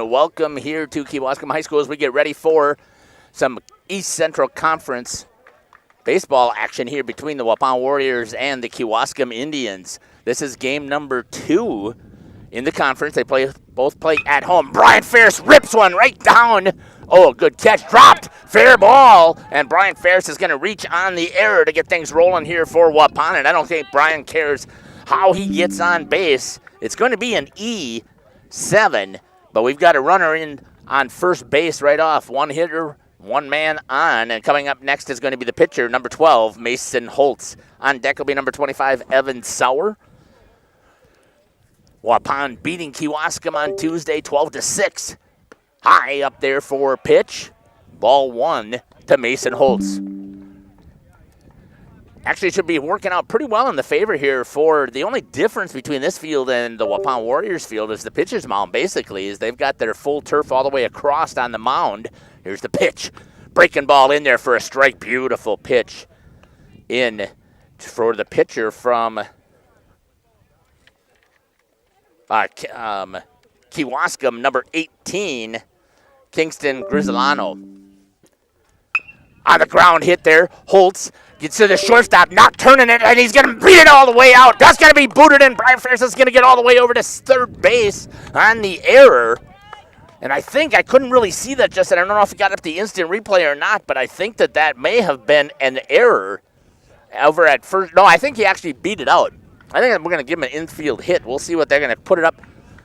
Welcome here to Kewaskum High School as we get ready for some East Central Conference baseball action here between the Waupun Warriors and the Kewaskum Indians. This is game number 2 in the conference. They both play at home. Brian Ferris rips one right down. Oh, good catch. Dropped. Fair ball. And Brian Ferris is going to reach on the error to get things rolling here for Waupun. And I don't think Brian cares how he gets on base. It's going to be an E7. But we've got a runner in on first base right off. One hitter, one man on. And coming up next is going to be the pitcher, number 12, Mason Holtz. On deck will be number 25, Evan Sauer. Waupun beating Kewaskum on Tuesday, 12-6. High up there for pitch. Ball 1 to Mason Holtz. Actually should be working out pretty well in the favor here for the only difference between this field and the Waupun Warriors field is the pitcher's mound, basically, is they've got their full turf all the way across on the mound. Here's the pitch. Breaking ball in there for a strike. Beautiful pitch in for the pitcher from Kewaskum, number 18, Kingston Grizzolano. On the ground hit there. Holtz gets to the shortstop, not turning it, and he's going to beat it all the way out. That's going to be booted in. Brian Ferris is going to get all the way over to third base on the error. And I think I couldn't really see that just, and I don't know if it got up the instant replay or not, but I think that may have been an error over at first. No, I think he actually beat it out. I think we're going to give him an infield hit. We'll see what they're going to put it up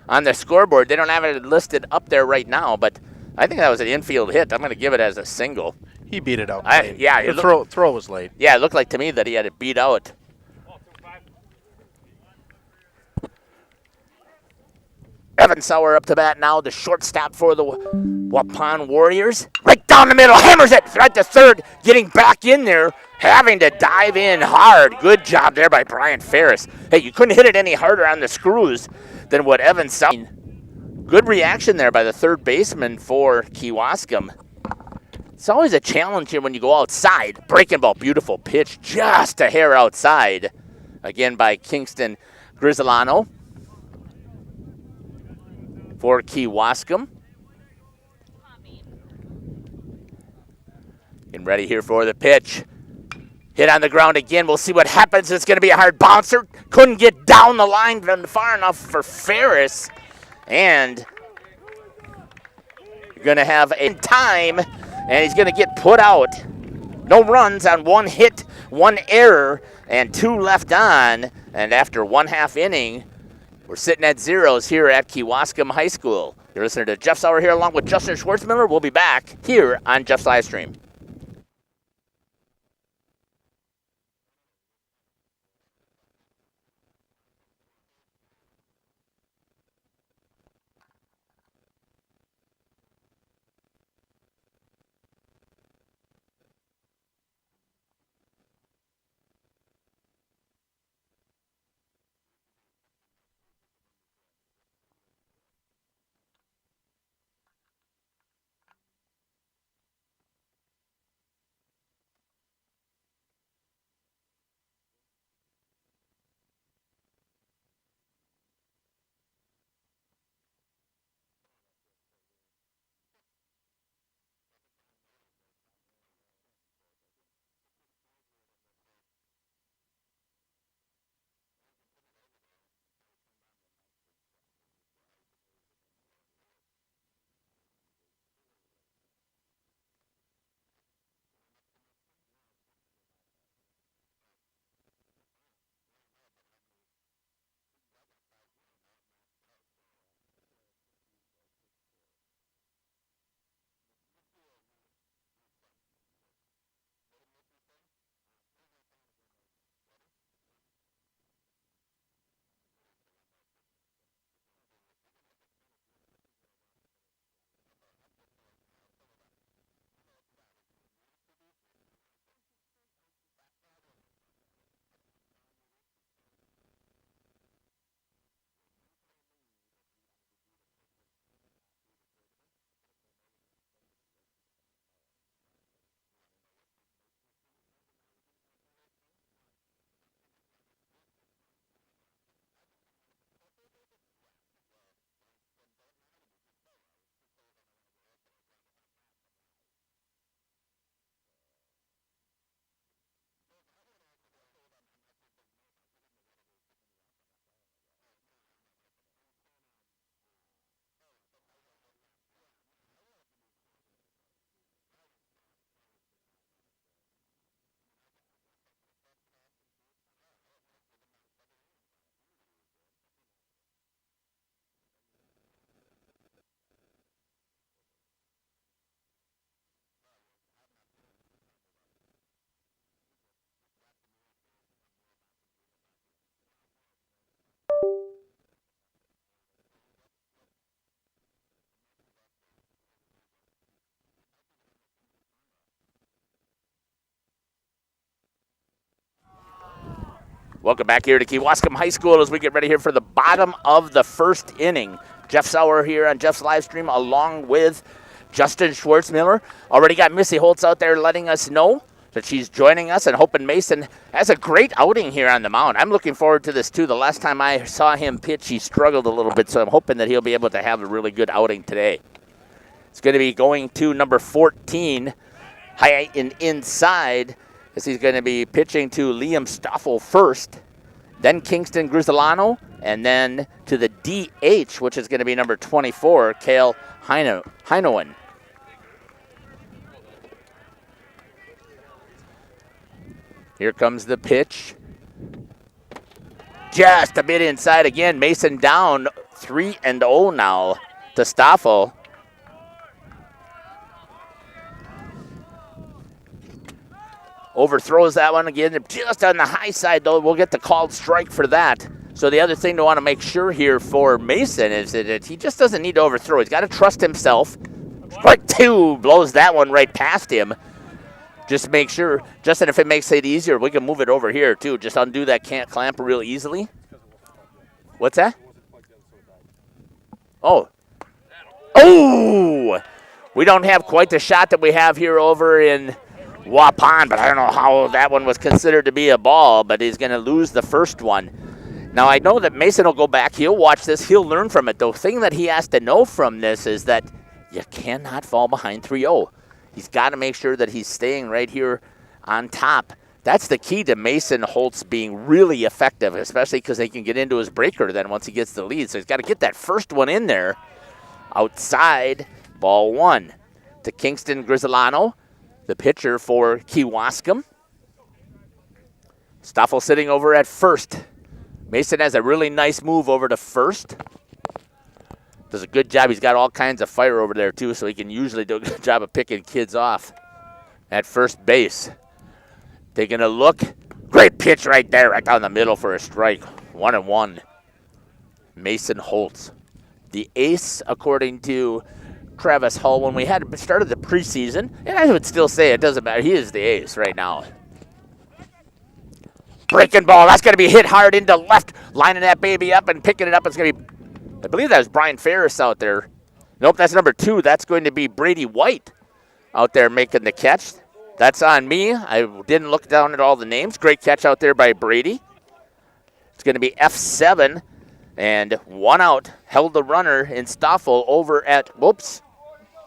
on the scoreboard. They don't have it listed up there right now, but I think that was an infield hit. I'm going to give it as a single. He beat it out. Yeah, the throw was late. Yeah, it looked like to me that he had it beat out. Evan Sauer up to bat now, the shortstop for the Waupun Warriors. Right down the middle, hammers it right to third, getting back in there, having to dive in hard. Good job there by Brian Ferris. Hey, you couldn't hit it any harder on the screws than what Evan Sauer. Good reaction there by the third baseman for Kewaskum. It's always a challenge here when you go outside. Breaking ball, beautiful pitch, just a hair outside. Again by Kingston Grizzolano for Kewaskum. Getting ready here for the pitch. Hit on the ground again. We'll see what happens. It's going to be a hard bouncer. Couldn't get down the line far enough for Ferris. And you're going to have a time. And he's going to get put out. No runs on one hit, one error, and 2 left on. And after 1/2 inning, we're sitting at zeros here at Kewaskum High School. You're listening to Jeff Sauer here along with Justin Schwartzmiller. We'll be back here on Jeff's live stream. Welcome back here to Kewaskum High School as we get ready here for the bottom of the first inning. Jeff Sauer here on Jeff's live stream along with Justin Schwartzmiller. Already got Missy Holtz out there letting us know that she's joining us and hoping Mason has a great outing here on the mound. I'm looking forward to this too. The last time I saw him pitch, he struggled a little bit, so I'm hoping that he'll be able to have a really good outing today. It's going to be going to number 14, high and inside, as he's going to be pitching to Liam Stoffel first, then Kingston Grizzolano, and then to the DH, which is going to be number 24, Kale Heinoen. Here comes the pitch. Just a bit inside again. Mason down 3-0 now to Stoffel. Overthrows that one again. Just on the high side, though. We'll get the called strike for that. So the other thing to want to make sure here for Mason is that he just doesn't need to overthrow. He's got to trust himself. Strike two. Blows that one right past him. Just make sure, Justin, if it makes it easier, we can move it over here, too. Just undo that clamp real easily. What's that? Oh. Oh! We don't have quite the shot that we have here over in Waupun, but I don't know how that one was considered to be a ball, but he's going to lose the first one. Now, I know that Mason will go back. He'll watch this. He'll learn from it. The thing that he has to know from this is that you cannot fall behind 3-0. He's got to make sure that he's staying right here on top. That's the key to Mason Holtz being really effective, especially because they can get into his breaker then once he gets the lead. So he's got to get that first one in there. Outside, ball one to Kingston Grizzolano, the pitcher for Kewaskum. Stoffel sitting over at first. Mason has a really nice move over to first. Does a good job. He's got all kinds of fire over there, too, so he can usually do a good job of picking kids off at first base. Taking a look. Great pitch right there, right down the middle for a strike. 1-1. Mason Holtz. The ace, according to Travis Hull, when we had started the preseason, and I would still say it doesn't matter. He is the ace right now. Breaking ball. That's going to be hit hard into left. Lining that baby up and picking it up. It's going to be, I believe that was Brian Ferris out there. Nope, that's number 2. That's going to be Brady White out there making the catch. That's on me. I didn't look down at all the names. Great catch out there by Brady. It's going to be F7. And 1 out. Held the runner in Stoffel over at, whoops.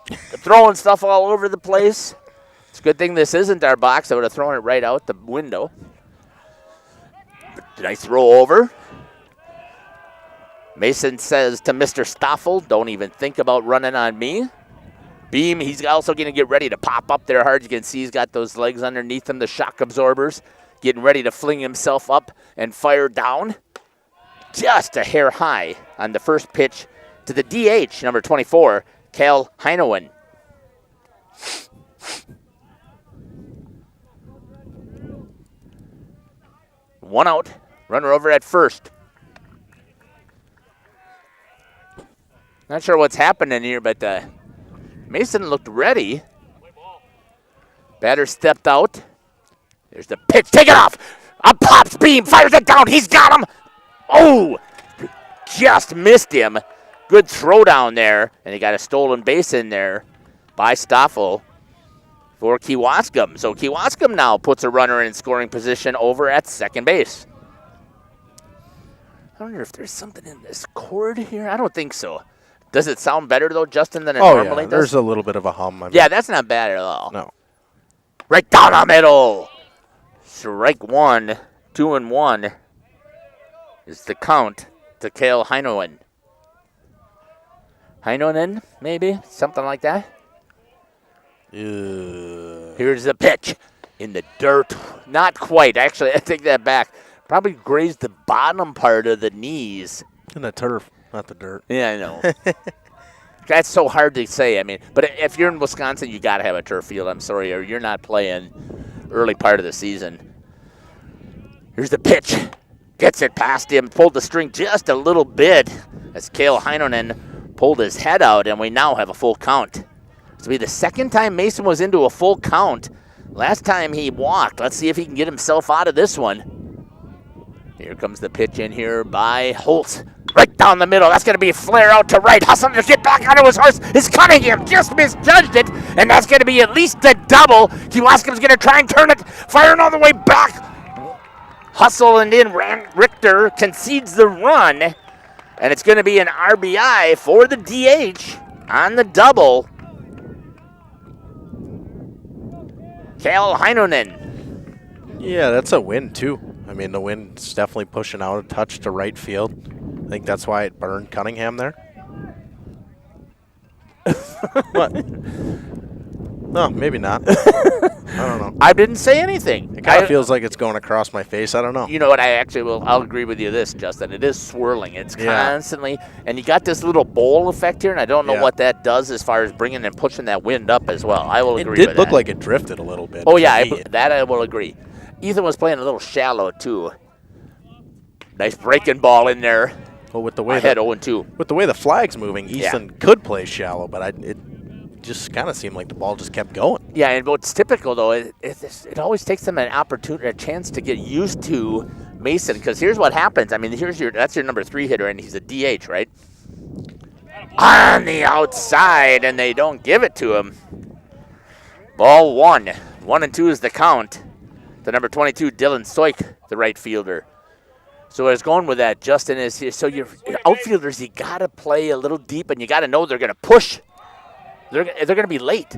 Throwing stuff all over the place. It's a good thing this isn't our box. I would have thrown it right out the window. Nice throw over. Mason says to Mr. Stoffel, don't even think about running on me. Beam, he's also going to get ready to pop up there hard. You can see he's got those legs underneath him, the shock absorbers. Getting ready to fling himself up and fire down. Just a hair high on the first pitch to the DH, number 24, Kale Heinoen. One out, runner over at first. Not sure what's happening here, but Mason looked ready. Batter stepped out. There's the pitch. Take it off. Up pops Beam. Fires it down. He's got him. Oh, just missed him. Good throw down there. And he got a stolen base in there by Stoffel for Kewaskum. So Kewaskum now puts a runner in scoring position over at second base. I wonder if there's something in this cord here. I don't think so. Does it sound better, though, Justin, than it normally does? There's a little bit of a hum. Yeah, that's not bad at all. No. Right down the middle. Strike one. 2-1 is the count to Kale Heinoen. Heinoen, maybe? Something like that? Here's the pitch. In the dirt. Not quite. Actually, I take that back. Probably grazed the bottom part of the knees. In the turf, not the dirt. Yeah, I know. That's so hard to say. I mean, but if you're in Wisconsin, you got to have a turf field. I'm sorry, or you're not playing early part of the season. Here's the pitch. Gets it past him. Pulled the string just a little bit as Kale Heinoen pulled his head out, and we now have a full count. This will be the second time Mason was into a full count. Last time he walked. Let's see if he can get himself out of this one. Here comes the pitch in here by Holt. Right down the middle. That's going to be a flare out to right. Hustling to get back onto his horse is Cunningham. Just misjudged it, and that's going to be at least a double. Kewaskum's going to try and turn it, firing all the way back. Hustle and in. Richter concedes the run, and it's going to be an RBI for the DH on the double. Cal Heinonen. Yeah, that's a win, too. I mean, the wind's definitely pushing out a touch to right field. I think that's why it burned Cunningham there. What? No, maybe not. I don't know. I didn't say anything. It kind of feels like it's going across my face. I don't know. You know what? I'll agree with you this, Justin. It is swirling. It's constantly, and you got this little bowl effect here, and I don't know what that does as far as bringing and pushing that wind up as well. I will agree with that. It did look like it drifted a little bit. Oh, yeah, that I will agree. Ethan was playing a little shallow, too. Nice breaking ball in there. Well, with the way Ahead 0-2. With the way the flag's moving, Easton could play shallow, but it just kind of seemed like the ball just kept going. Yeah, and what's typical, though, it always takes them an opportunity, a chance to get used to Mason, because here's what happens. I mean, that's your number 3 hitter, and he's a DH, right? On the outside, and they don't give it to him. Ball 1. 1-2 is the count. The number 22, Dylan Stoik, the right fielder. So I was going with that, Justin, is here. So your outfielders, you got to play a little deep, and you got to know they're going to push. They're going to be late.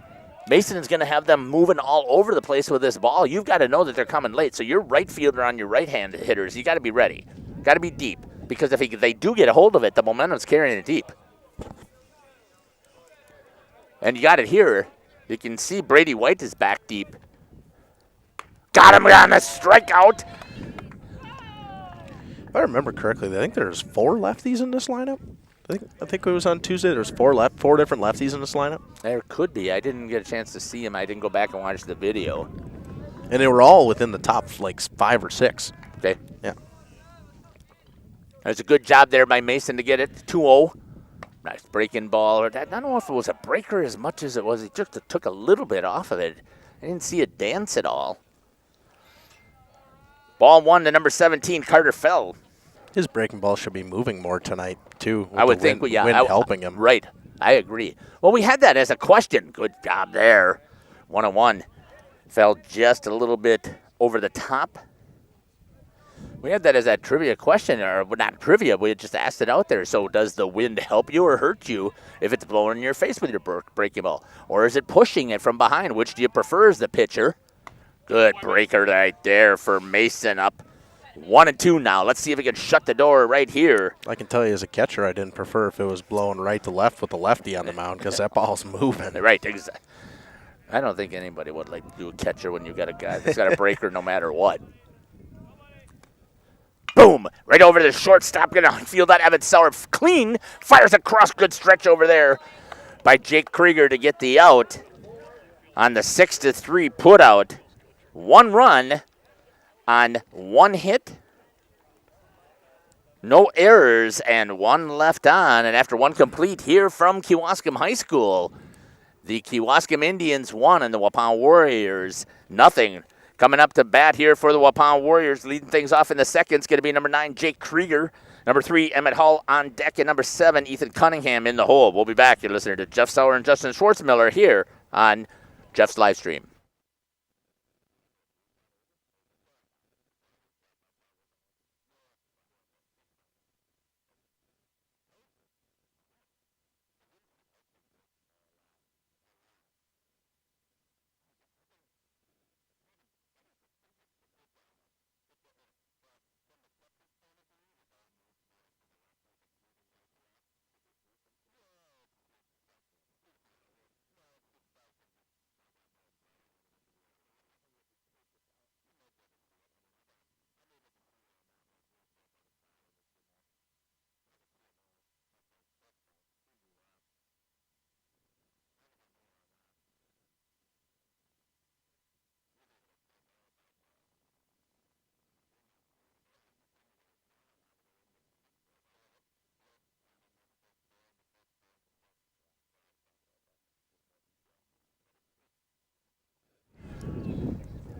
Mason is going to have them moving all over the place with this ball. You've got to know that they're coming late. So your right fielder on your right-hand hitters, you got to be ready. Got to be deep, because if they do get a hold of it, the momentum's carrying it deep. And you got it here. You can see Brady White is back deep. Got him on the strikeout. If I remember correctly, I think there's 4 lefties in this lineup. I think it was on Tuesday. There's 4 different lefties in this lineup. There could be. I didn't get a chance to see him. I didn't go back and watch the video. And they were all within the top, like, 5 or 6. Okay. Yeah. There's a good job there by Mason to get it. 2-0. Nice breaking ball. I don't know if it was a breaker as much as it was. He just took a little bit off of it. I didn't see it dance at all. Ball 1 to number 17, Carter Fell. His breaking ball should be moving more tonight, too. I would think, wind helping him. Right. I agree. Well, we had that as a question. Good job there. 1-1. Fell just a little bit over the top. We had that as a trivia question, or not trivia, we just asked it out there. So does the wind help you or hurt you if it's blowing in your face with your breaking ball? Or is it pushing it from behind? Which do you prefer as the pitcher? Good breaker right there for Mason, up 1-2 now. Let's see if we can shut the door right here. I can tell you as a catcher, I didn't prefer if it was blowing right to left with the lefty on the mound, because that ball's moving. Right, exactly. I don't think anybody would like to do a catcher when you got a guy that's got a breaker no matter what. Boom! Right over to the shortstop. Going to field that. Evan Sauer clean. Fires across. Good stretch over there by Jake Krieger to get the out on the 6-3 put out. 1 run on 1 hit. No errors and 1 left on. And after 1 complete here from Kewaskum High School, the Kewaskum Indians 1 and the Waupun Warriors nothing. Coming up to bat here for the Waupun Warriors, leading things off in the second is going to be number 9, Jake Krieger. Number 3, Emmett Hall on deck. And number 7, Ethan Cunningham in the hole. We'll be back. You're listening to Jeff Sauer and Justin Schwartzmiller here on Jeff's live stream.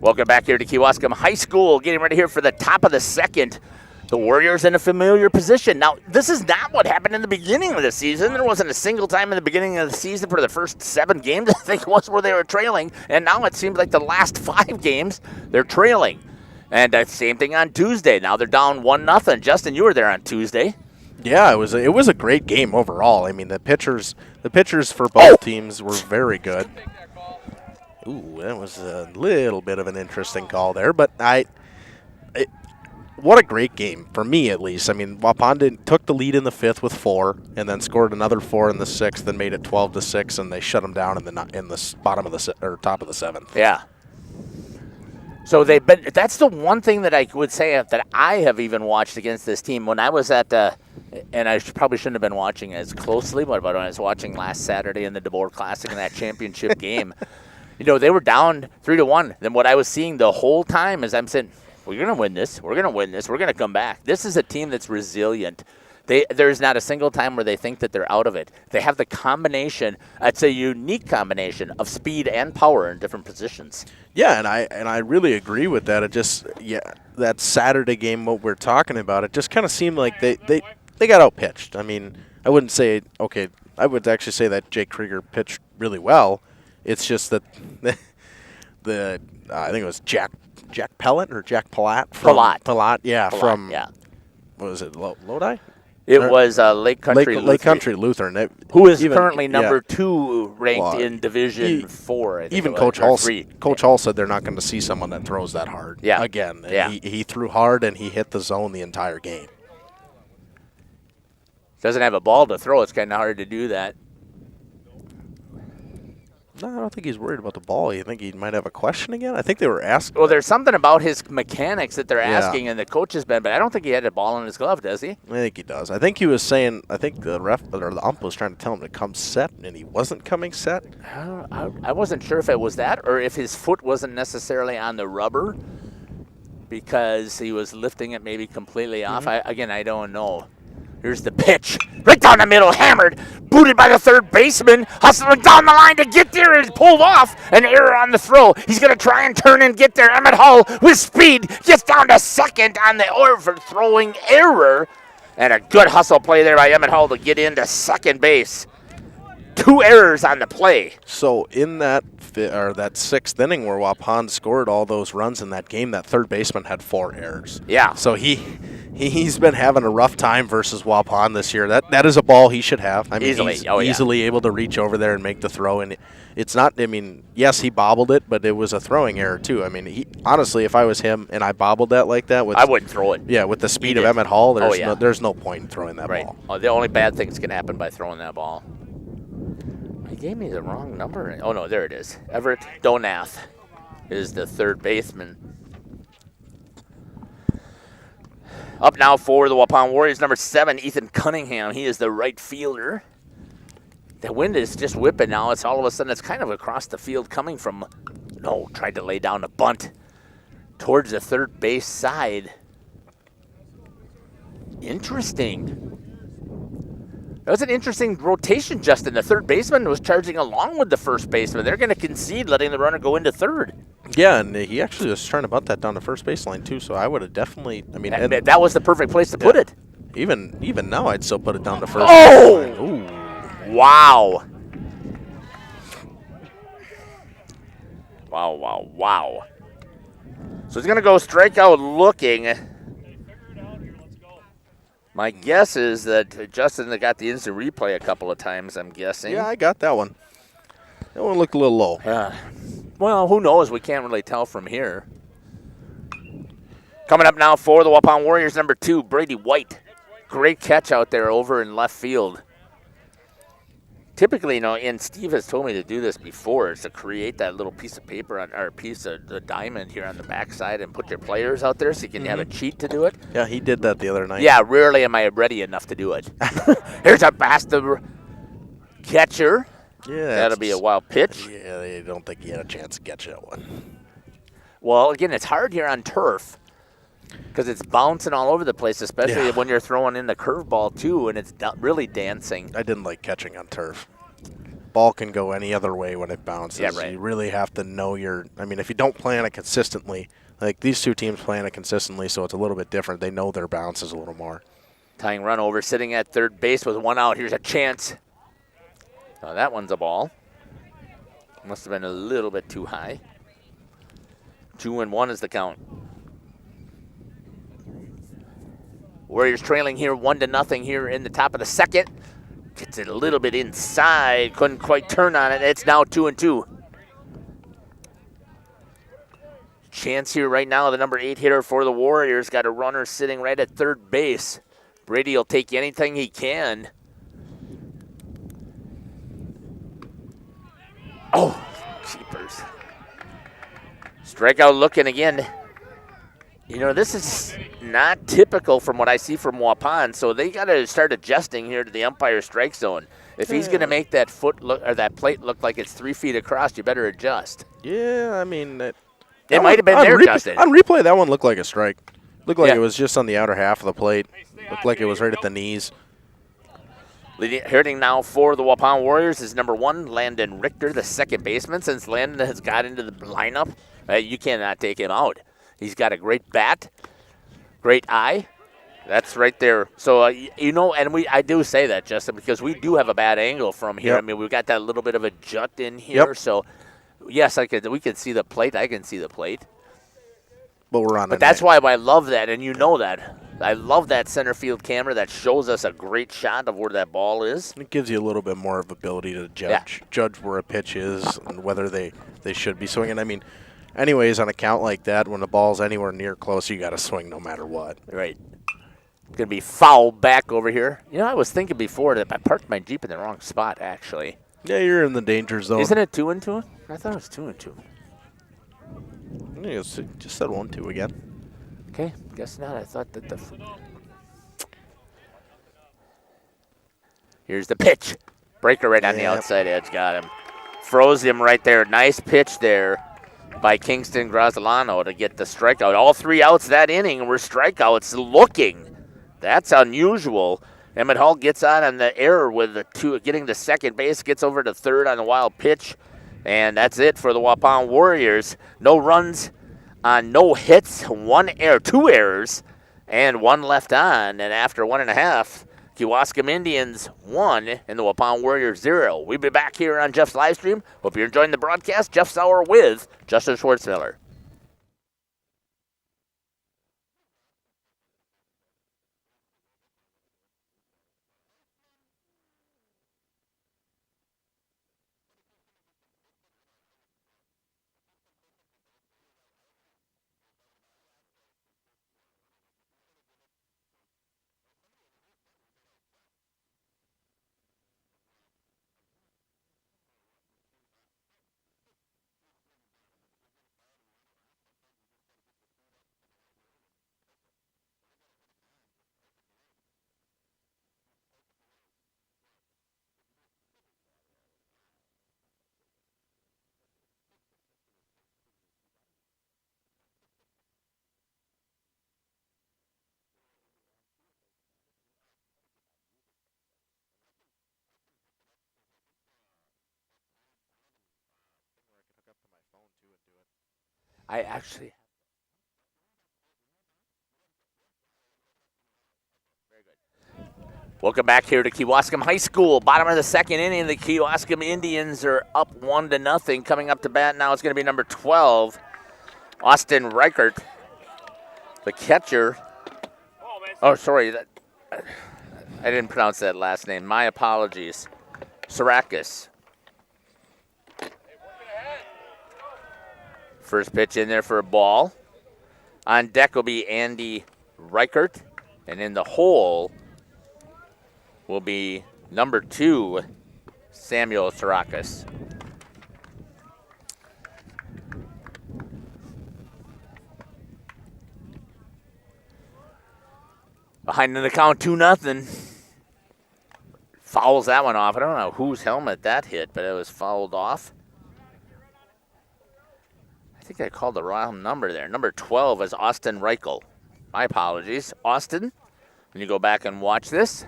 Welcome back here to Kewaskum High School. Getting ready here for the top of the second. The Warriors in a familiar position. Now, this is not what happened in the beginning of the season. There wasn't a single time in the beginning of the season for the first 7 games, I think it was, where they were trailing. And now it seems like the last 5 games, they're trailing. And same thing on Tuesday. Now they're down 1-0. Justin, you were there on Tuesday. Yeah, it was a great game overall. I mean, the pitchers for both teams were very good. Ooh, that was a little bit of an interesting call there, but what a great game, for me at least. I mean, Waupun took the lead in the 5th with 4, and then scored another 4 in the 6th, and made it 12-6, and they shut them down in the bottom of top of the 7th. Yeah. So that's the one thing that I would say that I have even watched against this team. When I was at, and I probably shouldn't have been watching as closely, but when I was watching last Saturday in the DeBoer Classic in that championship game, they were down 3-1. Then what I was seeing the whole time is I'm saying, we're going to win this. We're going to win this. We're going to come back. This is a team that's resilient. There's not a single time where they think that they're out of it. They have the combination. It's a unique combination of speed and power in different positions. Yeah, and I really agree with that. It just that Saturday game, what we're talking about, it just kind of seemed like they got outpitched. I mean, I wouldn't say I would actually say that Jake Krieger pitched really well. It's just that I think it was Jack Pellet or Jack Palat. Palat, yeah, from what was it, Lodi? It was Lake Country Lutheran. Who is currently number 2 ranked in Division 4. Even Coach Hall said they're not going to see someone that throws that hard again. Yeah. He threw hard, and he hit the zone the entire game. Doesn't have a ball to throw. It's kind of hard to do that. No, I don't think he's worried about the ball. You think he might have a question again? I think they were asking. Well, there's something about his mechanics that they're asking, and the coach has been, but I don't think he had a ball in his glove, does he? I think he does. I think he was saying, I think the ref or the ump was trying to tell him to come set, and he wasn't coming set. I wasn't sure if it was that or if his foot wasn't necessarily on the rubber because he was lifting it maybe completely off. I don't know. Here's the pitch. Right down the middle, hammered. Booted by the third baseman. Hustling down the line to get there and pulled off. An error on the throw. He's going to try and turn and get there. Emmett Hull with speed gets down to second on the overthrowing error. And a good hustle play there by Emmett Hull to get into second base. 2 errors on the play. So in that 6th inning where Waupun scored all those runs in that game, that third baseman had 4 errors. Yeah. So he's been having a rough time versus Waupun this year. That is a ball he should have. I mean, easily. He's easily able to reach over there and make the throw. And it's not, I mean, yes, he bobbled it, but it was a throwing error too. I mean, honestly, if I was him and I bobbled that like that, I wouldn't throw it. Yeah, with the speed of Emmett Hall, there's no point in throwing that ball. Oh, the only bad things can happen by throwing that ball. He gave me the wrong number. Oh, no, there it is. Everett Donath is the third baseman. Up now for the Waupun Warriors, number 7, Ethan Cunningham. He is the right fielder. The wind is just whipping now. It's all of a sudden, it's kind of across the field coming from, tried to lay down a bunt towards the third base side. Interesting. That was an interesting rotation, Justin. The third baseman was charging along with the first baseman. They're going to concede letting the runner go into third. Yeah, and he actually was trying to bunt that down the first baseline, too, so I would have definitely, that was the perfect place to put it. Even now, I'd still put it down the first baseline. Ooh. Wow. Wow. So he's going to go strikeout looking. My guess is that Justin got the instant replay a couple of times, I'm guessing. Yeah, I got that one. That one looked a little low. Well, who knows? We can't really tell from here. Coming up now for the Waupun Warriors, number 2, Brady White. Great catch out there over in left field. Typically, and Steve has told me to do this before, is to create that little piece of paper or a piece of the diamond here on the backside and put your players out there so you can have a cheat to do it. Yeah, he did that the other night. Yeah, rarely am I ready enough to do it. Here's a pass to catcher. Yeah, that'll be a wild pitch. Yeah, they don't think he had a chance to catch that one. Well, again, it's hard here on turf because it's bouncing all over the place, especially when you're throwing in the curveball, too, and it's really dancing. I didn't like catching on turf. ball can go any other way when it bounces. Yeah, right. You really have to know if you don't plan it consistently, like these two teams plan it consistently, so it's a little bit different. They know their bounces a little more. Tying run over, sitting at third base with one out. Here's a chance. Now that one's a ball. Must have been a little bit too high. 2-1 is the count. Warriors trailing here 1-0 here in the top of the second. Gets it a little bit inside. Couldn't quite turn on it. It's now 2-2. Chance here right now. The number 8 hitter for the Warriors got a runner sitting right at third base. Brady will take anything he can. Oh, jeepers. Strikeout looking again. This is not typical from what I see from Waupun, so they got to start adjusting here to the umpire strike zone. If he's going to make that that plate look like it's 3 feet across, you better adjust. Yeah, it might have been there, Justin. On replay, that one looked like a strike. Looked like it was just on the outer half of the plate. Looked like it was right at the knees. Hitting now for the Waupun Warriors is number 1, Landon Richter, the second baseman. Since Landon has got into the lineup, you cannot take him out. He's got a great bat, great eye. That's right there. So, I do say that, Justin, because we do have a bad angle from here. Yep. We've got that little bit of a jut in here. Yep. So, yes, we can see the plate. I can see the plate. But we're on. But that's why I love that, and you know that. I love that center field camera that shows us a great shot of where that ball is. It gives you a little bit more of ability to judge where a pitch is and whether they should be swinging. Anyways, on a count like that, when the ball's anywhere near close, you got to swing no matter what. Right. It's going to be foul back over here. I was thinking before that I parked my Jeep in the wrong spot, actually. Yeah, you're in the danger zone. Isn't it 2-2? I thought it was 2-2. You just said 1-2 again. Okay, guess not. I thought that Here's the pitch. Breaker right on the outside edge. Got him. Froze him right there. Nice pitch there by Kingston Grazolano to get the strikeout. All 3 outs that inning were strikeouts looking. That's unusual. Emmett Hall gets on the error with the 2, getting to second base, gets over to third on a wild pitch. And that's it for the Waupun Warriors. No runs on no hits, 2 errors, and 1 left on. And after 1.5, Kewaskum Indians 1 and the Waupun Warriors 0. We'll be back here on Jeff's live stream. Hope you're enjoying the broadcast. Jeff Sauer with Justin Schwartzmiller. I actually. Very good. Welcome back here to Kewaskum High School. Bottom of the second inning, the Kewaskum Indians are up 1-0. Coming up to bat now is going to be number 12, Austin Reichert, the catcher. Oh, sorry. I didn't pronounce that last name. My apologies. Sarakis. First pitch in there for a ball. On deck will be Andy Reichert. And in the hole will be number 2, Samuel Sarakis. Behind in the count, 2-0. Fouls that one off. I don't know whose helmet that hit, but it was fouled off. I think I called the wrong number there. Number 12 is Austin Reichel. My apologies. Austin, when you go back and watch this,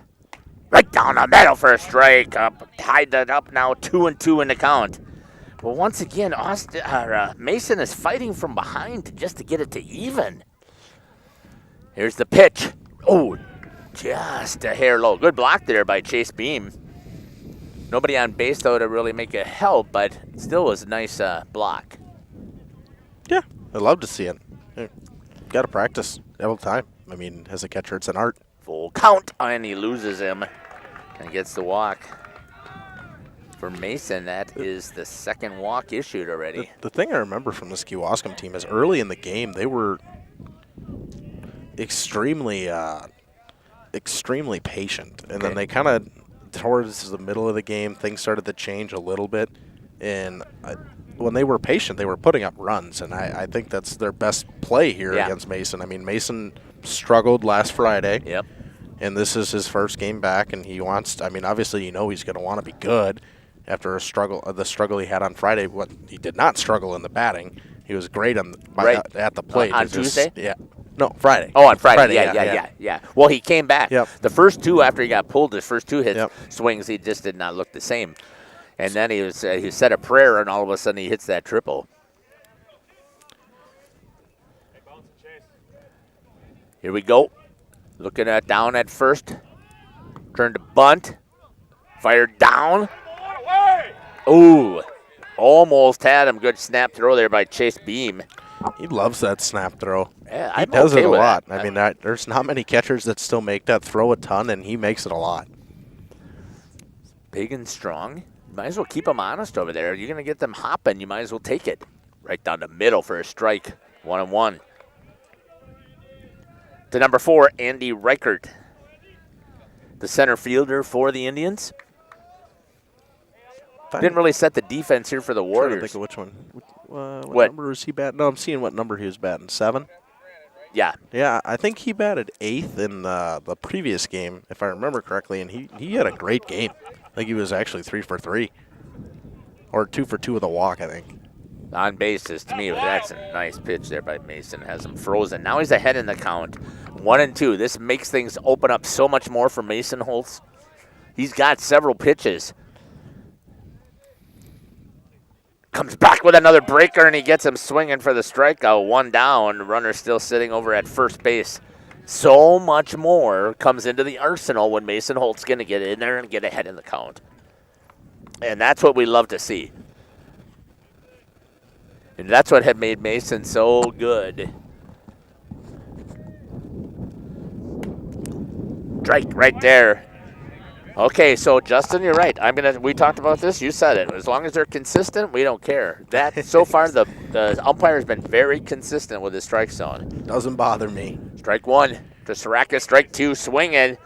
Right down the middle for a strike. Tied that up now, 2-2 in the count. But once again, Mason is fighting from behind just to get it to even. Here's the pitch. Oh, just a hair low. Good block there by Chase Beam. Nobody on base, though, to really make it help, but it still was a nice block. Yeah, I'd love to see it. Got to practice all the time. I mean, as a catcher, it's an art. Full count, and he loses him and gets the walk. For Mason, that is the second walk issued already. The thing I remember from this Kewaskum team is early in the game, they were extremely patient. And then they kind of, towards the middle of the game, things started to change a little bit. And when they were patient, they were putting up runs. And I think that's their best play here against Mason. I mean, Mason struggled last Friday. Yep. And this is his first game back, and he wants, I mean, obviously, he's going to want to be good after the struggle he had on Friday. He did not struggle in the batting. He was great at the plate. On Tuesday? Yeah. No, Friday. Oh, on Friday. Yeah. Well, he came back. Yep. The first two, after he got pulled, his first two hits, swings, he just did not look the same. And then he said a prayer, and all of a sudden he hits that triple. Here we go. Looking at down at first. Turn to bunt. Fired down. Ooh. Almost had him. Good snap throw there by Chase Beam. He loves that snap throw. Yeah, he does it a lot. I mean, there's not many catchers that still make that throw a ton, and he makes it a lot. Big and strong. Might as well keep them honest over there. You're going to get them hopping. You might as well take it. Right down the middle for a strike. 1-1. To number 4, Andy Reichert, the center fielder for the Indians. Didn't really set the defense here for the Warriors. I'm trying to think of which one. What number is he batting? No, I'm seeing what number he was batting. 7? Yeah. Yeah, I think he batted 8th in the previous game, if I remember correctly, and he had a great game. I think he was actually 3 for 3. Or 2 for 2 with a walk, I think. On bases, to me, that's a nice pitch there by Mason. Has him frozen. Now he's ahead in the count. 1-2. This makes things open up so much more for Mason Holtz. He's got several pitches. Comes back with another breaker, and he gets him swinging for the strikeout. 1 down. Runner still sitting over at first base. So much more comes into the arsenal when Mason Holt's going to get in there and get ahead in the count. And that's what we love to see. And that's what had made Mason so good. Strike right there. Okay, so Justin, you're right. We talked about this. You said it. As long as they're consistent, we don't care. That so far the umpire's been very consistent with his strike zone. Doesn't bother me. Strike 1 to Soraka. Strike 2, swinging.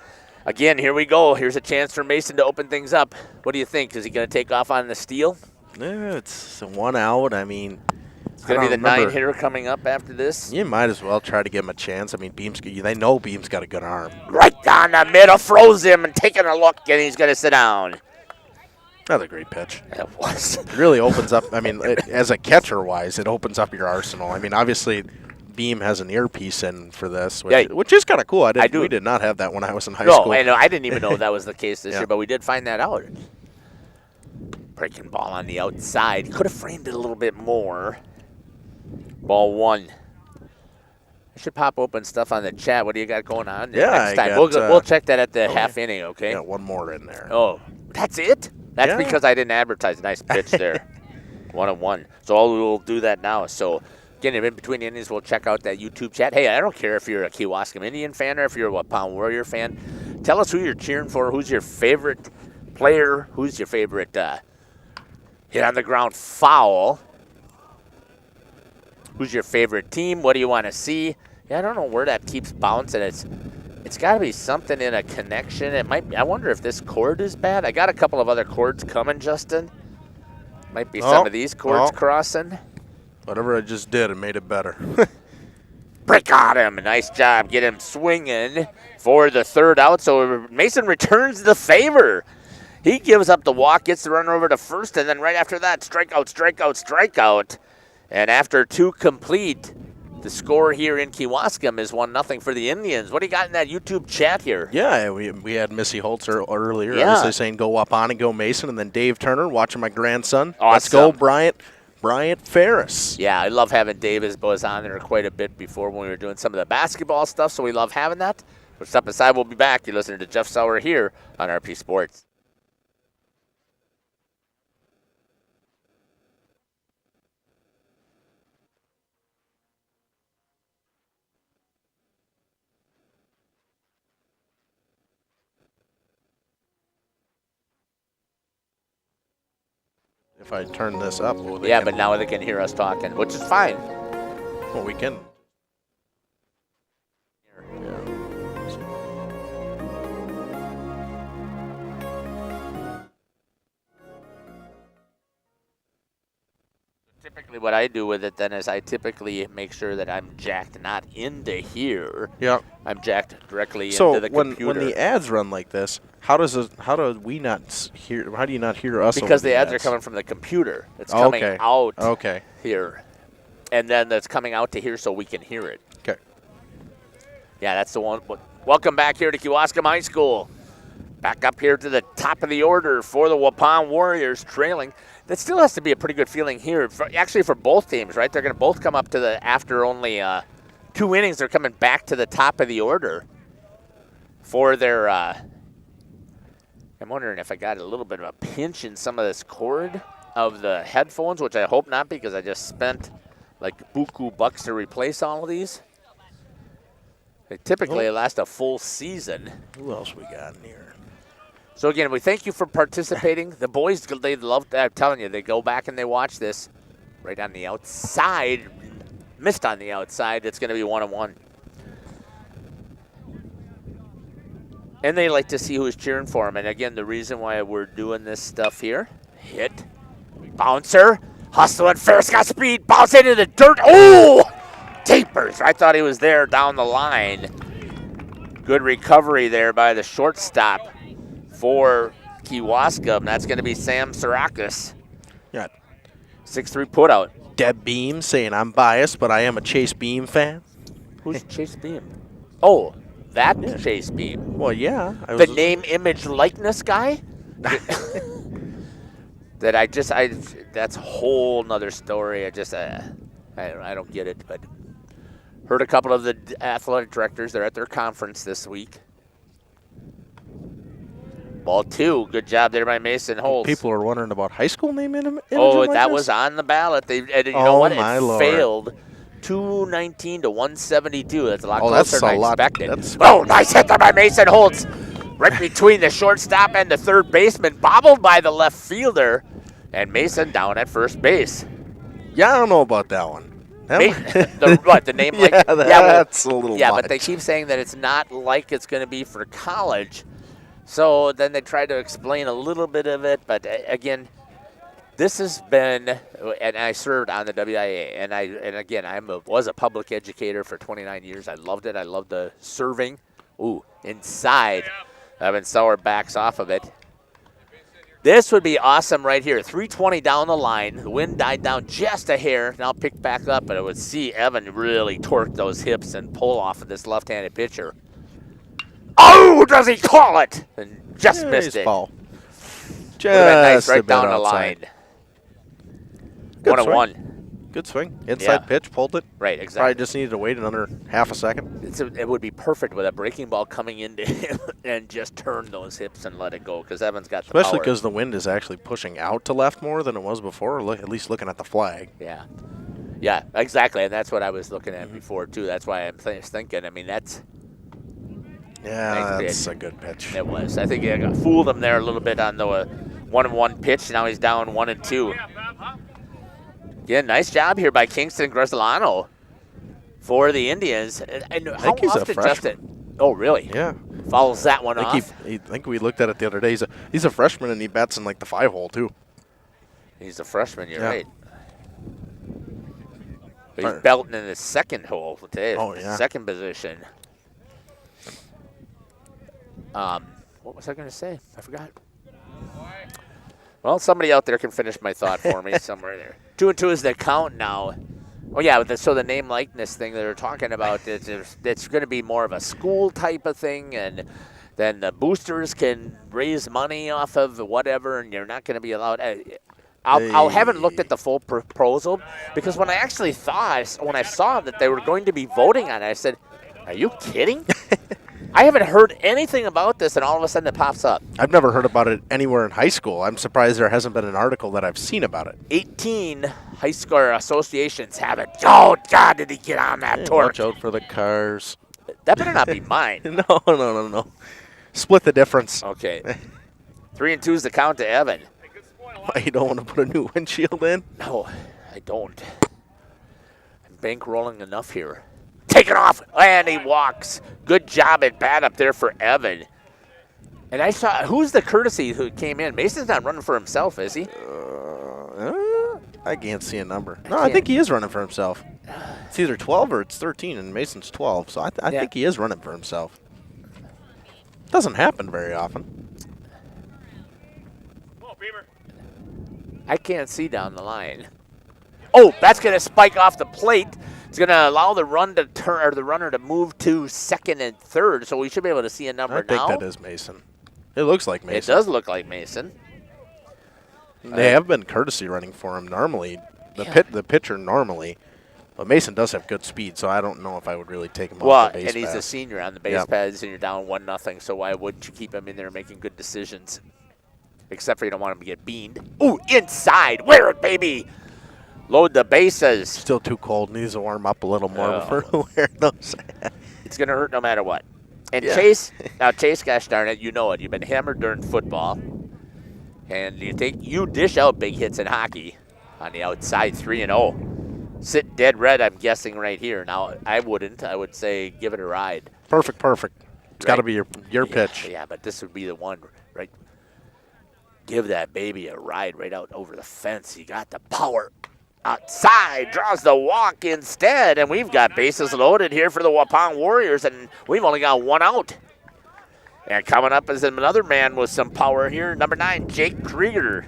Again, here we go. Here's a chance for Mason to open things up. What do you think? Is he going to take off on the steal? Yeah, it's 1 out. I mean, it's going to be the 9-hitter coming up after this. You might as well try to give him a chance. I mean, they know Beam's got a good arm. Right down the middle, froze him, and taking a look, and he's going to sit down. Another great pitch. It was. It really opens up. I mean, as a catcher-wise, it opens up your arsenal. I mean, obviously, Beam has an earpiece in for this, which is kind of cool. We did not have that when I was in high school. No, I didn't even know that was the case this year, but we did find that out. Breaking ball on the outside. Could have framed it a little bit more. Ball 1. I should pop open stuff on the chat. What do you got going on there next time? We'll check that at the half inning, okay? Yeah, one more in there. Oh, that's it? That's because I didn't advertise. Nice pitch there. 1-1. So we'll do that now. So, again, in between the innings, we'll check out that YouTube chat. Hey, I don't care if you're a Kewaskum Indian fan or if you're a Waupun Warrior fan. Tell us who you're cheering for. Who's your favorite player? Who's your favorite hit on the ground foul? Who's your favorite team? What do you want to see? Yeah, I don't know where that keeps bouncing. It's got to be something in a connection. It might be. I wonder if this cord is bad. I got a couple of other cords coming, Justin. Might be some of these cords crossing. Whatever I just did, it made it better. Break on him. Nice job. Get him swinging for the 3rd out. So Mason returns the favor. He gives up the walk, gets the runner over to first, and then right after that, strikeout, strikeout, strikeout. And after 2 complete, The score here in Kewaskum is 1-0 for the Indians. What do you got in that YouTube chat here? Yeah, we had Missy Holtz earlier, Yeah. obviously saying go Waupun and go Mason, and then Dave Turner watching my grandson. Awesome. Let's go, Bryant Ferris. Yeah, I love having Dave was on there quite a bit before when we were doing some of the basketball stuff, so we love having that. But step aside, we'll be back. You're listening to Jeff Sauer here on RP Sports. If I turn this up, But now they can hear us talking, which is fine. Well, we can. Typically what I do with it then is I typically make sure that I'm jacked not into here. Yeah. I'm jacked directly So into the computer. when the ads run like this, how do we not hear? How do you not hear us? Because over the ads are coming from the computer. It's coming out here. And then that's coming out to here so we can hear it. Okay. Yeah, that's the one. Welcome back here to Kewaskum High School. Back up here to the top of the order for the Waupun Warriors trailing. That still has to be a pretty good feeling here, actually for both teams, right? They're going to both come up to after only 2 innings, they're coming back to the top of the order for their, I'm wondering if I got a little bit of a pinch in some of this cord of the headphones, which I hope not because I just spent like buku bucks to replace all of these. They typically last a full season. Who else we got in here? So, again, we thank you for participating. The boys, they love that. I'm telling you, they go back and they watch this right on the outside. Missed on the outside. It's going to be 1-1. And they like to see who's cheering for them. And, again, the reason why we're doing this stuff here, hit, bouncer, hustle and Ferris got speed, bounce into the dirt. Oh! Tapers. I thought he was there down the line. Good recovery there by the shortstop for Kewaskum. That's going to be Sam Sarakis. Yeah. 6-3 putout. Deb Beam saying I'm biased, but I am a Chase Beam fan. Who's Chase Beam? Oh, that Chase Beam. Well, yeah. The name, image, likeness guy? That's a whole nother story. I don't get it, but heard a couple of the athletic directors. They're at their conference this week. Ball 2. Good job there by Mason Holtz. People are wondering about high school name that was on the ballot. You know what? It Lord. failed 219 to 172. That's a lot closer than I expected. Nice hit there by Mason Holtz. Right between the shortstop and the third baseman. Bobbled by the left fielder. And Mason down at first base. Yeah, I don't know about that one. The name? That's a little much. But they keep saying that it's not like it's going to be for college. So then they try to explain a little bit of it, but again, this has been, and I served on the WIA, and again, I was a public educator for 29 years. I loved it. I loved the serving. Ooh, inside. Evan Sauer backs off of it. This would be awesome right here. 320 down the line. The wind died down just a hair. Now picked back up, but I would see Evan really torque those hips and pull off of this left-handed pitcher. Oh, does he call it? And just missed it. Ball. Nice right down the line. 1-1. Good swing. Inside pitch, pulled it. Right, exactly. Probably just needed to wait another half a second. It would be perfect with a breaking ball coming into him and just turn those hips and let it go because Evan's got the power. Especially because the wind is actually pushing out to left more than it was before, at least looking at the flag. Yeah, exactly. And that's what I was looking at before, too. That's why I'm thinking, that's... Yeah, that's a good pitch. It was. I think I got fooled him there a little bit on the 1-1 pitch. Now he's down 1-2. Again, nice job here by Kingston Gresolano for the Indians. And I think he's a freshman. Oh, really? Yeah. Follows that one off. I think we looked at it the other day. He's a freshman, and he bats in like the 5-hole, too. He's a freshman, you're right. But he's belting in the second hole today. Second position. What was I going to say? I forgot. Well, somebody out there can finish my thought for me somewhere there. 2-2 is the count now Oh, yeah, so the name likeness thing that they're talking about, it's going to be more of a school type of thing, and then the boosters can raise money off of whatever, and you're not going to be allowed. I haven't looked at the full proposal, because when I actually when I saw that they were going to be voting on it, I said, are you kidding? I haven't heard anything about this, and all of a sudden it pops up. I've never heard about it anywhere in high school. I'm surprised there hasn't been an article that I've seen about it. 18 high school associations have it. Oh, God, did he get on that torch? Watch out for the cars. That better not be mine. No. Split the difference. Okay. 3 and 2's the count to Evan. Why, you don't want to put a new windshield in? No, I don't. I'm bankrolling enough here. Take it off, and he walks. Good job at bat up there for Evan. And I saw, who's the courtesy who came in? Mason's not running for himself, is he? I can't see a number. No, I think he is running for himself. It's either 12 or it's 13, and Mason's 12, so I think he is running for himself. Doesn't happen very often. I can't see down the line. Oh, that's going to spike off the plate. It's going to allow the runner to move to second and third, so we should be able to see a number now. I think that is Mason. It looks like Mason. It does look like Mason. They have been courtesy running for him normally. The pitcher normally. But Mason does have good speed, so I don't know if I would really take him off the base and he's paths. a senior on the base paths, and you're down 1-0, so why wouldn't you keep him in there making good decisions? Except for you don't want him to get beaned. Ooh, inside. Wear it, baby. Load the bases. Still too cold. Needs to warm up a little more before wearing those. It's going to hurt no matter what. And Chase, gosh darn it, you know it. You've been hammered during football. And you dish out big hits in hockey on the outside 3-0. Sit dead red, I'm guessing, right here. Now, I wouldn't. I would say give it a ride. Perfect. It's got to be your pitch. Yeah, but this would be the one, right? Give that baby a ride right out over the fence. You got the power. Outside, draws the walk instead, and we've got bases loaded here for the Waupun Warriors, and we've only got one out. And coming up is another man with some power here, number 9, Jake Krieger.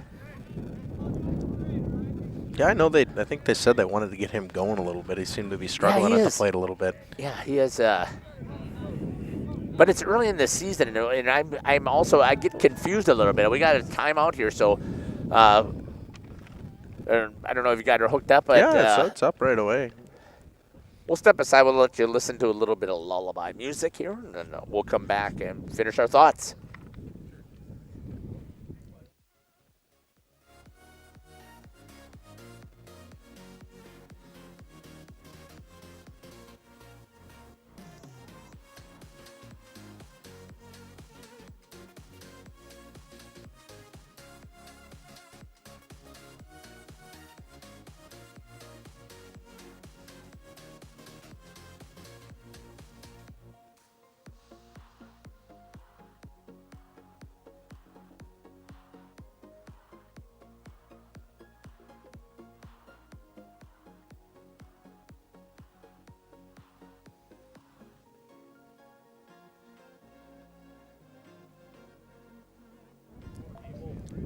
Yeah, I know. I think they said they wanted to get him going a little bit. He seemed to be struggling at the plate a little bit. Yeah, he is. But it's early in the season, and I get confused a little bit. We got a timeout here, so I don't know if you guys are hooked up. But, it's up right away. We'll step aside. We'll let you listen to a little bit of lullaby music here, and then we'll come back and finish our thoughts.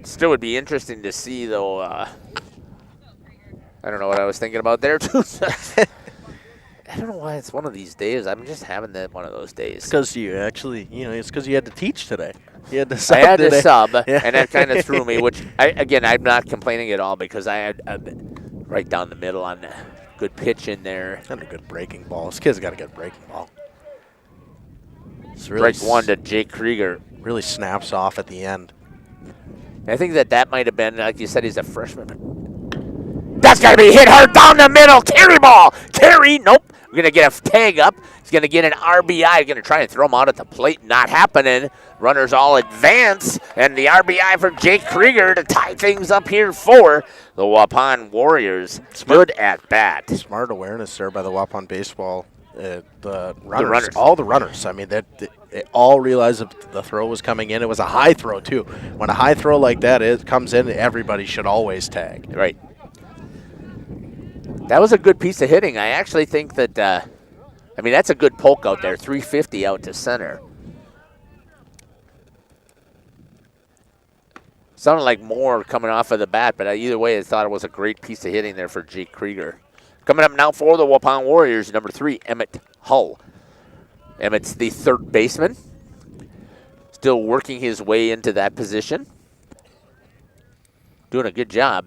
Still would be interesting to see, though. I don't know what I was thinking about there, too. I don't know why it's one of these days. I'm just having one of those days. Because you actually, it's because you had to teach today. You had to sub I had today. to sub, and that kind of threw me, which, I'm not complaining at all because I had right down the middle on the good pitch in there. And a good breaking ball. This kid's got a good breaking ball. Strike one to Jake Krieger. Really snaps off at the end. I think that might have been, like you said, he's a freshman. That's got to be hit hard down the middle. Carry ball. Carry. Nope. We're going to get a tag up. He's going to get an RBI. He's going to try and throw him out at the plate. Not happening. Runners all advance. And the RBI for Jake Krieger to tie things up here for the Waupun Warriors. Good at bat. Smart awareness there by the Waupun baseball. The runners. All the runners. I mean, they all realized that the throw was coming in. It was a high throw, too. When a high throw like that comes in, everybody should always tag. Right. That was a good piece of hitting. I actually think that, that's a good poke out there, 350 out to center. Sounded like more coming off of the bat, but either way, I thought it was a great piece of hitting there for Jake Krieger. Coming up now for the Waupun Warriors, number 3, Emmett Hull. Emmett's the third baseman. Still working his way into that position. Doing a good job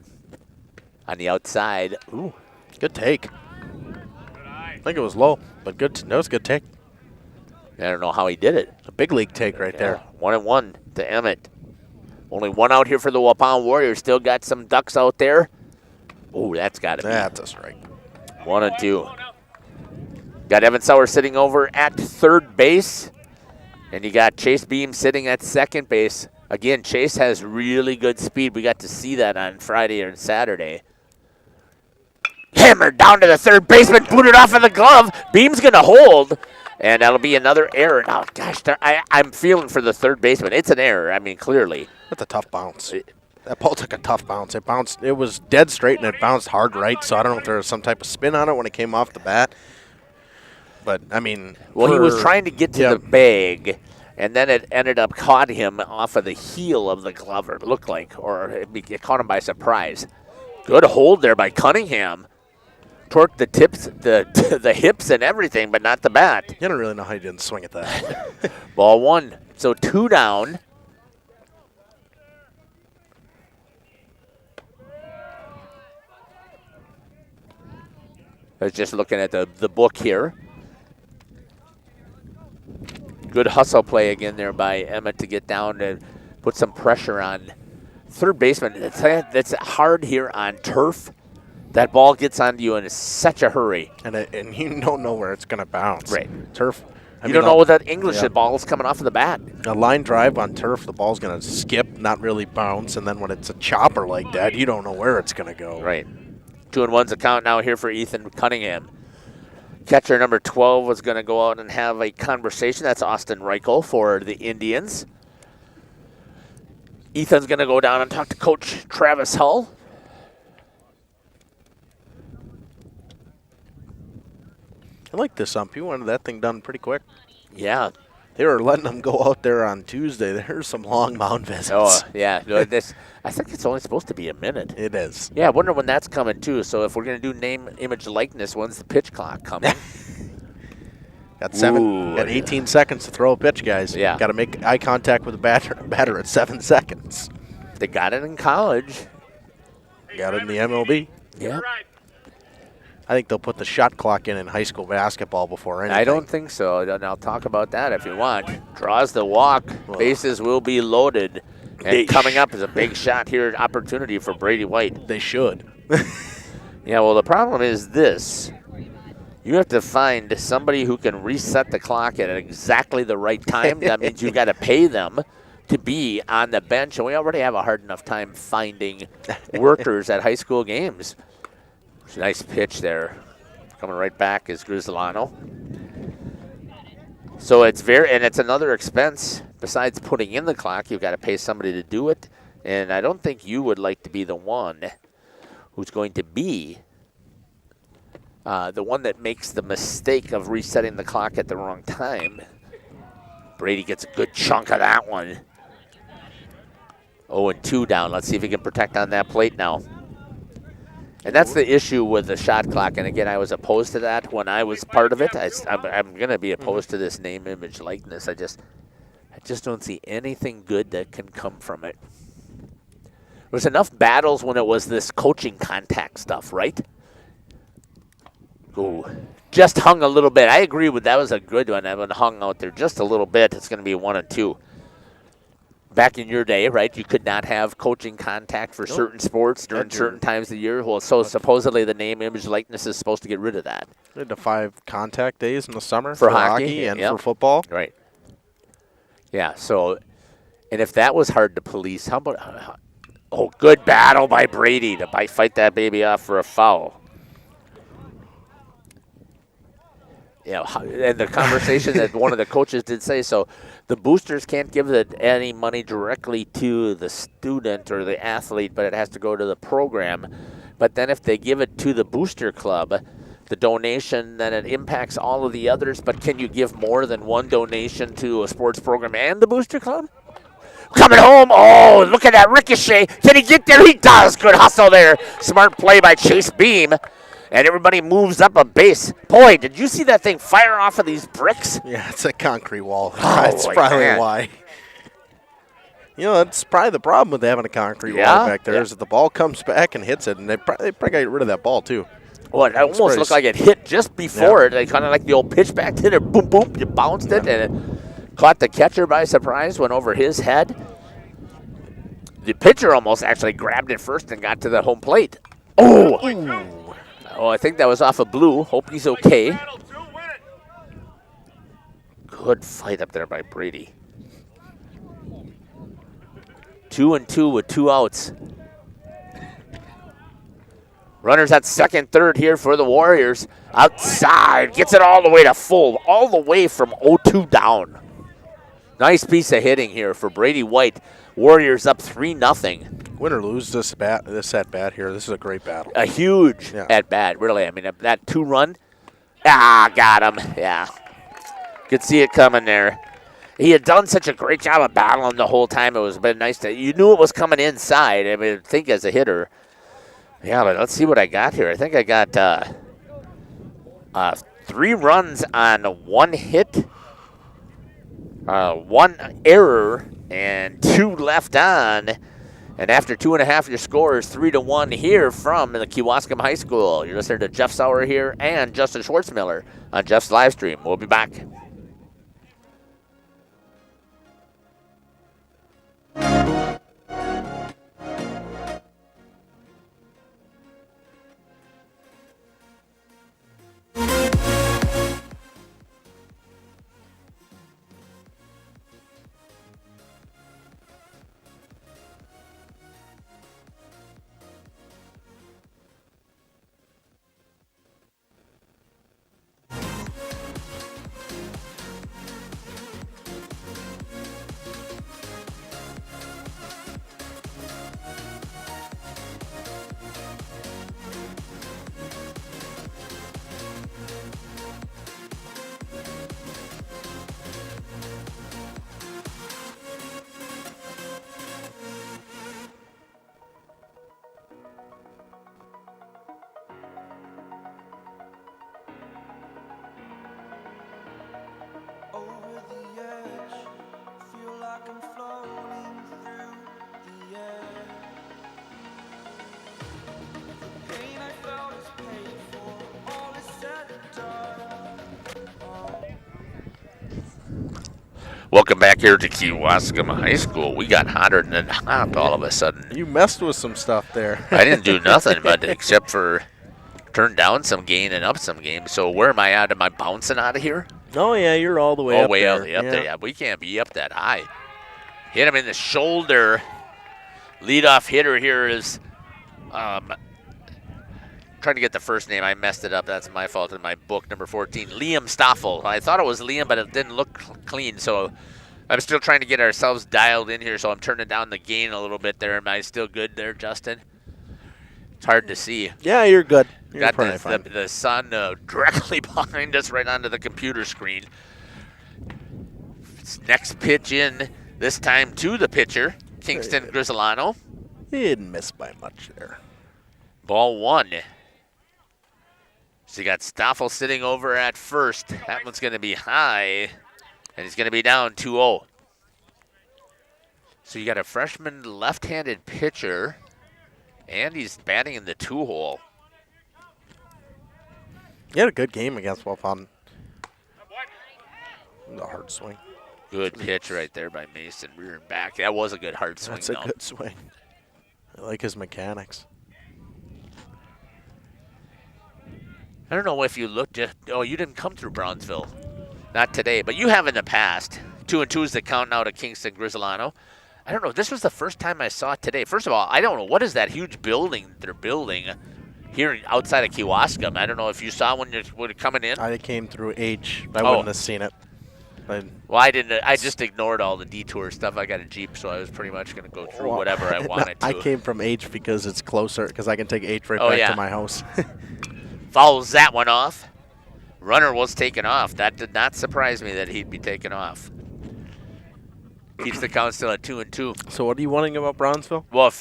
on the outside. Ooh, good take. I think it was low, but good. That was a good take. I don't know how he did it. A big league take right there. 1-1 to Emmett. Only one out here for the Waupun Warriors. Still got some ducks out there. Oh, that's got to be. That's a strike. 1-2. Got Evan Sauer sitting over at third base. And you got Chase Beam sitting at second base. Again, Chase has really good speed. We got to see that on Friday and Saturday. Hammered down to the third baseman, booted off of the glove. Beam's going to hold, and that'll be another error. Oh, gosh, I'm feeling for the third baseman. It's an error, I mean, clearly. That's a tough bounce. That ball took a tough bounce. It bounced. It was dead straight, and it bounced hard right, so I don't know if there was some type of spin on it when it came off the bat. But, I mean. Well, he was trying to get to the bag, and then it ended up caught him off of the heel of the glove, it looked like, or it caught him by surprise. Good hold there by Cunningham. Torqued the tips, the hips and everything, but not the bat. You don't really know how you didn't swing at that. Ball 1. So 2 down. I was just looking at the book here. Good hustle play again there by Emmett to get down and put some pressure on third baseman. That's hard here on turf. That ball gets onto you in such a hurry. And you don't know where it's going to bounce. Right. Turf. You don't know what that English ball is coming off of the bat. A line drive on turf, the ball's going to skip, not really bounce. And then when it's a chopper like that, you don't know where it's going to go. Right. 2-1's a count now here for Ethan Cunningham. Catcher number 12 was going to go out and have a conversation. That's Austin Reichel for the Indians. Ethan's going to go down and talk to Coach Travis Hull. I like this ump. He wanted that thing done pretty quick. Yeah. They were letting them go out there on Tuesday. There's some long mound visits. Oh, yeah. No, I think it's only supposed to be a minute. It is. Yeah, I wonder when that's coming, too. So if we're going to do name, image, likeness, when's the pitch clock coming? Got 18 seconds to throw a pitch, guys. Yeah. Got to make eye contact with the batter at 7 seconds. They got it in college. Got it in the MLB. Yeah. I think they'll put the shot clock in high school basketball before anything. I don't think so, and I'll talk about that if you want. Draws the walk. Bases will be loaded. And coming up is a big shot here, opportunity for Brady White. They should. Yeah, well, the problem is this. You have to find somebody who can reset the clock at exactly the right time. That means you've got to pay them to be on the bench, and we already have a hard enough time finding workers at high school games. Nice pitch there. Coming right back is Grizzlano. So it's it's another expense. Besides putting in the clock, you've got to pay somebody to do it. And I don't think you would like to be the one who's going to be the one that makes the mistake of resetting the clock at the wrong time. Brady gets a good chunk of that one. 0-2 down. Let's see if he can protect on that plate now. And that's the issue with the shot clock. And again, I was opposed to that when I was part of it. I'm going to be opposed to this name, image, likeness. I just don't see anything good that can come from it. There was enough battles when it was this coaching contact stuff, right? Ooh, just hung a little bit. I agree with that was a good one. I hung out there just a little bit. It's going to be 1-2. Back in your day, right, you could not have coaching contact for certain sports during certain times of the year. Well, so supposedly the name, image, likeness is supposed to get rid of that. They had the 5 contact days in the summer for hockey and for football. Right. Yeah, so, and if that was hard to police, how about, good battle by Brady to fight that baby off for a foul. Yeah, and the conversation that one of the coaches did say, so the boosters can't give any money directly to the student or the athlete, but it has to go to the program. But then if they give it to the booster club, the donation, then it impacts all of the others. But can you give more than one donation to a sports program and the booster club? Coming home. Oh, look at that ricochet. Can he get there? He does. Good hustle there. Smart play by Chase Beam. and everybody moves up a base. Boy, did you see that thing fire off of these bricks? Yeah, it's a concrete wall. Oh, That's probably man. why. That's probably the problem with having a concrete Yeah, wall back there is that the ball comes back and hits it, and they probably got rid of that ball, too. Well, it almost looked like it hit just before it. They kind of like the old pitchback hit it, boom, boom, you bounced it, and it caught the catcher by surprise, went over his head. The pitcher almost actually grabbed it first and got to the home plate. Oh! Ooh. Oh, I think that was off of Blue. Hope he's okay. Good fight up there by Brady. 2-2 with 2 outs. Runners at second, third here for the Warriors. Outside, gets it all the way to full, all the way from 0-2 down. Nice piece of hitting here for Brady White. Warriors up 3-0. Win or lose this at bat here, this is a great battle. A huge at bat, really. I mean, that 2-run. Got him. Yeah. Could see it coming there. He had done such a great job of battling the whole time. It was been nice to. You knew it was coming inside. I mean, I think as a hitter. Yeah, but let's see what I got here. I think I got 3 runs on 1 hit, 1 error, and 2 left on. And after 2.5, your score is 3-1 here from the Kewaskum High School. You're listening to Jeff Sauer here and Justin Schwartzmiller on Jeff's live stream. We'll be back. Welcome back here to Kewaskum High School. We got hotter than hot all of a sudden. You messed with some stuff there. I didn't do nothing but except for turn down some gain and up some game. So where am I at? Am I bouncing out of here? Oh, yeah, you're all the way up way there. Up there. Yeah, we can't be up that high. Hit him in the shoulder. Leadoff hitter here is trying to get the first name. I messed it up. That's my fault in my book, number 14. Liam Stoffel. I thought it was Liam, but it didn't look clean. So I'm still trying to get ourselves dialed in here. So I'm turning down the gain a little bit there. Am I still good there, Justin? It's hard to see. Yeah, you're good. You're got fine. the sun directly behind us right onto the computer screen. Next pitch in, this time to the pitcher, Kingston Grisolano. He didn't miss by much there. Ball 1. So you got Stoffel sitting over at first. That one's going to be high, and he's going to be down 2-0. So you got a freshman left-handed pitcher, and he's batting in the 2-hole. He had a good game against Waupun. The hard swing. Good pitch right there by Mason, rear and back. That was a good hard swing. That's a good swing. I like his mechanics. I don't know if you looked at, you didn't come through Brownsville. Not today, but you have in the past. 2-2 is the count now to Kingston Grisolano. I don't know. This was the first time I saw it today. First of all, I don't know. What is that huge building they're building here outside of Kewaskum? I don't know if you saw when you're coming in. I came through H. I wouldn't have seen it. Well, I didn't. I just ignored all the detour stuff. I got a Jeep, so I was pretty much going to go through whatever I wanted to. I came from H because it's closer, because I can take H right back to my house. Fouls that one off. Runner was taken off. That did not surprise me that he'd be taken off. Keeps the count still at 2-2. So what are you wanting about Brownsville? Well,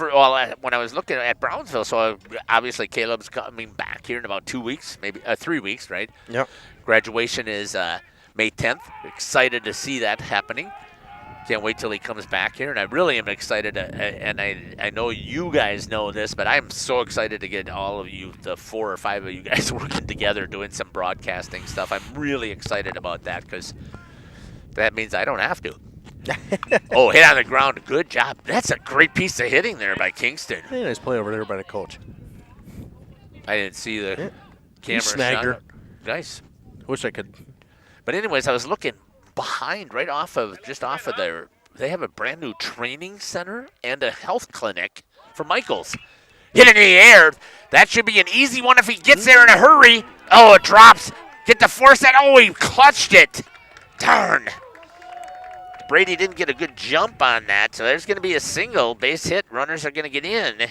when I was looking at Brownsville, so obviously Caleb's coming back here in about 2 weeks, maybe 3 weeks, right? Yep. Graduation is May 10th. Excited to see that happening. Can't wait till he comes back here, and I really am excited. And I know you guys know this, but I'm so excited to get all of you, the 4 or 5 of you guys, working together doing some broadcasting stuff. I'm really excited about that because that means I don't have to. Oh, hit on the ground. Good job. That's a great piece of hitting there by Kingston. Hey, nice play over there by the coach. I didn't see the camera snagged shot. her. Nice. Wish I could. But anyways, I was looking behind, just off of there. They have a brand new training center and a health clinic for Michaels. Hit in the air. That should be an easy one if he gets there in a hurry. Oh, it drops. Get the force that. Oh, he clutched it. Darn. Brady didn't get a good jump on that, so there's going to be a single base hit. Runners are going to get in.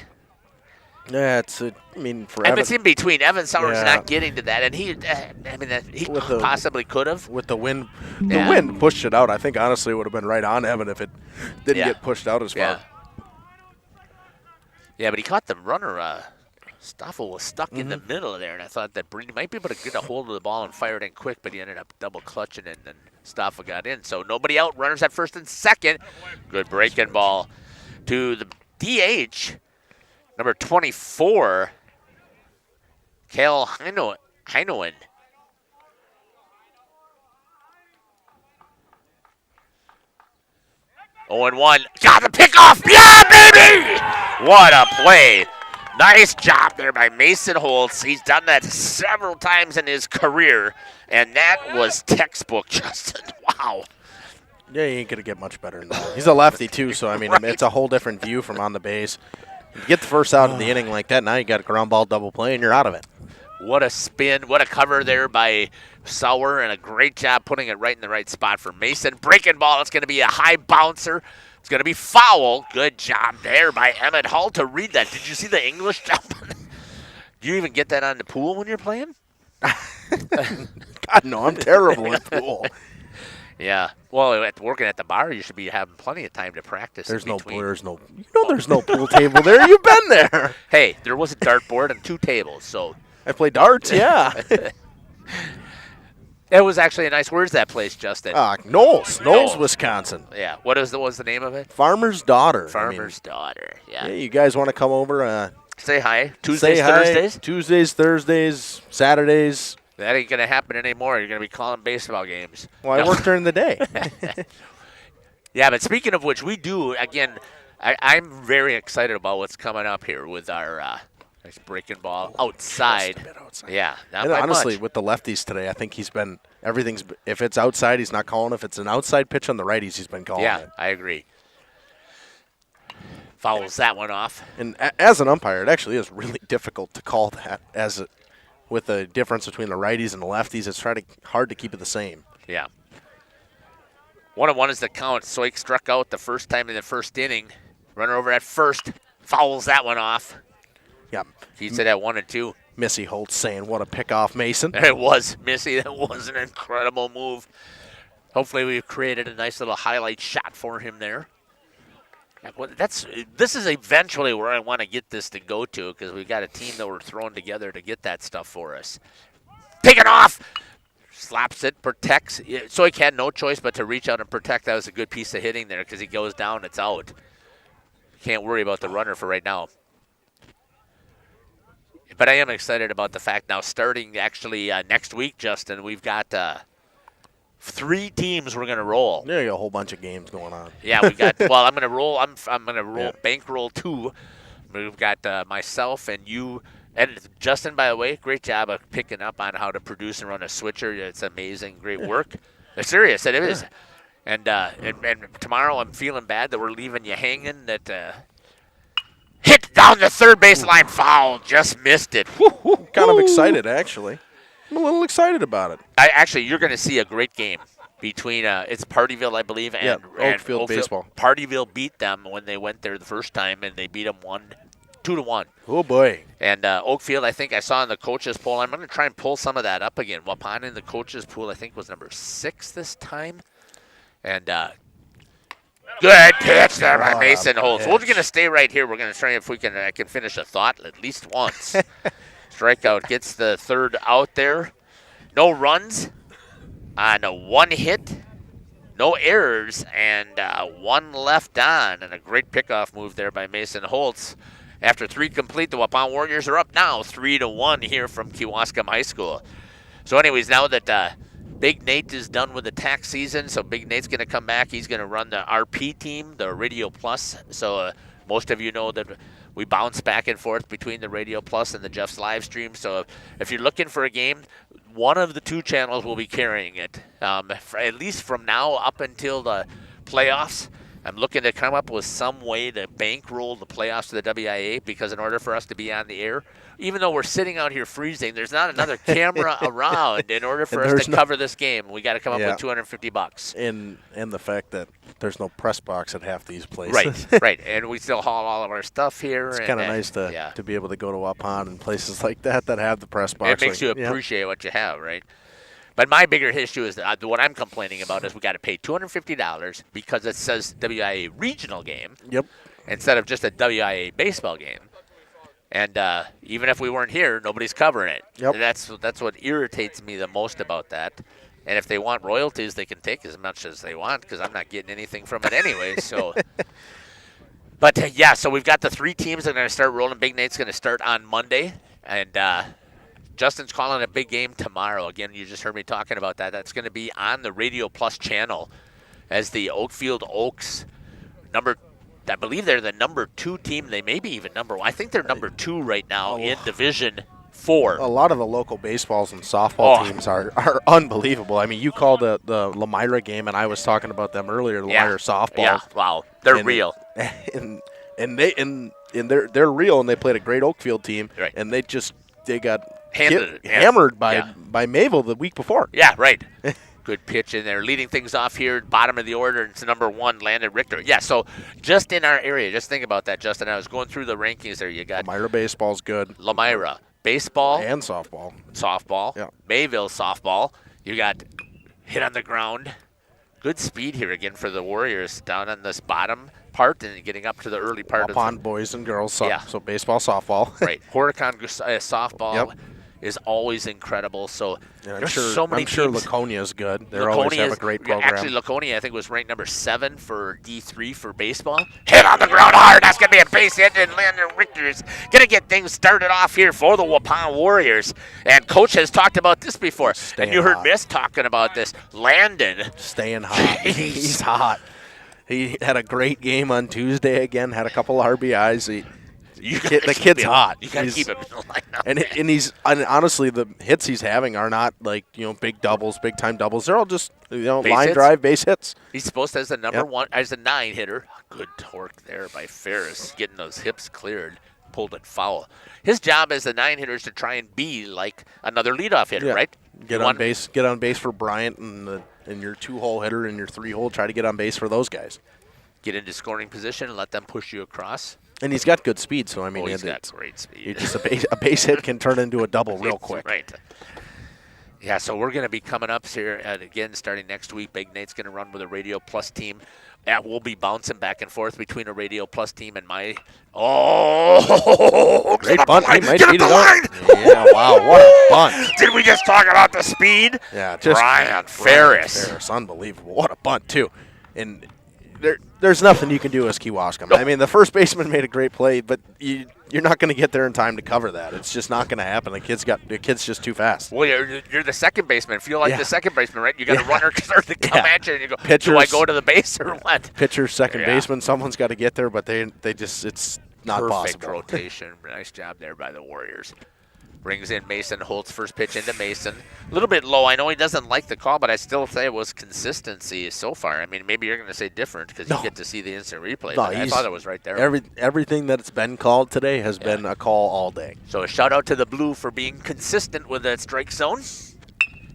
Yeah, for And Evan, it's in between. Evan Sauer's Yeah. not getting to that, and he possibly could have. with the wind. Yeah. The wind pushed it out. I think honestly it would have been right on Evan if it didn't Yeah. get pushed out as far. Yeah. Yeah, but he caught the runner. Stoffel was stuck in the middle there, and I thought that Brady might be able to get a hold of the ball and fire it in quick, but he ended up double clutching it, and then Stoffel got in. So nobody out. Runners at first and second. Good breaking ball to the DH, number 24, Kale Heinoen. Oh, and 1. Got the pickoff. Yeah, baby! What a play. Nice job there by Mason Holtz. He's done that several times in his career, and that was textbook, Justin. Wow. Yeah, he ain't gonna get much better than that. He's a lefty too, so I mean Right. it's a whole different view from on the base. You get the first out of the inning like that, now you got a ground ball double play and you're out of it. What a spin. What a cover there by Sauer, and a great job putting it right in the right spot for Mason. Breaking ball. It's going to be a high bouncer. It's going to be foul. Good job there by Emmett Hull to read that. Did you see the English jump? Do you even get that on the pool when you're playing? God, no, I'm terrible at pool. Yeah. Well, working at the bar, you should be having plenty of time to practice. There's no between. there's no pool table there. You've been there. Hey, there was a dartboard and 2 tables, so I play darts, yeah. it was actually a nice. Where's that place, Justin? Knowles, Knowles. Wisconsin. Yeah. What was the name of it? Farmer's daughter. Farmer's daughter. Yeah. Yeah, you guys want to come over? Say hi. Tuesdays, say hi. Thursdays? Tuesdays, Thursdays, Saturdays. That ain't going to happen anymore. You're going to be calling baseball games. Well, I work during the day. Yeah, but speaking of which, we do, again, I'm very excited about what's coming up here with our nice breaking ball outside. Just a bit outside. Yeah, not And by honestly, much. with the lefties today, I think everything's, if it's outside, he's not calling. If it's an outside pitch on the righties, he's been calling Yeah, it. I agree. Fouls that one off. And as an umpire, it actually is really difficult to call that with the difference between the righties and the lefties. It's hard to keep it the same. Yeah. 1-1 is the count. Soik struck out the first time in the first inning. Runner over at first. Fouls that one off. Yeah. Keeps it at 1-2. Missy Holtz saying, what a pick-off, Mason. It was, Missy. That was an incredible move. Hopefully we've created a nice little highlight shot for him there. This is eventually where I want to get this to go to, because we've got a team that we're throwing together to get that stuff for us. Taken off! Slaps it, protects. Soik had no choice but to reach out and protect. That was a good piece of hitting there, because he goes down, it's out. Can't worry about the runner for right now. But I am excited about the fact now, starting actually next week, Justin, we've got 3 teams we're going to roll. There you go, a whole bunch of games going on. Yeah, we got. Well, I'm going to roll. I'm going to roll. Yeah. Bankroll 2. We've got myself and you, and Justin. By the way, great job of picking up on how to produce and run a switcher. It's amazing, great work. It's serious, it is. And tomorrow, I'm feeling bad that we're leaving you hanging. That hit down the third baseline, foul, just missed it. Kind of excited, actually. I'm a little excited about it. You're going to see a great game between it's Partyville, I believe, and Oakfield baseball. Partyville beat them when they went there the first time, and they beat them 2-1. Oh, boy. And Oakfield, I think I saw in the coaches poll. I'm going to try and pull some of that up again. Waupun in the coaches pool, I think, was number 6 this time. And Good pitch there by What a Mason Holtz. We're pitch. going to stay right here. We're going to try if I can finish a thought at least once. Strikeout gets the third out there. No runs on one hit, no errors, and one left on, and a great pickoff move there by Mason Holtz. After 3 complete, the Waupun Warriors are up now 3-1 here from Kewaskum High School. So anyways, now that Big Nate is done with the tax season, so Big Nate's going to come back. He's going to run the RP team, the Radio Plus. So most of you know that we bounce back and forth between the Radio Plus and the Jeff's live stream. So if you're looking for a game, one of the 2 channels will be carrying it, at least from now up until the playoffs. I'm looking to come up with some way to bankroll the playoffs to the WIA, because in order for us to be on the air, even though we're sitting out here freezing, there's not another camera around. In order for us to cover this game, we got to come up with $250. And the fact that there's no press box at half these places. Right. And we still haul all of our stuff here. It's kind of nice to be able to go to Waupun and places like that have the press box. It makes you appreciate what you have, right? But my bigger issue is that what I'm complaining about is we got to pay $250 because it says WIA regional game instead of just a WIA baseball game. And even if we weren't here, nobody's covering it. Yep. That's what irritates me the most about that. And if they want royalties, they can take as much as they want, because I'm not getting anything from it anyway. So, but so we've got the 3 teams that are going to start rolling. Big Nate's going to start on Monday, and Justin's calling a big game tomorrow. Again, you just heard me talking about that. That's going to be on the Radio Plus channel as the Oakfield Oaks I believe they're the number 2 team. They may be even number 1. I think they're number 2 right now in Division 4. A lot of the local baseballs and softball teams are unbelievable. I mean, you called the Lemira game, and I was talking about them earlier, the Lemira softball. Yeah, wow. They're real. And they're real, and they played a great Oakfield team, and they got hammered by Mayville the week before. Yeah, right. Good pitch in there. Leading things off here, bottom of the order, it's number 1, Landon Richter. Yeah, so just in our area, just think about that, Justin. I was going through the rankings there. You got Lemira baseball's good. Lemira baseball. And softball. Yeah. Mayville softball. You got hit on the ground. Good speed here again for the Warriors down on this bottom part and getting up to the early part of boys and girls, so baseball, softball. Right. Horicon softball is always incredible. So I'm sure Laconia is good. They always have a great program. Actually, Laconia, I think, was ranked number 7 for D3 for baseball. Hit on the ground hard. That's going to be a base hit, and Landon Richter is going to get things started off here for the Waupun Warriors. And Coach has talked about this before. And you heard Miss talking about this. Landon. Staying hot. He's hot. He had a great game on Tuesday again, had a couple RBIs. The kid's hot. You got to keep him in the lineup. And honestly, the hits he's having are not like, big doubles, big time doubles. They're all just, line drive, base hits. He's supposed to as the number 1, as a 9 hitter. Good torque there by Ferris, getting those hips cleared, pulled it foul. His job as the 9 hitter is to try and be like another leadoff hitter, right? Get on base for Bryant and your 2-hole hitter and your 3-hole. Try to get on base for those guys. Get into scoring position and let them push you across. And he's got good speed, so I mean, he's got great speed. Just a base hit can turn into a double real quick. Right. Yeah, so we're going to be coming up here, and again, starting next week, Big Nate's going to run with a Radio Plus team. We'll be bouncing back and forth between a Radio Plus team and my... Oh! Great bunt. He might beat it up. Yeah, wow, what a bunt. Did we just talk about the speed? Yeah, Brian Ferris. Unbelievable. What a bunt, too. And there's nothing you can do as Kewaskum. Nope. I mean, the first baseman made a great play, but you're not going to get there in time to cover that. It's just not going to happen. The kid's just too fast. Well, you're the second baseman. Feel like the second baseman, right? You got a runner start to come at you, and you go, do I go to the base or what? Pitcher, second baseman, someone's got to get there, but they just it's not perfect possible. Rotation. Nice job there by the Warriors. Brings in Mason Holtz, first pitch into Mason. A little bit low. I know he doesn't like the call, but I still say it was consistency so far. I mean, maybe you're going to say different because you get to see the instant replay. No, I thought it was right there. Everything that's been called today has been a call all day. So a shout out to the Blue for being consistent with that strike zone.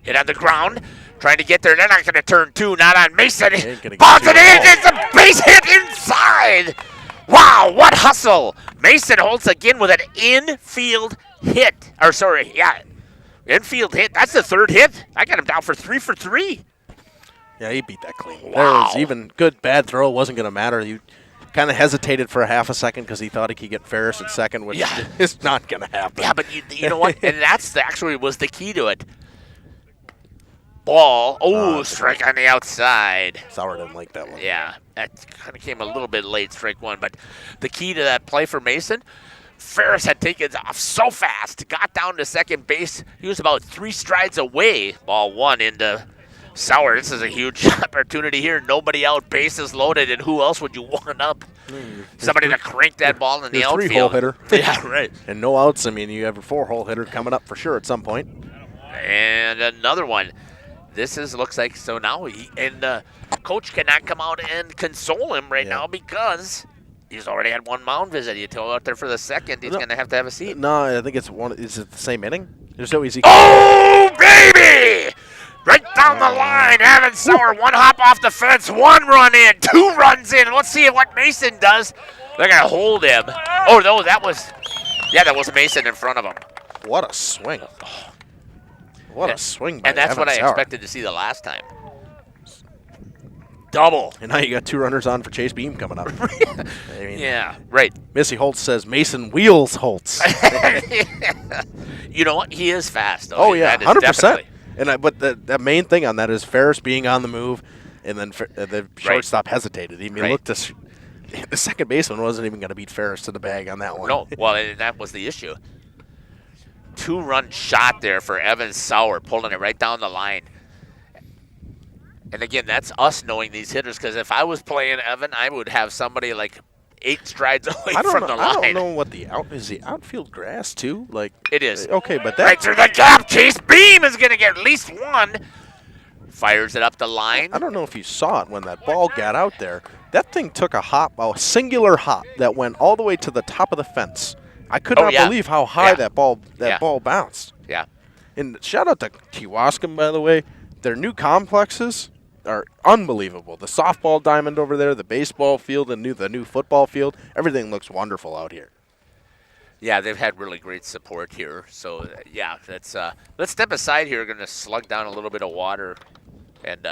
Hit on the ground, trying to get there. They're not going to turn 2, not on Mason. Balls it in. It's a base hit inside. Wow, what hustle. Mason Holtz again with an infield hit. Infield hit. That's the 3rd hit. I got him down for 3 for 3. Yeah, he beat that clean. Wow. There was even good, bad throw. Wasn't going to matter. You kind of hesitated for a half a second because he thought he could get Ferris at second, which is not going to happen. Yeah, but you know what? And that's actually was the key to it. Ball. Oh, strike on the outside. Sauer didn't like that one. Yeah, that kind of came a little bit late, strike one. But the key to that play for Mason, Ferris had taken it off so fast, got down to second base. He was about 3 strides away. Ball 1 into Sauer. This is a huge opportunity here. Nobody out, bases loaded, and who else would you want up? Somebody to crank that ball in the outfield. 3-hole hitter. Yeah, right. And no outs. I mean, you have a 4-hole hitter coming up for sure at some point. And another one. Looks like so now coach cannot come out and console him right now because he's already had 1 mound visit. You go out there for the second, he's going to have a seat. No, I think it's one. Is it the same inning? There's no easy. Oh baby! Right down the line, Evan Sauer, 1 hop off the fence, 1 run in, 2 runs in. Let's see what Mason does. They're going to hold him. Oh no, that was Mason in front of him. What a swing! What a swing by And that's Evan what I Sauer. expected to see the last time. Double. And now you got 2 runners on for Chase Beam coming up. I mean, Yeah, right. Missy Holtz says Mason wheels Holtz. You know what? He is fast, though. Oh yeah, That is 100%. definitely- And but the main thing on that is Ferris being on the move, and then the shortstop hesitated. I mean, look, the second baseman wasn't even going to beat Ferris to the bag on that one. No, well, and that was the issue. 2-run shot there for Evan Sauer, pulling it right down the line. And again, that's us knowing these hitters, because if I was playing Evan, I would have somebody like 8 strides away from the line. I don't know what is the outfield grass too? Like it is. Okay, but that right through the gap. Chase Beam is going to get at least 1. Fires it up the line. I don't know if you saw it when that ball got out there. That thing took a singular hop that went all the way to the top of the fence. I could not believe how high that ball bounced. Yeah. And shout out to Kewaskum, by the way. Their new complexes are unbelievable. The softball diamond over there, the baseball field, and the new football field. Everything looks wonderful out here. Yeah, they've had really great support here. So, let's step aside here. We're going to slug down a little bit of water, and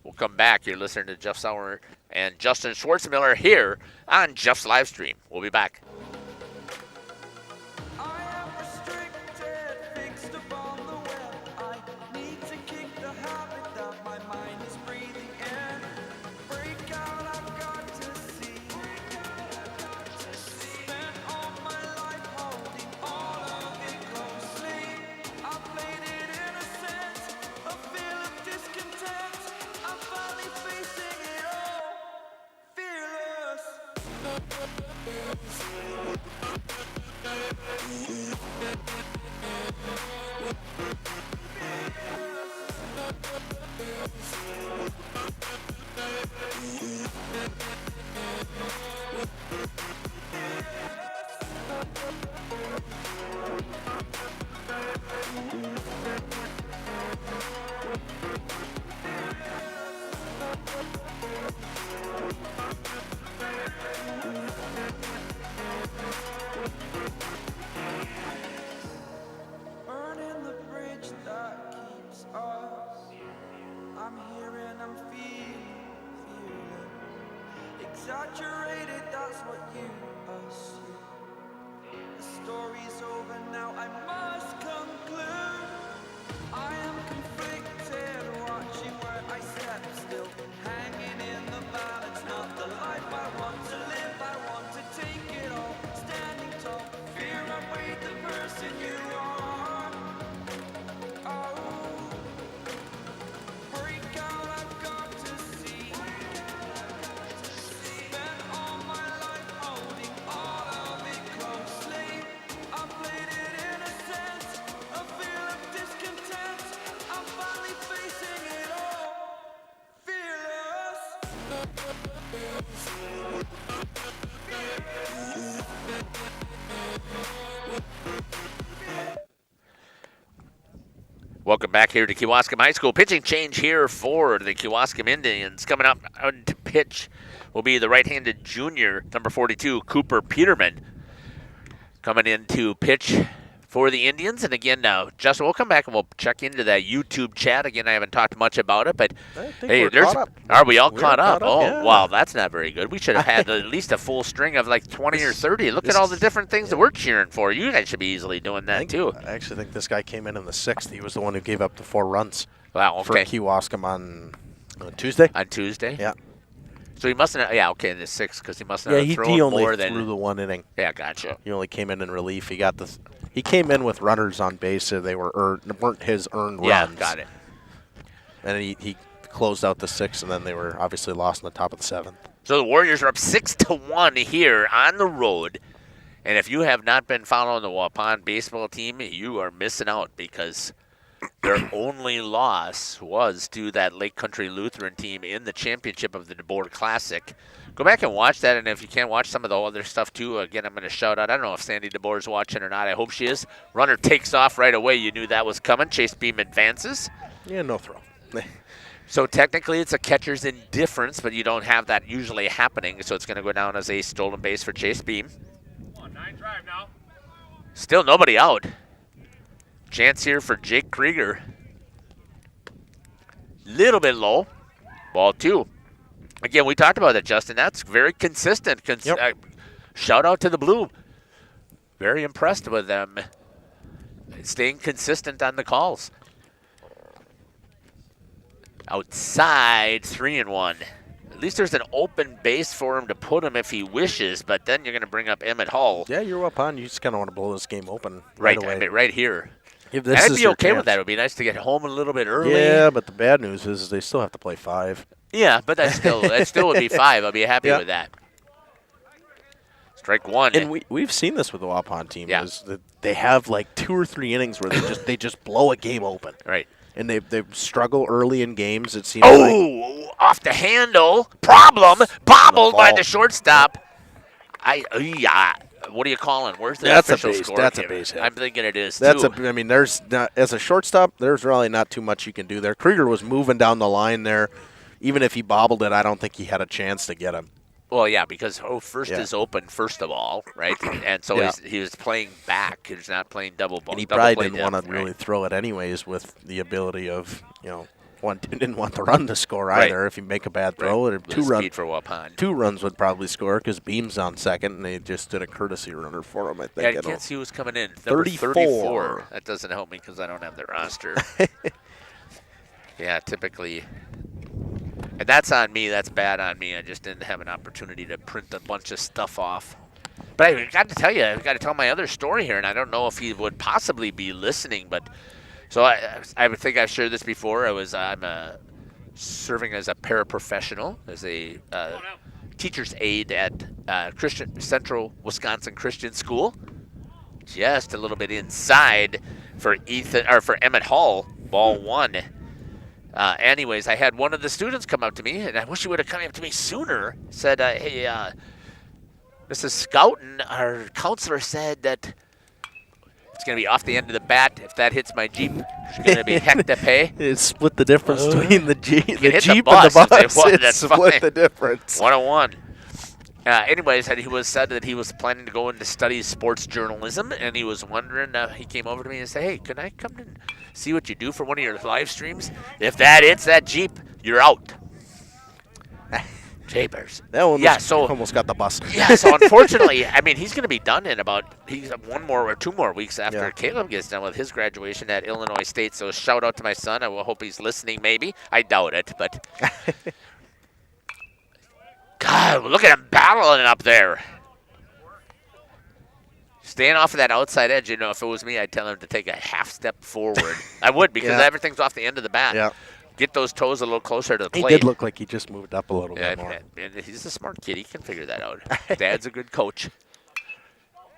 we'll come back. You're listening to Jeff Sauer and Justin Schwartzmiller here on Jeff's live stream. We'll be back. Exaggerated, that's what you assume. The story's over now, I must conclude. I am conflicted, watching where I step still, hanging in the balance, not the life I want to live. I want to take it all, standing tall, fear I weighed the person you are. Oh, break out, I've got to see. Spent all my life holding all of it closely. I played it in a sense, a feel of discontent. I'm finally facing it all, fearless. Welcome back here to Kewaskum High School. Pitching change here for the Kewaskum Indians. Coming up to pitch will be the right-handed junior, number 42, Cooper Peterman. Coming in to pitch for the Indians. And again, now, Justin, we'll come back and we'll check into that YouTube chat. Again, I haven't talked much about it, but I think hey, we're caught up. Are we all We're caught up? caught up, Oh, yeah. wow, that's not very good. We should have had at least a full string of like 20 or 30. Look at all the different things that we're cheering for. You guys should be easily doing that, too. I actually think this guy came in the 6th. He was the one who gave up the 4 runs Wow, for okay. Kewaskum on Tuesday. On Tuesday? Yeah. So he mustn't have, in the 6th, because he mustn't Yeah, have he thrown only more threw than. the 1 inning. Yeah, gotcha. He only came in relief. He came in with runners on base, so they weren't his earned Yeah, runs. got it. And he closed out the 6th, and then they were obviously lost in the top of the 7th. So the Warriors are up 6-1 here on the road. And if you have not been following the Waupun baseball team, you are missing out because their only loss was to that Lake Country Lutheran team in the championship of the DeBoer Classic. Go back and watch that, and if you can't watch some of the other stuff too, again, I'm going to shout out. I don't know if Sandy DeBoer is watching or not. I hope she is. Runner takes off right away. You knew that was coming. Chase Beam advances. Yeah, no throw. So technically it's a catcher's indifference, but you don't have that usually happening, so it's going to go down as a stolen base for Chase Beam. Come on, 9 drive now. Still nobody out. Chance here for Jake Krieger. Little bit low. Ball 2. Again, we talked about that, Justin. That's very consistent. Yep. Shout out to the Blue. Very impressed with them staying consistent on the calls. Outside, 3-1. At least there's an open base for him to put him if he wishes, but then you're going to bring up Emmett Hull. Yeah, you're up on. You just kind of want to blow this game open Right away. I mean, right here. If And this I'd is be your okay with chance. that. It would be nice to get home a little bit early. Yeah, but the bad news is they still have to play 5. Yeah, but that still would be 5. I'd be happy Yeah. with that. Strike 1. And we've seen this with the Waupun team. Yeah. Is that they have like 2 or 3 innings where they just blow a game open. Right. And they struggle early in games. It seems like. Oh, off the handle. Problem. Bobbled by fault. the shortstop. What are you calling? Where's the That's a official base- score? that's a here? base hit. I'm thinking it is, That's too. I mean, there's not, as a shortstop, there's really not too much you can do there. Krieger was moving down the line there. Even if he bobbled it, I don't think he had a chance to get him. Well, yeah, because first Yeah. is open, first of all, right? And so Yeah. he was playing back. He's not playing double ball. And he double probably play didn't want depth, to really right? throw it anyways with the ability of, didn't want the run to score Right. either. If you make a bad throw, or The speed for Waupun. 2 runs would probably score because Beam's on second, and they just did a courtesy runner for him, I think. Yeah, I can't see who's coming in. Number 34. That doesn't help me because I don't have the roster. Yeah, typically. And that's on me. That's bad on me. I just didn't have an opportunity to print a bunch of stuff off. But I got to tell you, I've got to tell my other story here, and I don't know if he would possibly be listening, but so I would think I've shared this before. I'm serving as a paraprofessional, as a teacher's aide at Central Wisconsin Christian School. Just a little bit inside for Emmett Hull, ball 1. Anyways, I had one of the students come up to me, and I wish he would have come up to me sooner. Said, "Hey, Mrs. Scouten, our counselor said that it's going to be off the end of the bat. If that hits my Jeep, it's going to be heck to pay." It split the difference between the Jeep hit the and bus the if they bus. want, It that's split fine. the difference. 101. Anyways, he said that he was planning to go into study sports journalism, and he was wondering. He came over to me and said, "Hey, can I come and see what you do for one of your live streams? If that hits that Jeep, you're out." Japers. That one Yeah, was- so- almost got the bus. Yeah, so unfortunately, I mean, he's going to be done in about 1 more or 2 more weeks after Yeah. Caleb gets done with his graduation at Illinois State. So shout out to my son. I will hope he's listening. Maybe I doubt it, but God, look at him battling up there. Staying off of that outside edge, if it was me, I'd tell him to take a half step forward. I would, because Yeah. everything's off the end of the bat. Yeah. Get those toes a little closer to the He plate. did look like he just moved up a little Yeah, bit more. and he's a smart kid. He can figure that out. Dad's a good coach.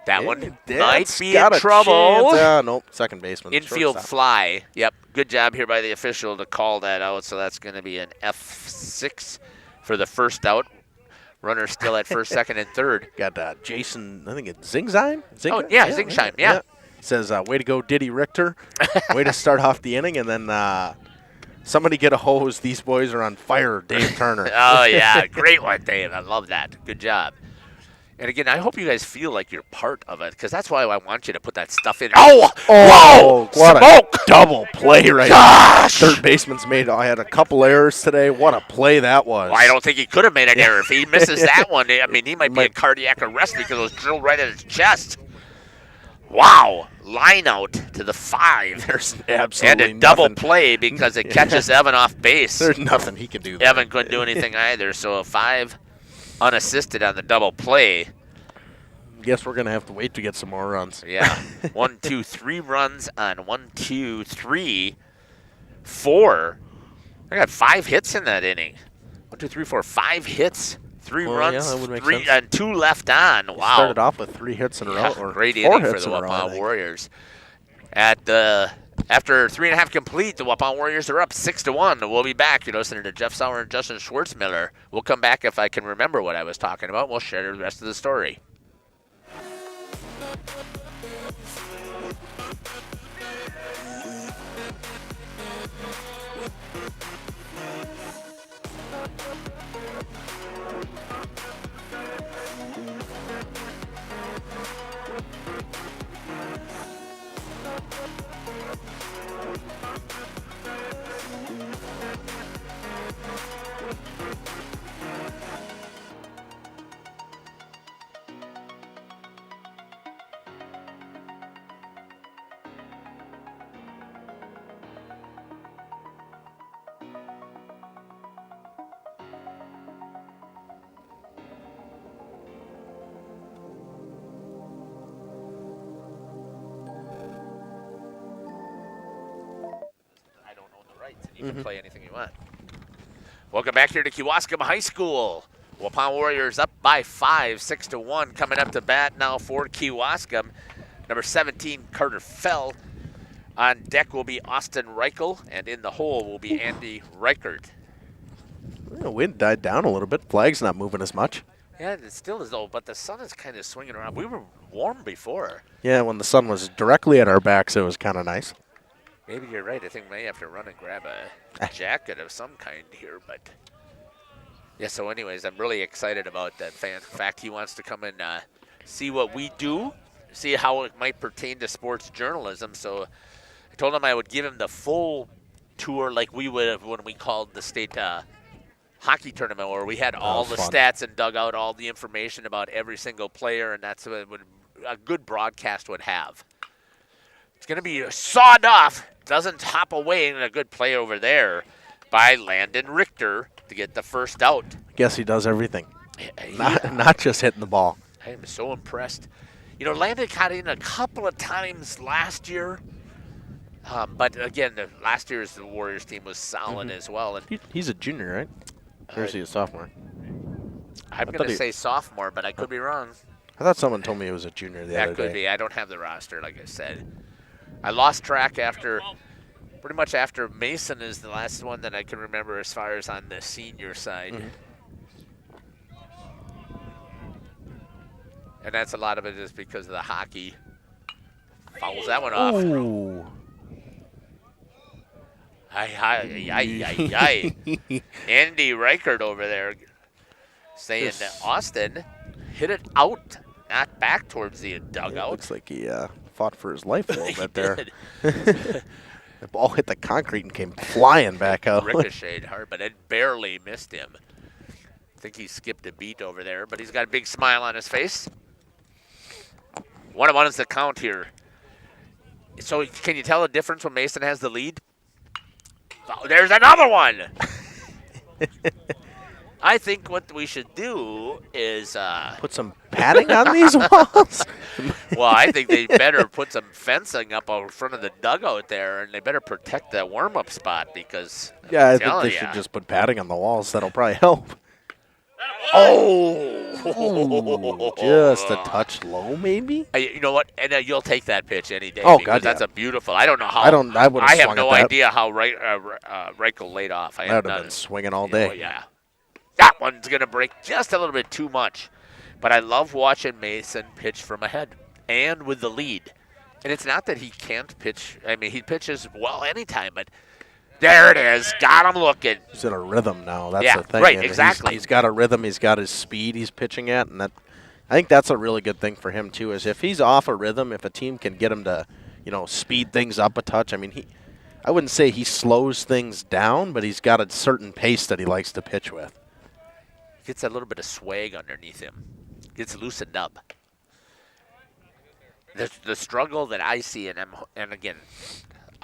That one might be in trouble. Nope, second baseman. Infield shortstop. fly. Yep. Good job here by the official to call that out. So that's going to be an F6 for the first out. Runner still at first, second, and third. Got Jason, I think it's Zingsheim? Oh, yeah, Zingsheim, yeah. Says, way to go, Diddy Richter. Way to start off the inning. And then somebody get a hose. These boys are on fire, Dave Turner. Oh, yeah. Great one, Dave. I love that. Good job. And again, I hope you guys feel like you're part of it, because that's why I want you to put that stuff in. Oh! Whoa! What Smoke! a double play right Gosh! there. Third baseman's made. I had a couple errors today. What a play that was. Well, I don't think he could have made an error. If he misses that one, I mean, he might be in cardiac arrest because it was drilled right at his chest. Wow. Line out to the 5. There's absolutely and a double nothing. play because it catches Evan off base. There's nothing he can do there. Evan couldn't do anything either, so a 5 unassisted on the double play. Guess we're going to have to wait to get some more runs. Yeah. 1, 2, 3 runs on 1, 2, 3, 4. I got 5 hits in that inning. 1, 2, 3, 4, 5 hits, 3 runs, yeah, that would make 3 sense. and 2 left on. Wow. Started off with 3 hits in a row. Yeah, Or great 4 inning for hits the in a row, I Waupun think. Warriors. After 3.5 complete, the Waupun Warriors are up 6-1. We'll be back. You're listening to Jeff Sauer and Justin Schwartzmiller. We'll come back if I can remember what I was talking about. We'll share the rest of the story. You can play anything you want. Welcome back here to Kewaskum High School. Waupun Warriors up by 5, 6-1. Coming up to bat now for Kewaskum. Number 17, Carter Fell. On deck will be Austin Reichel, and in the hole will be Andy Reichert. The wind died down a little bit. Flag's not moving as much. Yeah, it still is though, but the sun is kind of swinging around. We were warm before. Yeah, when the sun was directly at our backs, it was kind of nice. Maybe you're right. I think I may have to run and grab a jacket of some kind here. But yeah, so anyways, I'm really excited about that fact he wants to come and see what we do, see how it might pertain to sports journalism. So I told him I would give him the full tour like we would have when we called the state hockey tournament, where we had all the stats and dug out all the information about every single player, and that's what a good broadcast would have. It's going to be sawed off. Doesn't hop away, and a good play over there by Landon Richter to get the first out. Guess he does everything. Not just hitting the ball. I am so impressed. You know, Landon got in a couple of times last year. But again, last year's Warriors team was solid as well. And He's a junior, right? Or is he a sophomore? I'm going to say sophomore, but I could be wrong. I thought someone told me he was a junior the other That could day. be. I don't have the roster, like I said. I lost track pretty much after Mason is the last one that I can remember as far as on the senior side. And that's a lot of it is because of the hockey. Fouls that one off. Ooh. Andy Reichert over there saying that Austin hit it out, not back towards the dugout. Looks like he fought for his life a little bit there. Did. The ball hit the concrete and came flying back out. Ricocheted hard, but it barely missed him. I think he skipped a beat over there, but he's got a big smile on his face. 1-1 is the count here. So can you tell the difference when Mason has the lead? Oh, there's another one. I think what we should do is Put some padding on these walls? well, I think they better put some fencing up in front of the dugout there, and they better protect that warm-up spot because Yeah, I I'm think telling they ya. should just put padding on the walls. That'll probably help. Oh, Just a touch low, maybe? You know what? And you'll take that pitch any day. Oh, because God, that's yeah. a beautiful. I don't know how. I would've I have swung no at that. idea how Reichel laid off. I That have would have none. been swinging all You know, day. yeah, that one's gonna break just a little bit too much. But I love watching Mason pitch from ahead and with the lead. And it's not that he can't pitch. I mean, he pitches well anytime, but. There it is. Got him looking. He's in a rhythm now. That's Yeah, the thing. right, And exactly. He's got a rhythm. He's got his speed he's pitching at, and that I think that's a really good thing for him too. Is if he's off a rhythm, if a team can get him to, speed things up a touch. I mean, I wouldn't say he slows things down, but he's got a certain pace that he likes to pitch with. Gets a little bit of swag underneath him. Gets loosened up. The struggle that I see, and again,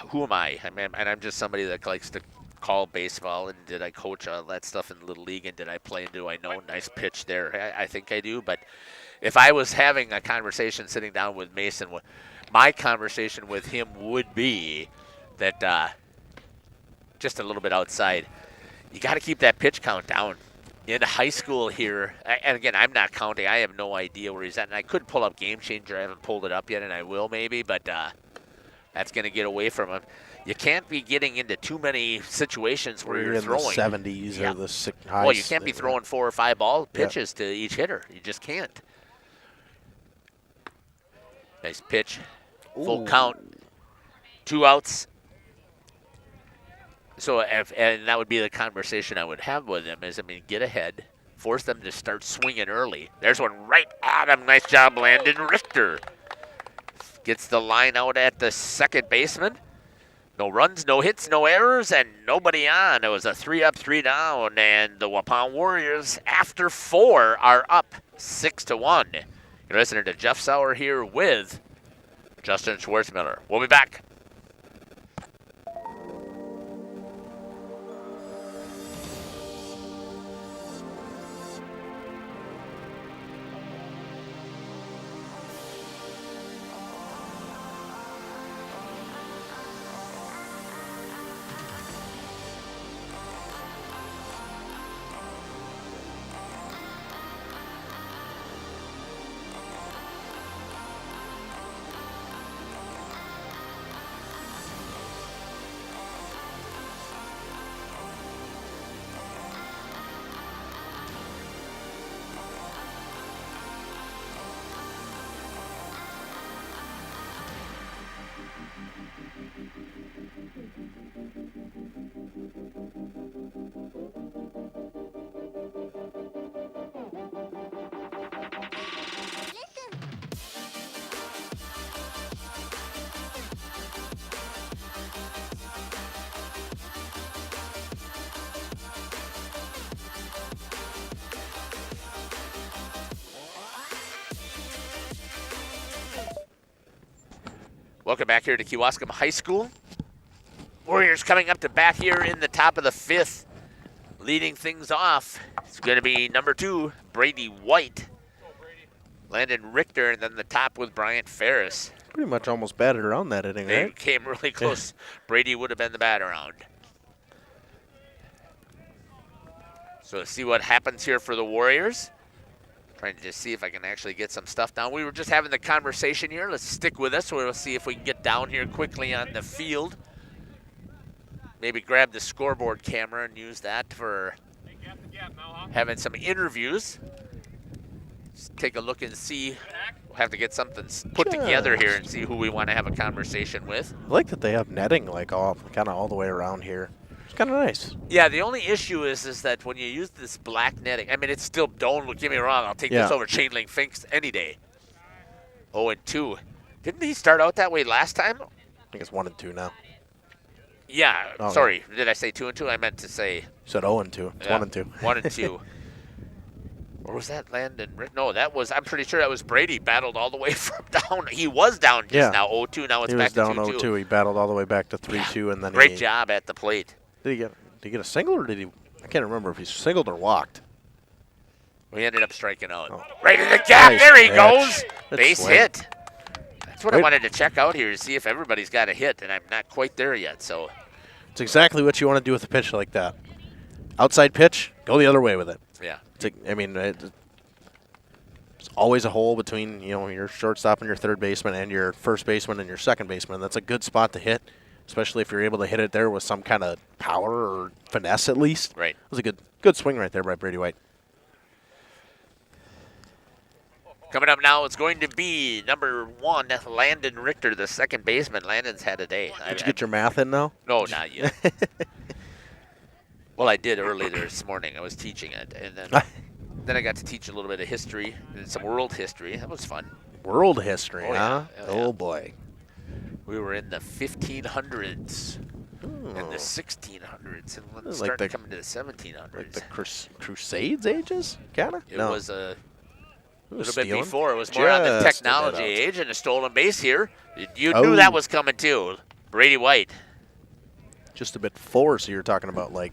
who am I? I'm just somebody that likes to call baseball, and did I coach all that stuff in Little League, and did I play, and do I know? Nice pitch there. I think I do, but if I was having a conversation sitting down with Mason, my conversation with him would be that just a little bit outside, you got to keep that pitch count down. In high school here, and again, I'm not counting. I have no idea where he's at, and I could pull up Game Changer. I haven't pulled it up yet, and I will maybe, but that's going to get away from him. You can't be getting into too many situations where you're throwing. In the 70s or the high. Well, you can't be throwing 4 or 5 ball pitches to each hitter. You just can't. Nice pitch. Full count. 2 outs. So, and that would be the conversation I would have with him is, get ahead, force them to start swinging early. There's one right at him. Nice job, Landon Richter. Gets the line out at the second baseman. No runs, no hits, no errors, and nobody on. It was a 3 up, 3 down, and the Waupun Warriors, after 4, are up 6-1. You're listening to Jeff Sauer here with Justin Schwartzmiller. We'll be back. Welcome back here to Kewaskum High School. Warriors coming up to bat here in the top of the 5th. Leading things off, it's going to be number 2, Brady White. Landon Richter, and then the top with Bryant Ferris. Pretty much almost batted around that inning, They right? came really close. Brady would have been the bat around. So let's see what happens here for the Warriors. Trying to just see if I can actually get some stuff down. We were just having the conversation here. Let's stick with us. We'll see if we can get down here quickly on the field. Maybe grab the scoreboard camera and use that for having some interviews. Just take a look and see. We'll have to get something put together here and see who we want to have a conversation with. I like that they have netting kind of all the way around here. It's kind of nice. Yeah, the only issue is that when you use this black netting, it's still, don't get me wrong, I'll take this over chain link fence any day. 0-2. Didn't he start out that way last time? I think it's 1-2 now. Yeah, Oh, sorry. Did I say 2-2? I meant to say. You said 0-2. It's 1-2. 1-2. Or was that Landon? No, that was, I'm pretty sure that was Brady. Battled all the way from down. He was down just now, 0-2. Now it's back to 2-2. He was down 0-2. He battled all the way back to 3-2, and then great job at the plate. Did he get a single, or did he? I can't remember if he singled or walked. We ended up striking out. Oh. Right in the gap. Nice there he catch. goes. Base hit. That's what I wanted to check out here to see if everybody's got a hit, and I'm not quite there yet. So it's exactly what you want to do with a pitch like that. Outside pitch, go the other way with it. Yeah. It's always a hole between your shortstop and your third baseman and your first baseman and your second baseman. That's a good spot to hit, especially if you're able to hit it there with some kind of power or finesse at least. Right. It was a good swing right there by Brady White. Coming up now, it's going to be number 1, Landon Richter, the second baseman. Landon's had a day. Did you get your math in now? No, not yet. Well, I did earlier this morning. I was teaching it, and then Then I got to teach a little bit of history and some world history. That was fun. World history, Oh, yeah. huh? Oh, Oh, yeah. boy. We were in the 1500s and the 1600s, and Like starting the- to come into the 1700s. Like the Crusades ages, kind of? It was a It little was bit stealing. before. It was more on the Just a bit technology out. age, and a stolen base here. You Oh. knew that was coming too. Brady White. Just a bit before, so you're talking about like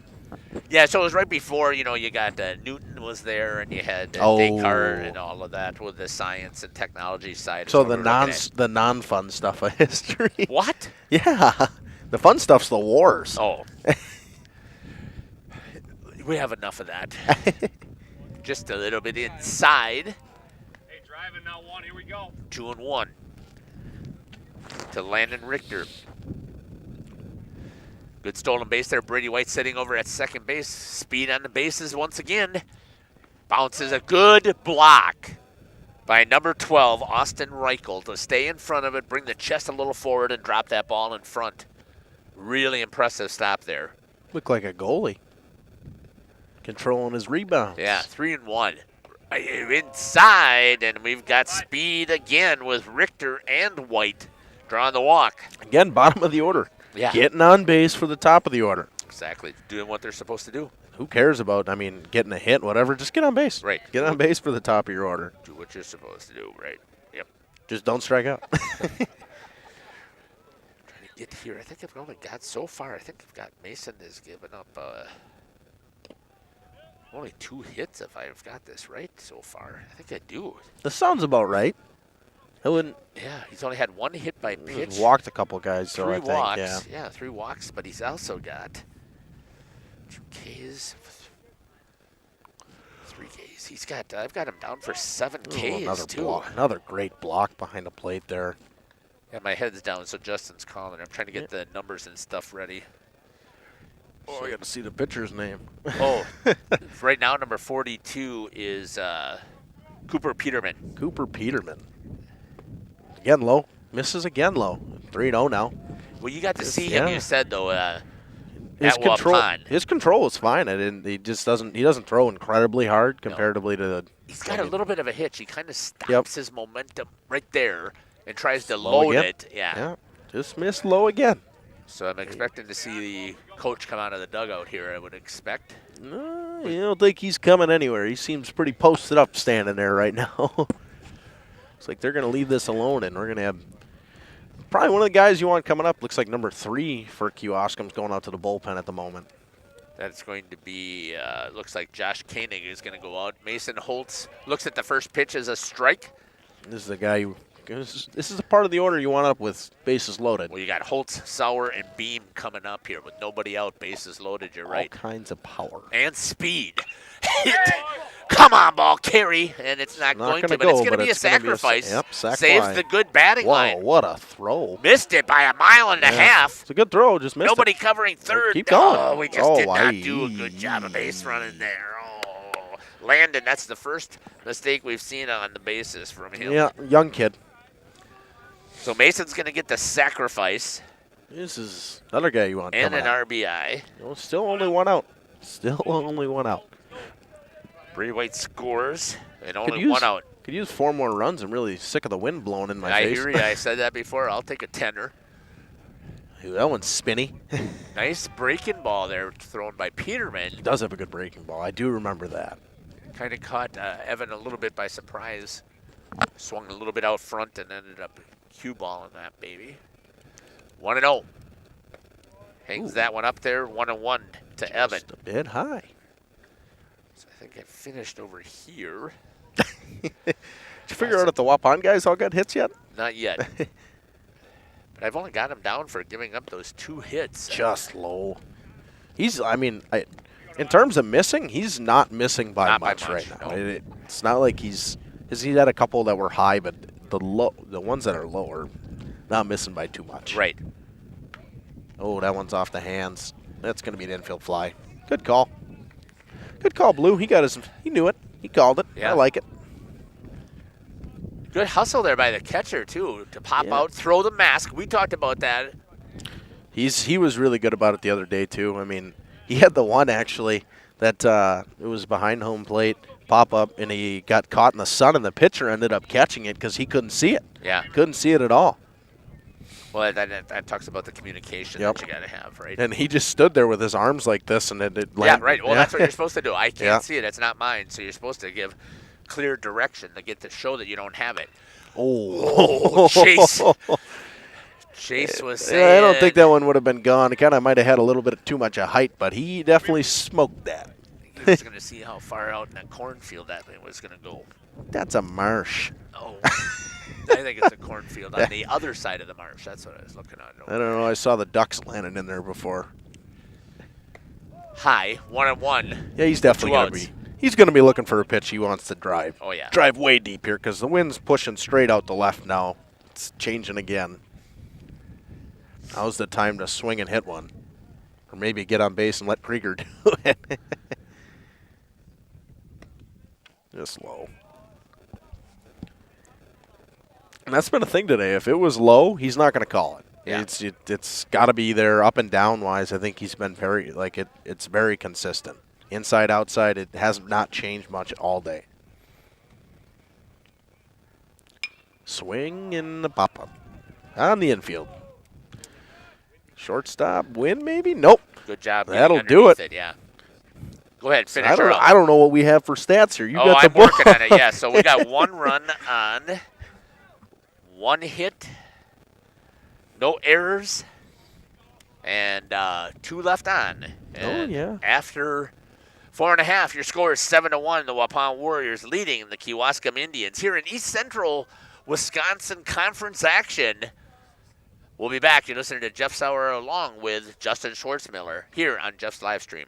Yeah, so it was right before, you got Newton was there, and you had Oh. Descartes and all of that with the science and technology side. is so what the we were looking at. non-fun stuff of history. What? Yeah, the fun stuff's the wars. Oh. We have enough of that. Just a little bit inside. Hey, driving now 1. Here we go. 2-1 to Landon Richter. Good stolen base there. Brady White sitting over at second base. Speed on the bases once again. Bounces a good block by number 12, Austin Reichel, to stay in front of it, bring the chest a little forward, and drop that ball in front. Really impressive stop there. Look like a goalie. Controlling his rebounds. Yeah, 3-1. Inside, and we've got speed again with Richter and White drawing the walk. Again, bottom of the order. Yeah. Getting on base for the top of the order. Exactly. Doing what they're supposed to do. Who cares about, getting a hit, whatever. Just get on base. Right. Get on base for the top of your order. Do what you're supposed to do, right? Yep. Just don't strike out. Trying to get here. I think I've only got so far. I think I've got Mason has given up only 2 hits if I've got this right so far. I think I do. This sounds about right. I wouldn't. Yeah, he's only had 1 hit by pitch. He's walked a couple guys, so 3 I think, walks. yeah. 3 walks, but he's also got 2 Ks, 3 Ks. He's got. I've got him down for 7 Ks Ooh, another too. block. Another great block behind the plate there. Yeah, my head's down, so Justin's calling. I'm trying to get the numbers and stuff ready. Oh, I got to see the pitcher's name. Oh, right now number 42 is Cooper Peterman. Cooper Peterman. Again low. Misses again low. 3-0 now. Well, you got to see Yeah. him. You said though His at control. Waupun. His control is fine. He just doesn't. He doesn't throw incredibly hard comparatively to the. He's got a little bit of a hitch. He kind of stops Yep. his momentum right there and tries to Low load again. it. Yeah. Yeah. Just missed low again. So I'm expecting to see the coach come out of the dugout here. I would expect. No, you don't think he's coming anywhere. He seems pretty posted up standing there right now. It's like they're going to leave this alone, and we're going to have probably one of the guys you want coming up. Looks like number 3 for Kewaskum's going out to the bullpen at the moment. That's going to be, looks like Josh Koenig is going to go out. Mason Holtz looks at the first pitch as a strike. This is the guy who. This is the part of the order you want up with bases loaded. Well, you got Holtz, Sauer, and Beam coming up here with nobody out, bases loaded. You're right. All kinds of power. And speed. Hit. Come on, ball carry, and it's not going to, gonna but it's go, going to but be a it's gonna be a sacrifice. sac Saves fly. the good batting Whoa, line. what a throw. Missed it by a mile and a half. It's a good throw, just missed Nobody it. covering third. Keep going. Oh, we just did not aye. do a good job of base running there. Oh, Landon, that's the first mistake we've seen on the bases from him. Yeah, young kid. So Mason's going to get the sacrifice This is another guy you want and coming an up. RBI. Well, still only one out. Still only one out. Brady White scores and Could only use, one out. Could use 4 more runs. I'm really sick of the wind blowing in my I face. hear you. I said that before. I'll take a tenner. Ooh, that one's spinny. Nice breaking ball there thrown by Peterman. He does have a good breaking ball. I do remember that. Kind of caught Evan a little bit by surprise. Swung a little bit out front and ended up cue balling that baby. 1-0. Hangs Ooh. that one up there. 1-1 to Evan. Just a bit high. So I think I finished over here. Did you figure out if the Waupun guys all got hits yet? Not yet. But I've only got him down for giving up those 2 hits. Just low. In terms of missing, he's not missing by Not by much right much, now. no. It's not like he's had a couple that were high, but the ones that are low are not missing by too much. Right. Oh, that one's off the hands. That's going to be an infield fly. Good call. Good call, Blue. He knew it. He called it. Yeah. I like it. Good hustle there by the catcher, too, to pop Yeah. out, throw the mask. We talked about that. He was really good about it the other day too. I mean, he had the one actually that it was behind home plate, pop-up, and he got caught in the sun, and the pitcher ended up catching it because he couldn't see it. Yeah. Couldn't see it at all. Well, that talks about the communication Yep. that you got to have, right? And he just stood there with his arms like this, and it Yeah, landed. right. Well, that's what you're supposed to do. I can't Yeah. see it. It's not mine. So you're supposed to give clear direction to get to show that you don't have it. Oh, Chase. Chase was saying. Yeah, I don't think that one would have been gone. It kind of might have had a little bit too much of height, but he definitely smoked that. He was going to see how far out in that cornfield that thing was going to go. That's a marsh. Oh. I think it's a cornfield on the other side of the marsh. That's what I was looking at. I don't know. I saw the ducks landing in there before. High, 1-1. Yeah, he's definitely Two going to outs. be. He's going to be looking for a pitch he wants to drive. Oh, yeah. Drive way deep here because the wind's pushing straight out the left now. It's changing again. Now's the time to swing and hit one. Or maybe get on base and let Krieger do it. Just low. And that's been a thing today. If it was low, he's not going to call it. Yeah. It's got to be there up and down wise. I think he's been very it's very consistent. Inside outside, it has not changed much all day. Swing and the pop up on the infield. Shortstop win maybe? Nope. Good job. That'll getting do underneath Yeah. Go ahead, finish I don't, her up. I don't know what we have for stats here. You Oh, got the I'm book. working on it. Yeah, so we got 1 run on 1 hit, no errors, and 2 left on. And yeah. After 4.5, your score is 7-1. The Waupun Warriors leading the Kewaskum Indians here in East Central Wisconsin Conference action. We'll be back. You're listening to Jeff Sauer along with Justin Schwartzmiller here on Jeff's live stream.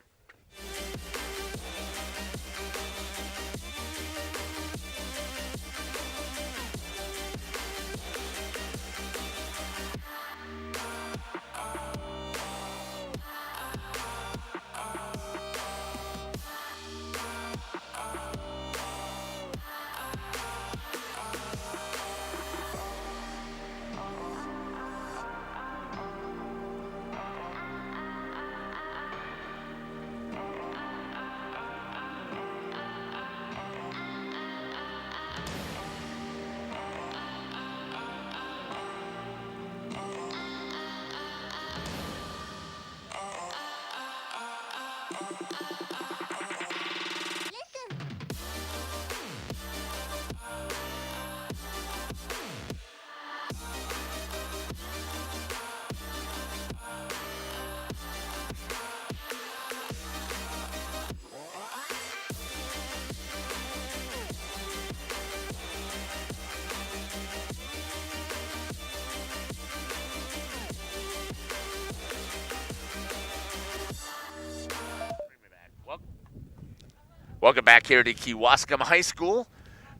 Welcome back here to Kewaskum High School.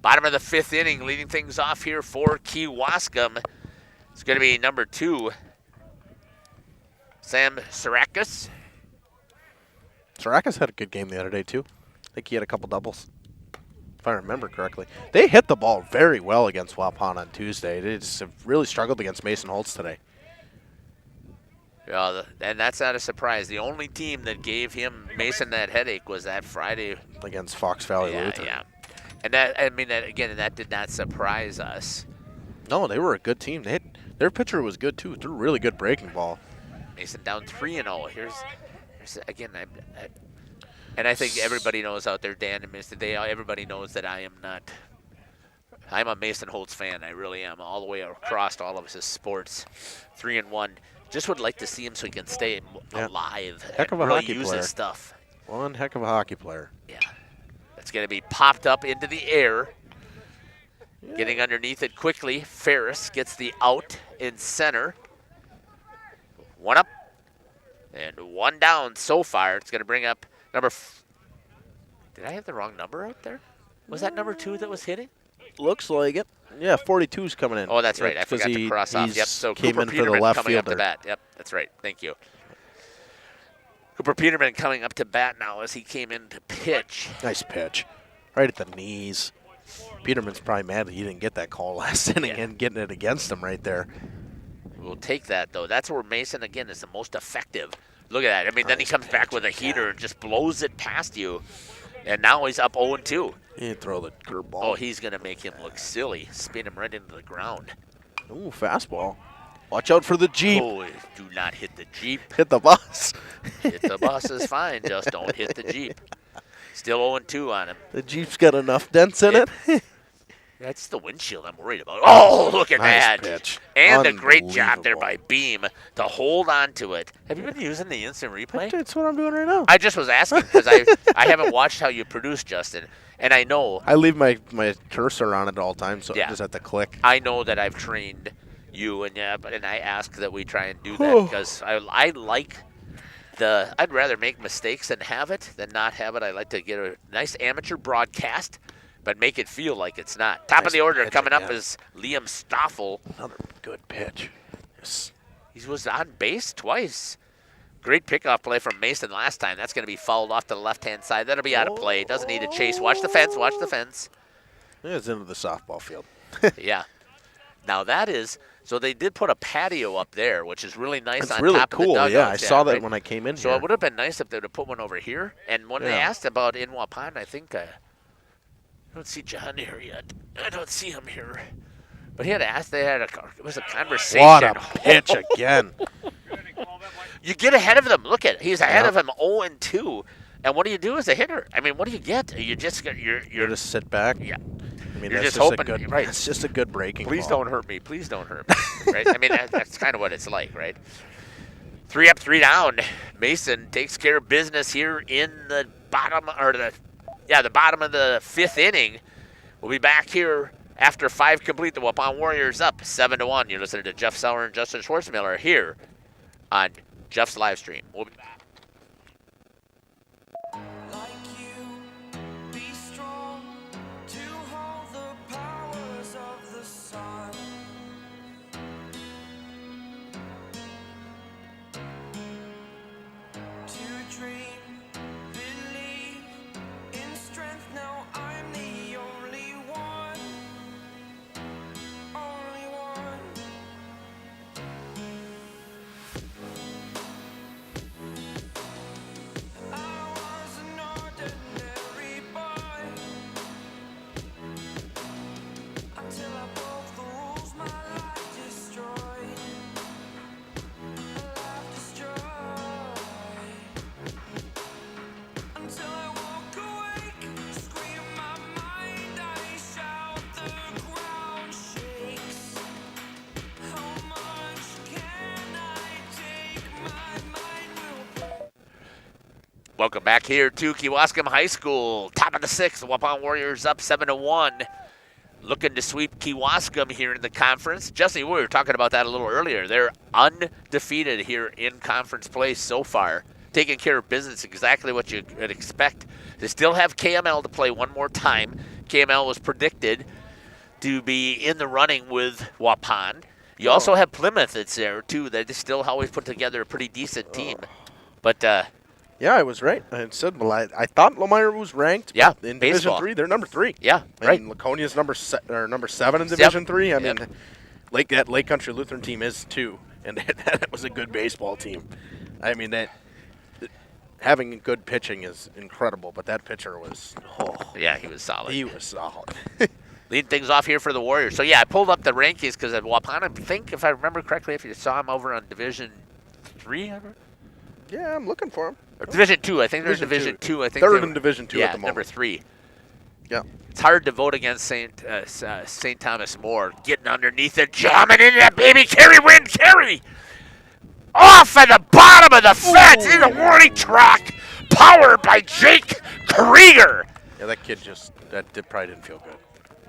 Bottom of the 5th inning, leading things off here for Kewaskum. It's going to be number 2, Sam Sarakis. Sarakis had a good game the other day, too. I think he had a couple doubles, if I remember correctly. They hit the ball very well against Waupun on Tuesday. They just have really struggled against Mason Holtz today. Yeah, and that's not a surprise. The only team that gave him Mason that headache was that Friday Against Fox Valley Lutheran. Yeah. And that, I mean, that did not surprise us. No, they were a good team. Their pitcher was good, too. Threw a really good breaking ball. Mason down 3-0. Here's again, and I think everybody knows out there, Dan and Mason, everybody knows that I am not. I'm a Mason Holtz fan. I really am, all the way across all of his sports. 3-1. Just would like to see him so he can stay alive. Heck of a and really hockey use player. his stuff. One heck of a hockey player. Yeah. That's going to be popped up into the air. Getting underneath it quickly. Ferris gets the out in center. 1 up and 1 down so far. It's going to bring up number. Did I have the wrong number out there? Was that number 2 that was hitting? Looks like it. Yeah, 42's coming in. Oh, that's right. I forgot to cross off. Yep. So came Cooper in for the Peterman left coming up to fielder. bat. Yep, that's right. Thank you. Cooper Peterman coming up to bat now as he came in to pitch. Nice pitch. Right at the knees. Peterman's probably mad that he didn't get that call last inning and getting it against him right there. We'll take that, though. That's where Mason, again, is the most effective. Look at that. I mean, then he Nice comes back pitch with a again. heater and just blows it past you. And now he's up 0-2. He throw the curveball. Oh, he's going to make him look silly. Spin him right into the ground. Ooh, fastball. Watch out for the Jeep. Oh, do not hit the Jeep. Hit the bus. Hit the bus is fine. Just don't hit the Jeep. Still 0-2 on him. The Jeep's got enough dents in it. That's the windshield I'm worried about. Oh, look at Nice that. pitch. And a great job there Unbelievable. by Beam to hold on to it. Have you been using the instant replay? That's what I'm doing right now. I just was asking because I haven't watched how you produce, Justin. And I know I leave my cursor on it all the time, so Yeah. I just have to click. I know that I've trained you, and I ask that we try and do that because I like I'd rather make mistakes than have it than not have it. I like to get a nice amateur broadcast, but make it feel like it's not. Top of the order pitch coming up again. is Liam Stoffel. Another good pitch. Yes. He was on base twice. Great pickoff play from Mason last time. That's going to be fouled off to the left-hand side. That'll be out of play. Doesn't need a chase. Watch the fence. Watch the fence. It's into the softball field. Yeah. Now that is so they did put a patio up there, which is really nice It's on really top of the cool. dugouts. Yeah, I saw that right? when I came in So here. it would have been nice if they would have put one over here. And when they Yeah. asked about in Waupun, I think I don't see John here yet. I don't see him here. But he had asked. It was a conversation. What a pitch again. You get ahead of them. Look at he's ahead Yeah. of him 0-2. And what do you do as a hitter? I mean, what do you get? You just You you're just sit back. yeah. I mean, You're that's just a hoping- good. right. That's just a good breaking. Please ball. don't hurt me. Please don't hurt me. Right? I mean, that's kind of what it's like, right? 3 up, 3 down. Mason takes care of business here in the bottom of the 5th inning. We'll be back here after 5 complete. The Waupun Warriors up 7-1. You're listening to Jeff Sauer and Justin Schwartzmiller here on Jeff's live stream. We'll be back. Like you, be strong to hold the powers of the sun. To dream, believe in strength. Now I'm the only one, only one. I was an ordinary boy until I broke the rules. My life destroyed. Life destroyed. Until I walk awake, scream my mind. I shout, the ground shakes. How much can I take? My mind will break. Welcome back here to Kewaskum High School. Top of the 6th, the Waupun Warriors up 7-1. Looking to sweep Kewaskum here in the conference. Jesse, we were talking about that a little earlier. They're undefeated here in conference play so far. Taking care of business, exactly what you would expect. They still have KML to play one more time. KML was predicted to be in the running with Waupun. You also have Plymouth that's there, too. They still always put together a pretty decent team. But Yeah, I was right. I said, well, I thought Lemire was ranked. Yeah, but in baseball. Division 3, they're number 3. yeah, I right. mean, Laconia's number 7 in Division 3. I mean, Yep. that Lake Country Lutheran team is too, and that was a good baseball team. I mean, having good pitching is incredible, but that pitcher was Yeah, he was solid. he was solid. Leading things off here for the Warriors. So, yeah, I pulled up the rankings because at Waupun, I think, if I remember correctly, if you saw him over on Division 3, Yeah, I'm looking for him. or Division 2. I think they're Division Division 2. I think Third they were- in Division 2 yeah, at the moment. number 3. Yeah. It's hard to vote against St. Thomas More. Getting underneath it, jamming into that baby. Carry win, carry! Off at the bottom of the fence in the warning track. Powered by Jake Krieger. Yeah, that kid probably didn't feel good.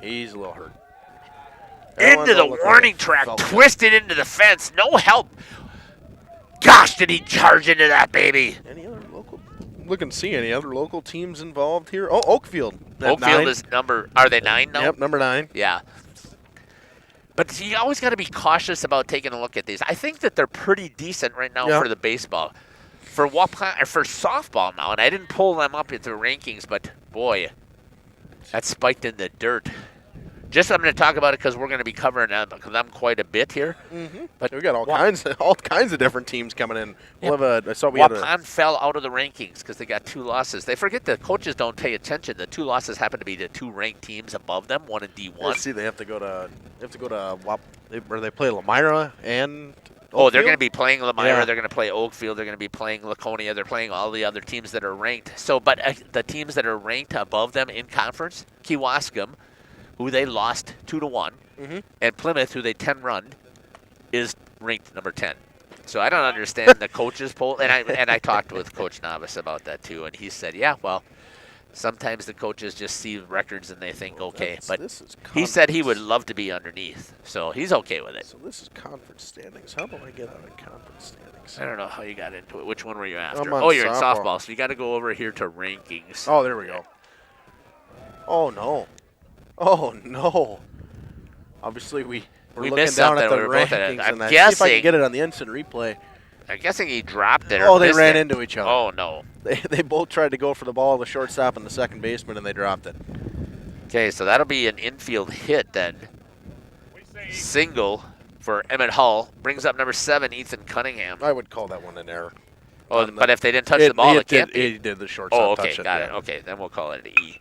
He's a little hurt. Into the warning track, twisted into the fence. No help. Gosh, did he charge into that baby? Any other local? Looking to see any other local teams involved here. Oh, Oakfield. at Oakfield 9. is number, are they 9 now? Yep, number 9. Yeah. But you always got to be cautious about taking a look at these. I think that they're pretty decent right now Yeah. for the baseball. For for softball now, and I didn't pull them up into the rankings, but boy, that's spiked in the dirt. Just I'm going to talk about it because we're going to be covering them quite a bit here. But we got all kinds of different teams coming in. We'll have I saw we had Waupun fell out of the rankings because they got 2 losses. They forget the coaches don't pay attention. The 2 losses happen to be the 2 ranked teams above them, one in D1. See, they have to go to where they play Lamira and. Oh, they're going to be playing Lamira. Yeah. They're going to play Oakfield. They're going to be playing Laconia. They're playing all the other teams that are ranked. So, but the teams that are ranked above them in conference, Kewaskum, who they lost 2-1, and Plymouth, who they 10-run, is ranked number 10. So I don't understand the coaches poll. And I talked with Coach Novice about that too, and he said, yeah, well, sometimes the coaches just see records and they think, okay. But he said he would love to be underneath, so he's okay with it. So this is conference standings. How do I get out of conference standings? I don't know how you got into it. Which one were you after? I'm on Oh, you're in softball. softball, so you got to go over here to rankings. Oh, there we go. Oh, no. Oh, no. Obviously, we're We looking missed down at something. the We were both at it. rankings. I'm and see if I guessing- can get it on the instant replay. I'm guessing he dropped it. Oh, or they missed ran it. into each other. Oh, no. They both tried to go for the ball, the shortstop and the second baseman, and they dropped it. Okay, so that'll be an infield hit then. Single for Emmett Hull. Brings up number 7, Ethan Cunningham. I would call that one an error. Oh, but if they didn't touch the ball, it can't be. He did the shortstop Oh, okay, touch got yeah. it. Okay, then we'll call it an E.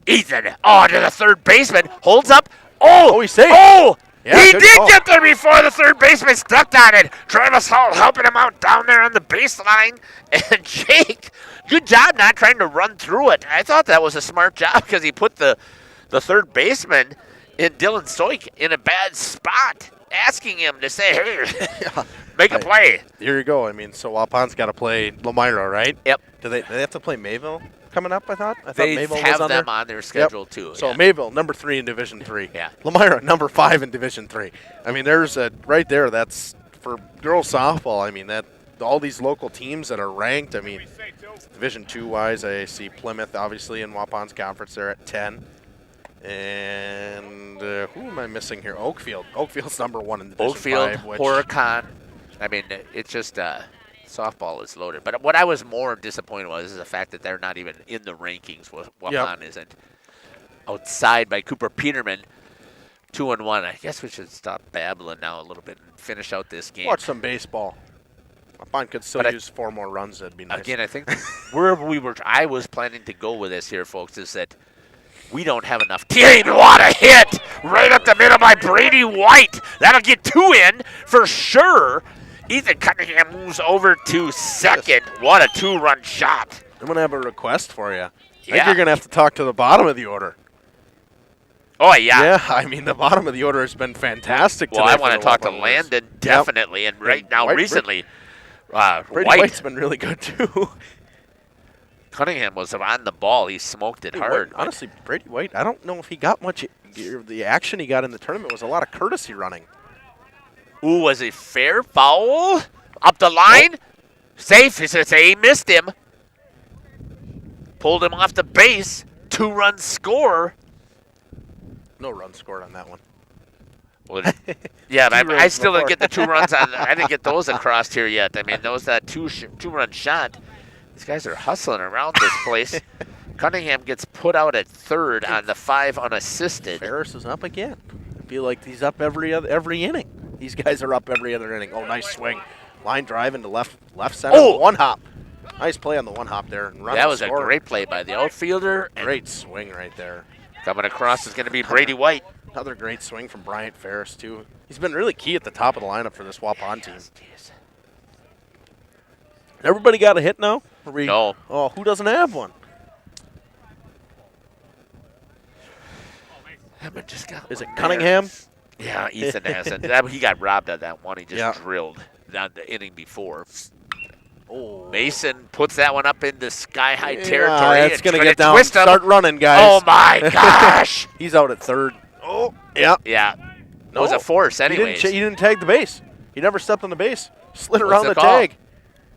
Ethan, oh, to the third baseman, holds up. Oh, Oh, he's safe. Oh, Yeah, he good did call. get there before the third baseman stepped on it. Travis Hull helping him out down there on the baseline. And Jake, good job not trying to run through it. I thought that was a smart job because he put the third baseman in Dylan Soik in a bad spot, asking him to say, hey, make a play. Here you go. I mean, so Waupun's got to play Lamira, right? Yep. Do they have to play Mayville coming up, I thought? I thought They Mayville have was on them there. on their schedule too. So yeah. Mayville, number 3 in Division 3. Yeah. Lamira, number 5 in Division 3. I mean, there's right there. That's for girls softball. I mean, that all these local teams that are ranked. I mean, Division 2 wise, I see Plymouth obviously in Waupun's conference. They're at 10. And who am I missing here? Oakfield. Oakfield's number 1 in Division Oakfield, 5. Which, Horicon. I mean, it's just softball is loaded. But what I was more disappointed was is the fact that they're not even in the rankings. Waupun isn't. Outside by Cooper Peterman, 2-1. I guess we should stop babbling now a little bit and finish out this game. watch some baseball. Waupun could still But use 4 more runs. That'd be nice. Again, I think where I was planning to go with this here, folks, is that we don't have enough team. What a hit right up the middle by Brady White. That'll get 2 in for sure. Ethan Cunningham moves over to second. What a 2-run shot. I'm going to have a request for you. I think Yeah. you're going to have to talk to the bottom of the order. Oh, yeah. Yeah, I mean, the bottom of the order has been fantastic Well, today I for want the to talk to Waupun Warriors. Landon, definitely. And right now, White- recently, Brady White, White's been really good, too. Cunningham was on the ball. He smoked it hard. Honestly, Brady White, I don't know if he got much. The action he got in the tournament was a lot of courtesy running. Ooh, was it fair foul? Up the line. Safe. He missed him. Pulled him off the base. 2-run score. No run scored on that one. Well, yeah, but 2 I runs still didn't before. get the 2 runs on. I didn't get those across here yet. I mean, that 2-run shot. These guys are hustling around this place. Cunningham gets put out at third on the 5 unassisted. Ferris is up again. I feel like he's up every inning. These guys are up every other inning. Oh, nice swing. Line drive into left center. Oh! 1 hop. Nice play on the 1 hop there. And run That the was a score. great play by the outfielder. And Great swing right there. coming across is going to be Brady White. Another great swing from Bryant Ferris, too. He's been really key at the top of the lineup for this Waupun team. Jeez. Everybody got a hit now? No. Oh, who doesn't have one? Hammond just got Is it one Cunningham? there. Yeah, Ethan hasn't. He got robbed of that one. He just drilled down the inning before. Oh. Mason puts that one up into sky-high Yeah, territory. it's going to get down. Twist him. Start running, guys. Oh, my gosh. He's out at third. Oh, yeah. Yeah. It was a force anyways. He didn't tag the base. He never stepped on the base. Slid What's around the the call? tag.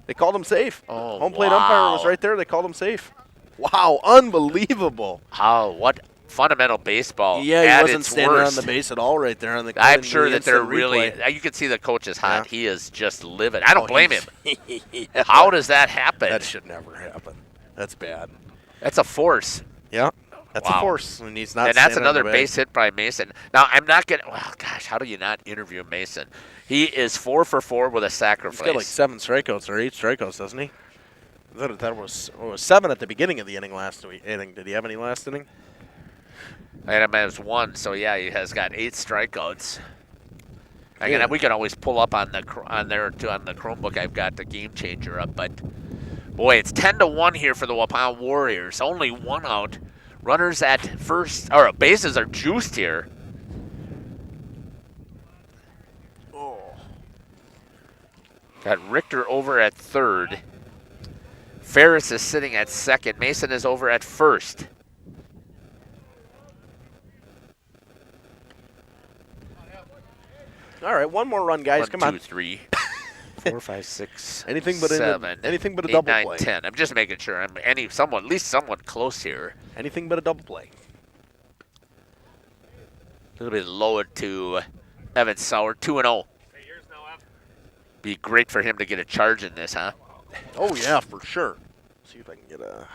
They called him safe. Oh, Home plate umpire was wow. right there. They called him safe. Wow, unbelievable. What fundamental baseball Yeah, he at wasn't its standing worst. on the base at all right there. On the I'm in the sure that they're instant really replay. – you can see the coach is hot. Yeah. He is just livid. I don't Oh, blame him. he's- How does that happen? That should never happen. That's bad. That's a force. Yeah. That's Wow. a force, and he's not. And that's standing on the another bag. base hit by Mason. Now, I'm not getting. Well, gosh, how do you not interview Mason? He is 4 for 4 with a sacrifice. He's got like 7 strikeouts or 8 strikeouts, doesn't he? That was 7 at the beginning of the inning last inning. Did he have any last inning? I had him as 1, so yeah, he has got 8 strikeouts. Again, Yeah. we can always pull up on the Chromebook. I've got the game changer up, but boy, it's 10-1 here for the Waupun Warriors. Only 1 out. Runners at first, or bases are juiced here. Oh. Got Richter over at third. Ferris is sitting at second. Mason is over at first. All right, one more run, guys. 1, Come 2, on. 3, 4, 5, 6, Anything but 7, anything but a 8, double 9, play. 10. I'm just making sure I'm at least someone close here. Anything but a double play. A little bit lower to Evan Sauer, 2-0. Hey, here's now F. Be great for him to get a charge in this, huh? Oh yeah, for sure. See if I can get a.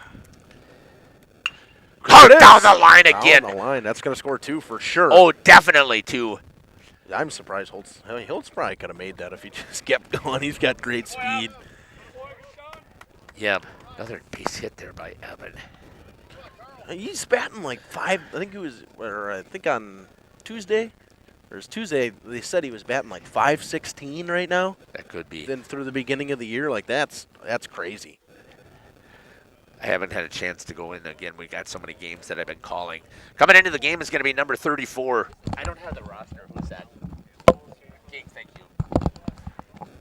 Oh, There it down is. the line again. Down the line. That's gonna score 2 for sure. Oh, definitely 2. I'm surprised Holtz. I mean, Holtz probably could have made that if he just kept going. He's got great speed. Yeah, another base hit there by Evan. He's batting like 5. I think he was, or I think on Tuesday, or it was Tuesday. They said he was batting like 516 right now. That could be. Then through the beginning of the year, like that's crazy. I haven't had a chance to go in again. We got so many games that I've been calling. Coming into the game is going to be number 34. I don't have the roster. Who's that? Jake, thank you.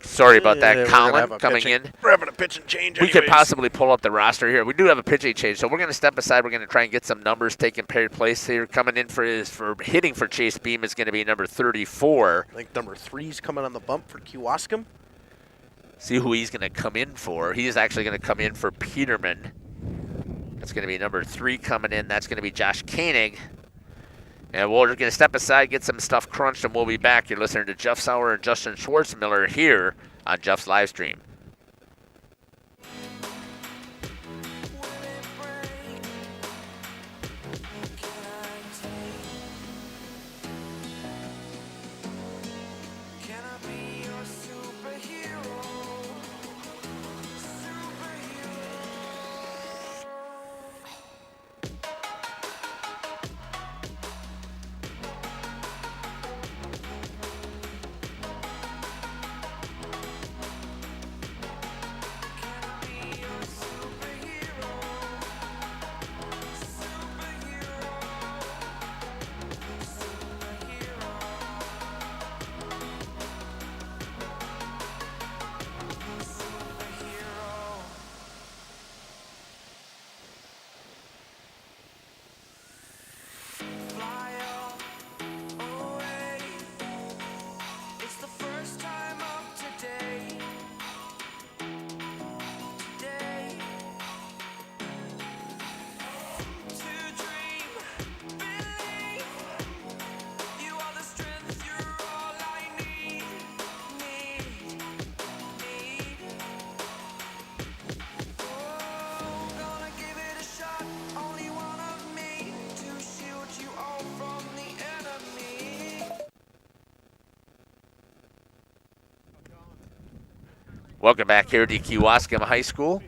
Sorry about Yeah, that, we're gonna have Colin, a coming pitching- in. We're having a pitch and change. We could anyways. possibly pull up the roster here. We do have a pitching change, so we're going to step aside. We're going to try and get some numbers taking place here. Coming in for hitting for Chase Beam is going to be number 34. I think number 3's coming on the bump for Kewaskum. See who he's going to come in for. He is actually going to come in for Peterman. That's going to be number 3 coming in. That's going to be Josh Koenig. And we're going to step aside, get some stuff crunched, and we'll be back. You're listening to Jeff Sauer and Justin Schwartzmiller here on Jeff's live stream. Can I be your superhero? Fly away. It's the first time of today. To dream, believe. You are the strength, you're all I need. Oh, gonna give it a shot. Only one of me to shield you all from the enemy. Welcome back here to Kewaskum High School.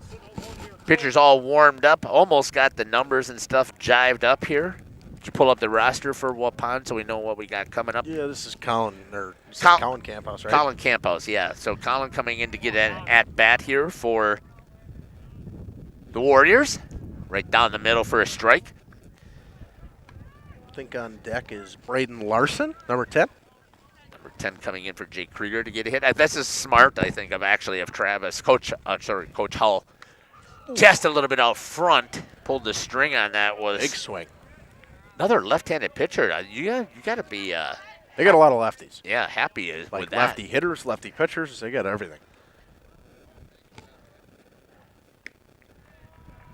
Pitchers all warmed up, almost got the numbers and stuff jived up here. Did you pull up the roster for Waupun so we know what we got coming up? Yeah, this is Colin, or Colin Camphouse, right? Colin Campos, yeah. So Colin coming in to get an at-bat here for the Warriors. Right down the middle for a strike. I think on deck is Braden Larson, number 10. Number 10 coming in for Jake Krieger to get a hit. This is smart, I think, of Travis. Coach Hull. Just a little bit out front. Pulled the string on that. Was Big swing. another left-handed pitcher. You got to be They got a lot of lefties. happy with Like that. lefty hitters, lefty pitchers. They got everything.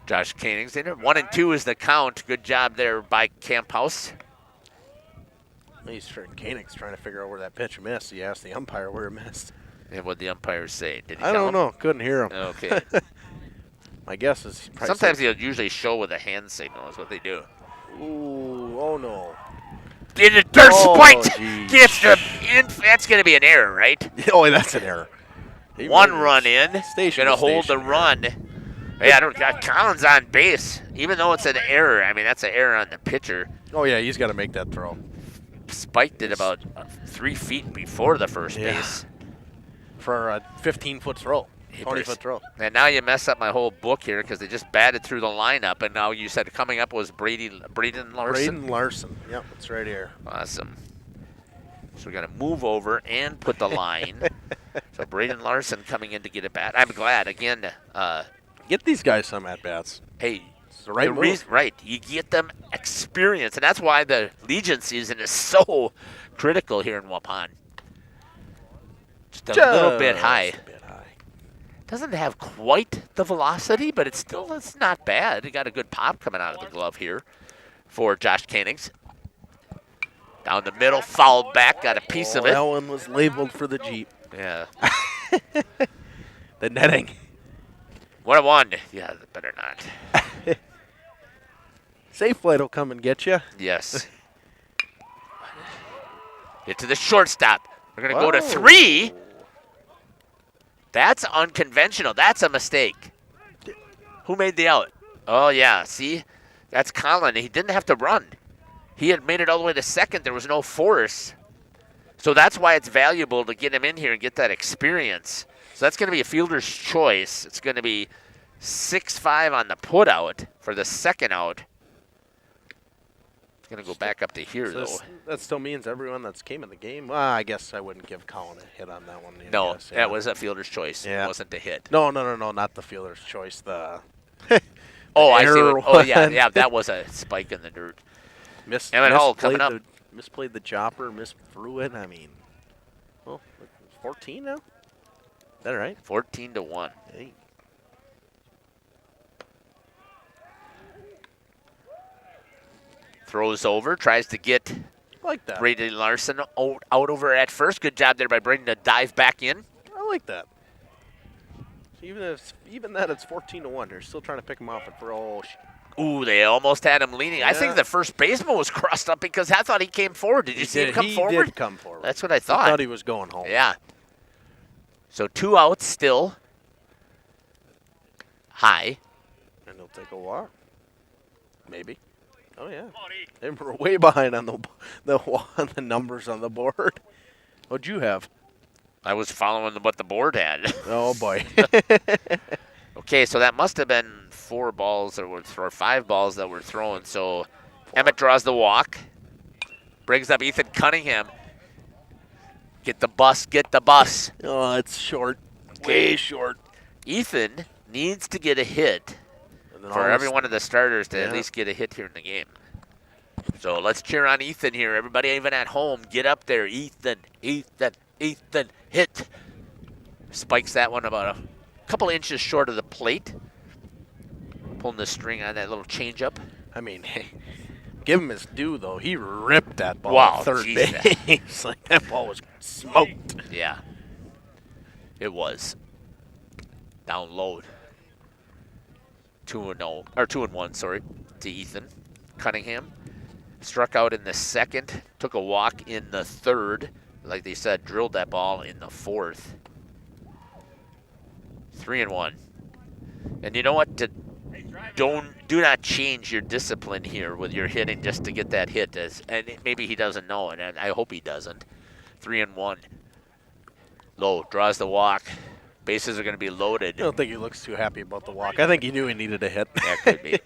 Josh Koenig's in there. 1 and 2 is the count. Good job there by Camphouse. Koenig's trying to figure out where that pitch missed. He asked the umpire where it missed. And what the umpires say. Did he I tell don't him? know. Couldn't hear him. Okay. My guess is he probably Sometimes said, he'll usually show with a hand signal is what they do. Ooh, oh no. In the dirt Oh, spiked. geez. Gets the in. That's going to be an error, right? Oh, that's an error. He One really run is. in. Station Going to to hold the station here. run. Yeah, I don't got Collins on base. Even though it's an error, I mean, that's an error on the pitcher. Oh, yeah, he's got to make that throw. Spiked it about 3 feet before the first Yeah. base. For a 15-foot throw, 20-foot throw. And now you mess up my whole book here because they just batted through the lineup, and now you said coming up was Braden Larson. Braden Larson. Yep, it's right here. Awesome. So we're going to move over and put the line. So Braden Larson coming in to get a bat. I'm glad. Again, Get these guys some at-bats. hey, It's the right move. right. You get them experience, and that's why the Legion season is so critical here in Waupun. Just a little bit high. Just a bit high. Doesn't have quite the velocity, but it's not bad. He got a good pop coming out of the glove here for Josh Koenigs. Down the middle, fouled back, got a piece of That it. one was labeled for the Jeep. Yeah. The netting. What a one. Yeah, better not. Safe flight will come and get you. Yes. Get to the shortstop. We're going to go to Whoa. 3. That's unconventional. That's a mistake. Who made the out? Oh, yeah. See? That's Colin. He didn't have to run. He had made it all the way to second. There was no force. So that's why it's valuable to get him in here and get that experience. So that's going to be a fielder's choice. It's going to be 6-5 on the put out for the second out. It's going to go back up to here, So though. that still means everyone that's came in the game. Well, I guess I wouldn't give Colin a hit on that one. I No, guess, yeah. that was a fielder's choice. Yeah. It wasn't a hit. No, not the fielder's choice. The Oh, I see. error Oh, yeah, one. yeah. That was a spike in the dirt. misplayed Emmett Hall coming up. Misplayed the chopper, misthrew it. I mean, well, 14 now? Is that right? 14-1. Hey. Throws over, tries to get Like that. Braden Larson out over at first. Good job there by Braden to dive back in. I like that. So even that it's 14-1. They're still trying to pick him off at Ooh, they almost had him leaning. I think Yeah. the first baseman was crossed up because I thought he came forward. Did you see him come he forward? did come forward. That's what I I thought. thought he was going home. Yeah. So 2 outs still. High. And he'll take a walk. Maybe. Oh yeah. Come on, E. They were way behind on the numbers on the board. What'd you have? I was following what the board had. Oh boy. Okay, so that must have been 4 balls or 5 balls that were thrown. So Emmett draws the walk. Brings up Ethan Cunningham. Get the bus, get the bus. Oh, it's short. Way short. Ethan needs to get a hit And then for all every this- one of the starters to at Yeah. least get a hit here in the game. So let's cheer on Ethan here. Everybody, even at home, get up there. Ethan, Ethan, Ethan, hit. Spikes that one about a couple inches short of the plate. Pulling the string on that little changeup. I mean, give him his due though. He ripped that ball Wow, at third geez, base. Like that ball was smoked. Yeah, it was. Down low. 2-0 or 2-1, sorry, to Ethan Cunningham. Struck out in the second, took a walk in the third. Like they said, drilled that ball in the fourth. 3-1. And you know what? Do not change your discipline here with your hitting just to get that hit. Maybe he doesn't know it, and I hope he doesn't. 3-1. Low draws the walk. Bases are going to be loaded. I don't think he looks too happy about the walk. I think he knew he needed a hit. Yeah, could be.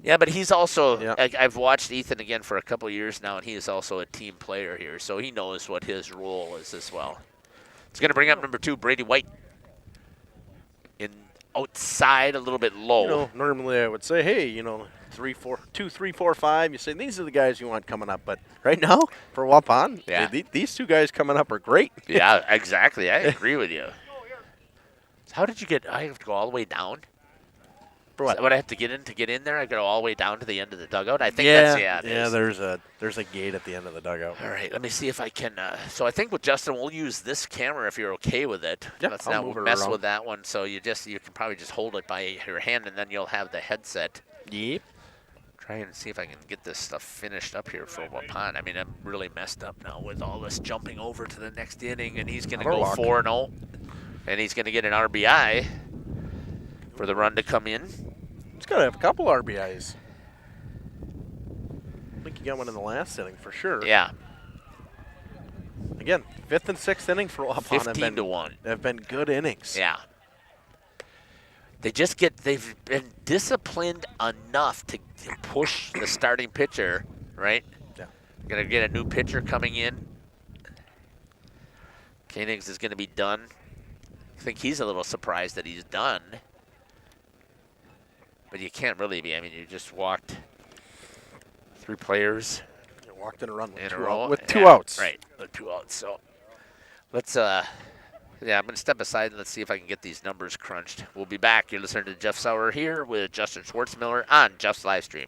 Yeah, but he's also, Yeah. I've watched Ethan again for a couple of years now, and he is also a team player here, so he knows what his role is as well. It's going to bring up number 2, Brady White. In outside, a little bit low. You know, normally I would say, hey, 3, 4, 2, 3, 4, 5. You say these are the guys you want coming up. But right now, for Waupun, Yeah. these 2 guys coming up are great. Yeah, exactly. I agree with you. So how did you get, I have to go all the way down? For Is what? that what I have to get in to get in there? I go all the way down to the end of the dugout? I think that's, it is. there's a gate at the end of the dugout. All right, let me see if I can. So I think with Justin, we'll use this camera if you're okay with it. Yeah, Let's I'll not move it mess around. with that one. So you can probably just hold it by your hand, and then you'll have the headset Yep. Try and see if I can get this stuff finished up here for Waupun. I mean, I'm really messed up now with all this jumping over to the next inning, and he's going to go 4-0, and he's going to get an RBI for the run to come in. He's got to have a couple RBIs. I think he got one in the last inning for sure. Yeah. Again, 5th and 6th inning for Waupun 15-1. have been good innings. Yeah. They've been disciplined enough to push the starting pitcher, right? Yeah. Going to get a new pitcher coming in. Koenigs is going to be done. I think he's a little surprised that he's done. But you can't really be. I mean, you just walked 3 players. You walked in a run with two outs. Right, with 2 outs. So let's, yeah, I'm going to step aside and let's see if I can get these numbers crunched. We'll be back. You're listening to Jeff Sauer here with Justin Schwartzmiller on Jeff's live stream.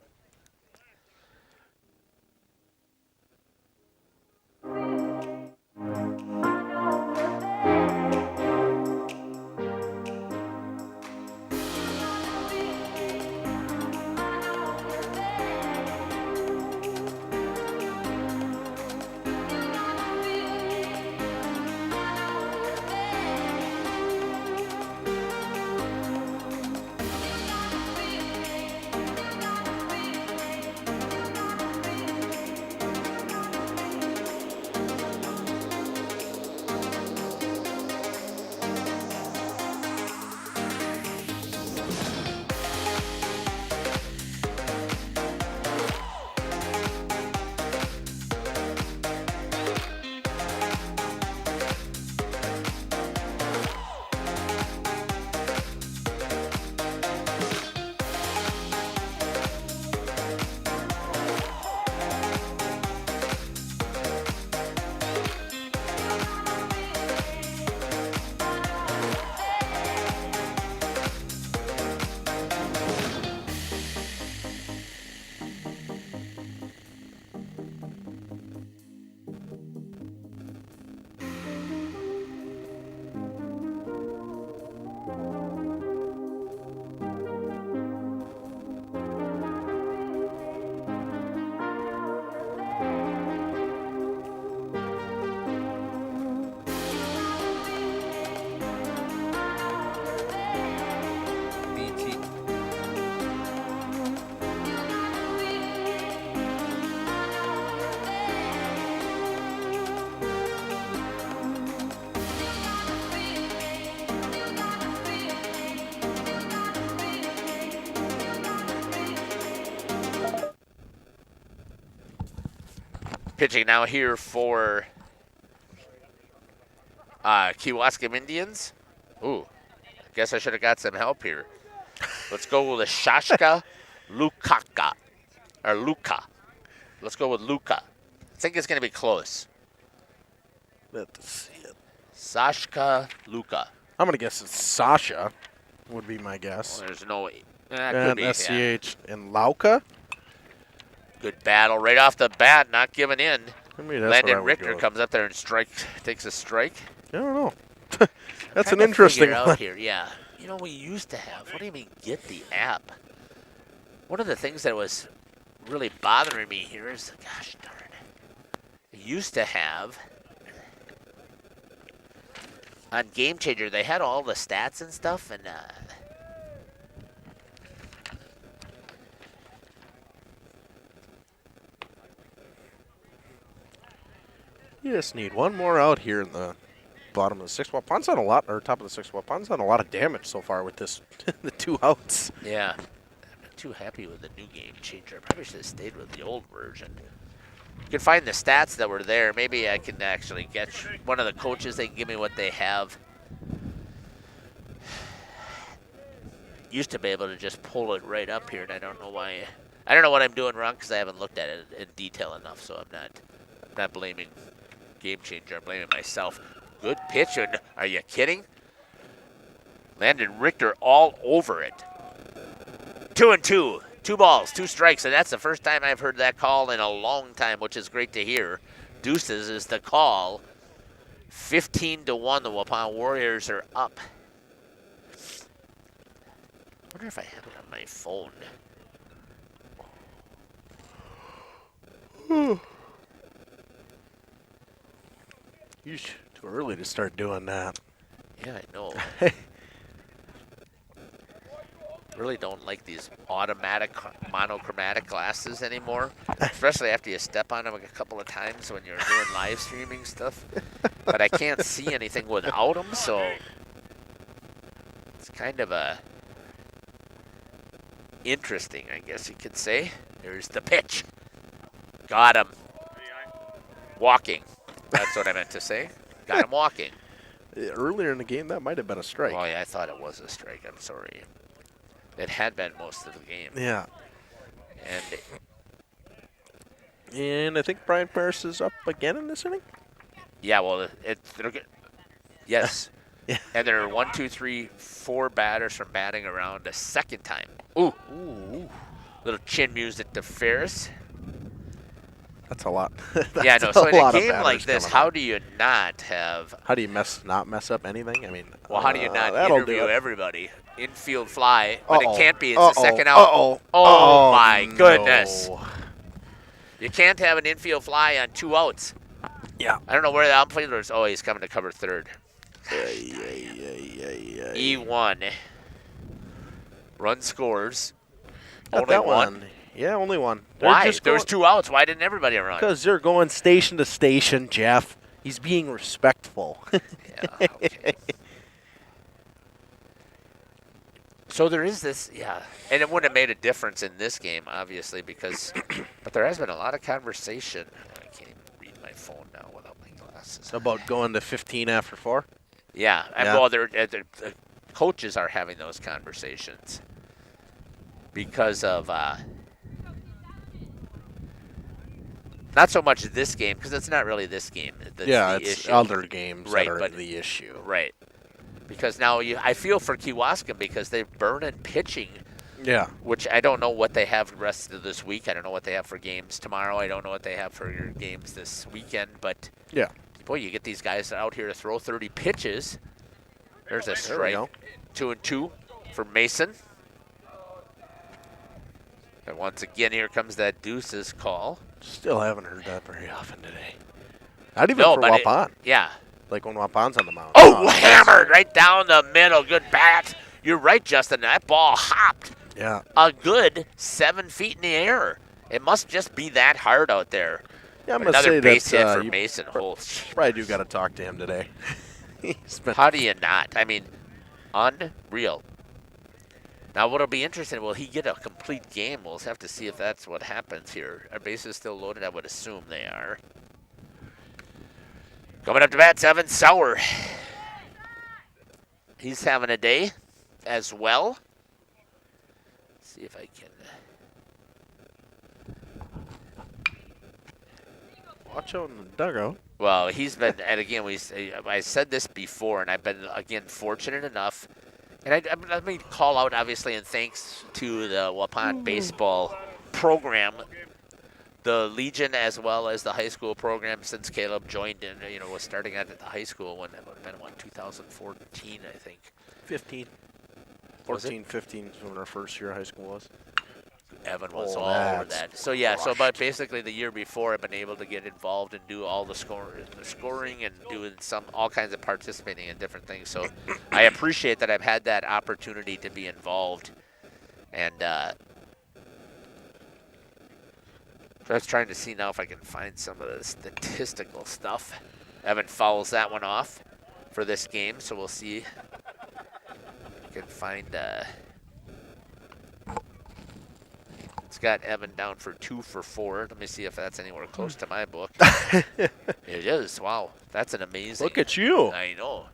Pitching now here for Kewaskum Indians. Ooh, I guess I should have got some help here. Let's go with a Shashka Lukaka, or Luka. Let's go with Luka. I think it's going to be close. Let's see it. Sashka Luka. I'm going to guess it's Sasha, would be my guess. Well, there's no could And be, SCH and Lauka. Good battle right off the bat, not giving in. I mean, that's what I Landon would Richter go. comes up there and takes a strike. I don't know. That's Trying an to interesting figure one. out here, yeah. You know, we used to have, what do you mean get the app? One of the things that was really bothering me here is, gosh darn it. I used to have, on Game Changer, they had all the stats and stuff, and You just need one more out here in the bottom of the 6th. Waupun's done a lot, or top of the 6th. Waupun's done a lot of damage so far with this, the 2 outs. yeah. I'm not too happy with the new Game Changer. I probably should have stayed with the old version. You can find the stats that were there. Maybe I can actually get one of the coaches. They can give me what they have. Used to be able to just pull it right up here, and I don't know why. I don't know what I'm doing wrong because I haven't looked at it in detail enough. So I'm not blaming Game Changer. I'm blaming myself. Good pitch, and are you kidding? Landon Richter all over it. 2-2. 2 balls, 2 strikes, and that's the first time I've heard that call in a long time, which is great to hear. Deuces is the call. 15-1, the Waupun Warriors are up. I wonder if I have it on my phone. Too early to start doing that. Yeah, I know. Really don't like these automatic monochromatic glasses anymore, especially after you step on them a couple of times when you're doing live streaming stuff. But I can't see anything without them, so it's kind of a interesting, I guess you could say. There's the pitch. Got him. Walking. That's what I meant to say. Got him walking. Earlier in the game, that might have been a strike. Oh, yeah, I thought it was a strike. I'm sorry. It had been most of the game. Yeah. And And I think Brian Paris is up again in this inning. yeah, well, yes. Yeah. And there are 1, 2, 3, 4 batters from batting around a second time. Ooh. Little chin music to Ferris. That's a lot. Yeah, no. That's So in a lot of game like batters this, coming how up. do you not have? How do you not mess up anything? I mean, Well, how do you not that'll do interview it. everybody? Infield fly, but Uh-oh. it can't be. It's the second out. Uh-oh. Oh, my no. goodness! You can't have an infield fly on 2 outs. Yeah. I don't know where the outfielder is. Oh, he's coming to cover third. Yeah. E1. Run scores. Got Only that one. one. Yeah, only one. They're Why? just There was 2 outs. Why didn't everybody run? Because they're going station to station, Jeff. He's being respectful. Yeah, okay. So there is this, yeah. And it wouldn't have made a difference in this game, obviously, because, but there has been a lot of conversation. I can't even read my phone now without my glasses. About going to 15 after 4? Yeah, and Yeah. well, the coaches are having those conversations because of, not so much this game, because it's not really this game. That's Yeah, the it's issue. other games Right, that are but- the issue. Right. Because now I feel for Kewaskum because they're burning pitching, Yeah. which I don't know what they have the rest of this week. I don't know what they have for games tomorrow. I don't know what they have for your games this weekend. But, Yeah. boy, you get these guys out here to throw 30 pitches. There's a There we strike. go. 2-2 for Mason. And once again, here comes that deuces call. Still haven't heard that very often today. Not even No, for but Waupun. Yeah. Like when Wapun's on the mound. Oh, hammered right down the middle. Good bat. You're right, Justin. That ball hopped Yeah. a good 7 feet in the air. It must just be that hard out there. Yeah, I'm going to Another say base that hit for you Mason. Oh, probably do got to talk to him today. He's been how do you not? I mean, unreal. Now, what'll be interesting, will he get a complete game? We'll have to see if that's what happens here. Our bases still loaded? I would assume they are. Coming up to bat, Evan Sauer. He's having a day as well. Let's see if I can. watch out in the dugout. Well, he's been, and again, I said this before, and I've been, again, fortunate enough. And let me call out, obviously, and thanks to the Waupun baseball program, the Legion as well as the high school program since Caleb joined in, was starting at the high school when it would have been, 2014, I think. 15. Was it? 14, 15 is when our first year of high school was. Evan was Oh, all over that's that. So, yeah, but crushed. basically the year before I've been able to get involved and do all the scoring and doing all kinds of participating in different things. So I appreciate that I've had that opportunity to be involved. And I was trying to see now if I can find some of the statistical stuff. Evan fouls that one off for this game, so we'll see if we can find it's got Evan down for 2 for 4. Let me see if that's anywhere close to my book. It is. Wow. That's an amazing. Look at you. I know.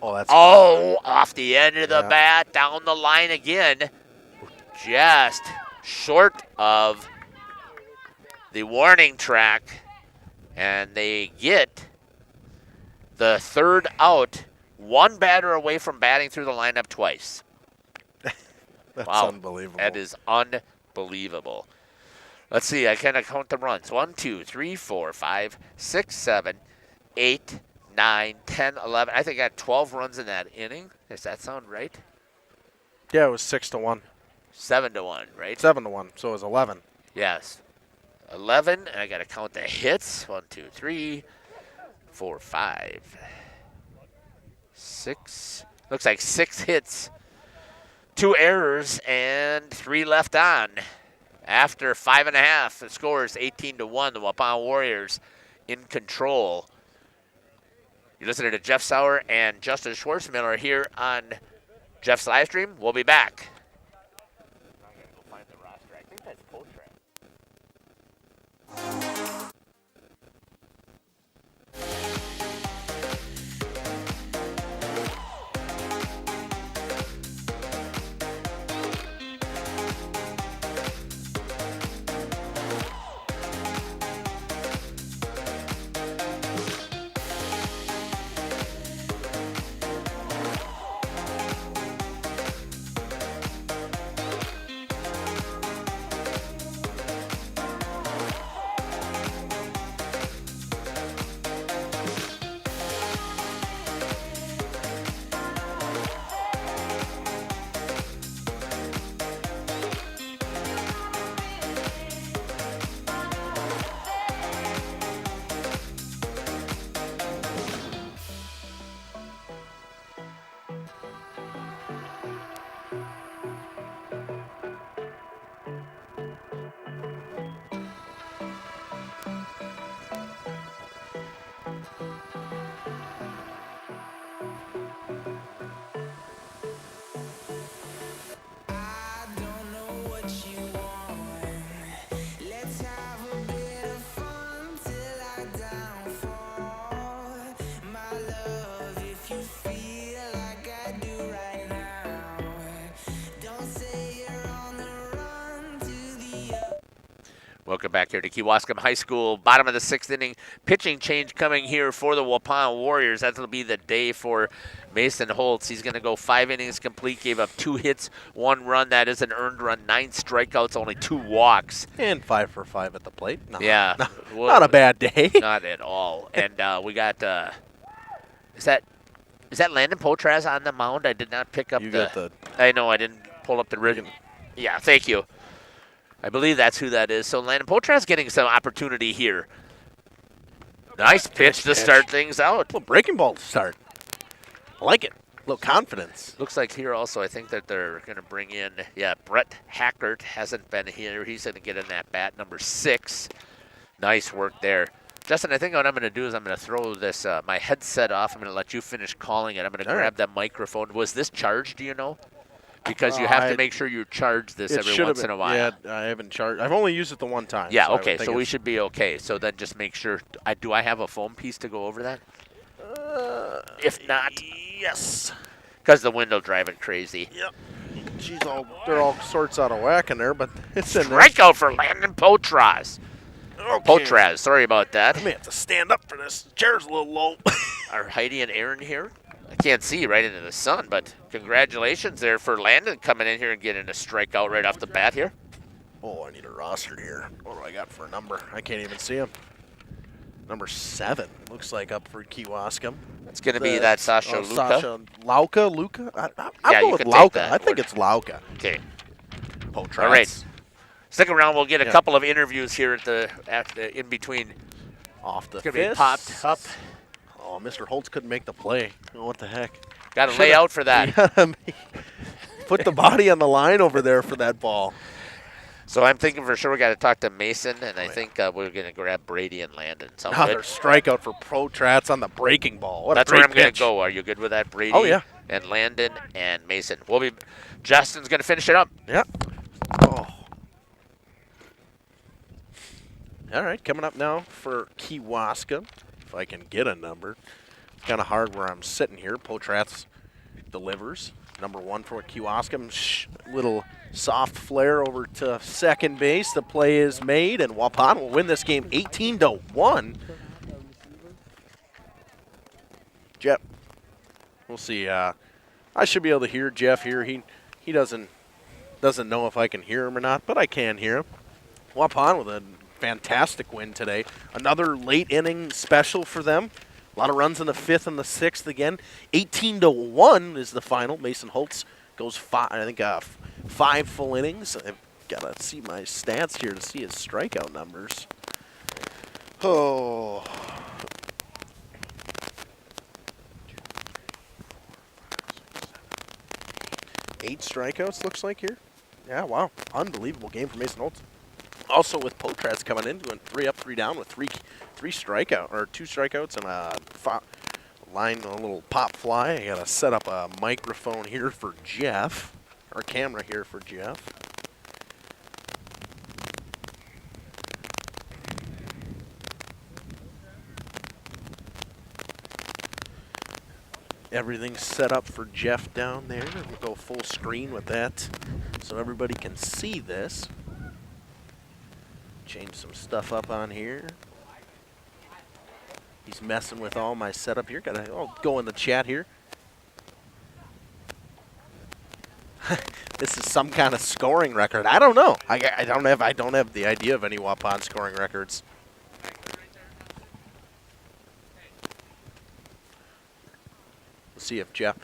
Oh, that's Oh, off the end of the Yeah. bat, down the line again. Just short of the warning track. And they get the 3rd out. 1 batter away from batting through the lineup twice. That's Wow. unbelievable. That is unbelievable. Let's see. I kind of count the runs. 1, 2, 3, 4, 5, 6, 7, 8, 9, 10, 11. I think I had 12 runs in that inning. Does that sound right? Yeah, it was 6-1. 7-1, right? 7-1, so it was 11. Yes. 11. I got to count the hits. 1, 2, 3, 4, 5, 6. Looks like 6 hits, 2 errors, and 3 left on. After 5.5, the score is 18-1. The Waupun Warriors in control. You're listening to Jeff Sauer and Justin Schwartzmiller here on Jeff's live stream. We'll be back. I'm going to go find the roster. I think that's Poltrat. Welcome back here to Kewaskum High School. Bottom of the 6th inning. Pitching change coming here for the Waupun Warriors. That'll be the day for Mason Holtz. He's going to go 5 innings complete. Gave up 2 hits, 1 run. That is an earned run. 9 strikeouts, only 2 walks. And 5 for 5 at the plate. Yeah. Not a bad day. Not at all. And we got, is that Landon Potraz on the mound? I did not pick up I know, I didn't pull up the ribbon. Yeah, thank you. I believe that's who that is. So Landon Potraz getting some opportunity here. Nice pitch to start things out. A little breaking ball to start. I like it. A little confidence. Looks like here also I think that they're going to bring in, Brett Hackert hasn't been here. He's going to get in that bat, number 6. Nice work there. Justin, I think what I'm going to do is I'm going to throw this my headset off. I'm going to let you finish calling it. I'm going to grab that microphone. Was this charged, do you know? Because you have to make sure you charge this every once in a while. Yeah, I haven't charged. I've only used it the one time. Yeah, okay, so we should be okay. So then just make sure. Do I have a foam piece to go over that? If not, yes. Because the wind will drive it crazy. Yep. They're all sorts out of whack in there, but it's in there. Strikeout for Landon Potraz. Okay. Potraz, sorry about that. I may have to stand up for this. The chair's a little low. Are Heidi and Aaron here? I can't see right into the sun, but congratulations there for Landon coming in here and getting a strikeout right off the bat here. Oh, I need a roster here. What do I got for a number? I can't even see him. Number 7 looks like up for Kewaskum. It's going to be that Sasha Luka. Sasha Luka? I'll go with Lauka. I think it's Lauka. Okay. Potraz. All right. Stick around. We'll get a couple of interviews here at the in between. Off the It's going to be popped up. Oh, Mr. Holtz couldn't make the play. Oh, what the heck? Got to lay out for that. Put the body on the line over there for that ball. So I'm thinking for sure we got to talk to Mason, and I think we're going to grab Brady and Landon. Another strikeout for Potraz on the breaking ball. That's where I'm going to go. Are you good with that, Brady? Oh, yeah. And Landon and Mason. Justin's going to finish it up. Yeah. Oh. All right, coming up now for Kewaskum. If I can get a number. It's kind of hard where I'm sitting here. Potraz delivers. Number 1 for Kewaskum. Little soft flare over to second base. The play is made, and Waupun will win this game 18-1. Jeff, we'll see. I should be able to hear Jeff here. He doesn't know if I can hear him or not, but I can hear him. Waupun with a fantastic win today. Another late inning special for them. A lot of runs in the 5th and the 6th again. 18-1 is the final. Mason Holtz goes 5 full innings. Gotta see my stats here to see his strikeout numbers. Oh. 8 strikeouts looks like here. Yeah, wow. Unbelievable game for Mason Holtz. Also with Potratz coming in, doing 3 up, 3 down with three strikeout or 2 strikeouts and a little pop fly. I gotta set up a microphone here for Jeff, or camera here for Jeff. Everything's set up for Jeff down there. We'll go full screen with that so everybody can see this. Change some stuff up on here. He's messing with all my setup here. I'll go in the chat here. This is some kind of scoring record. I don't know. I don't have the idea of any Waupun scoring records. Let's see if Jeff,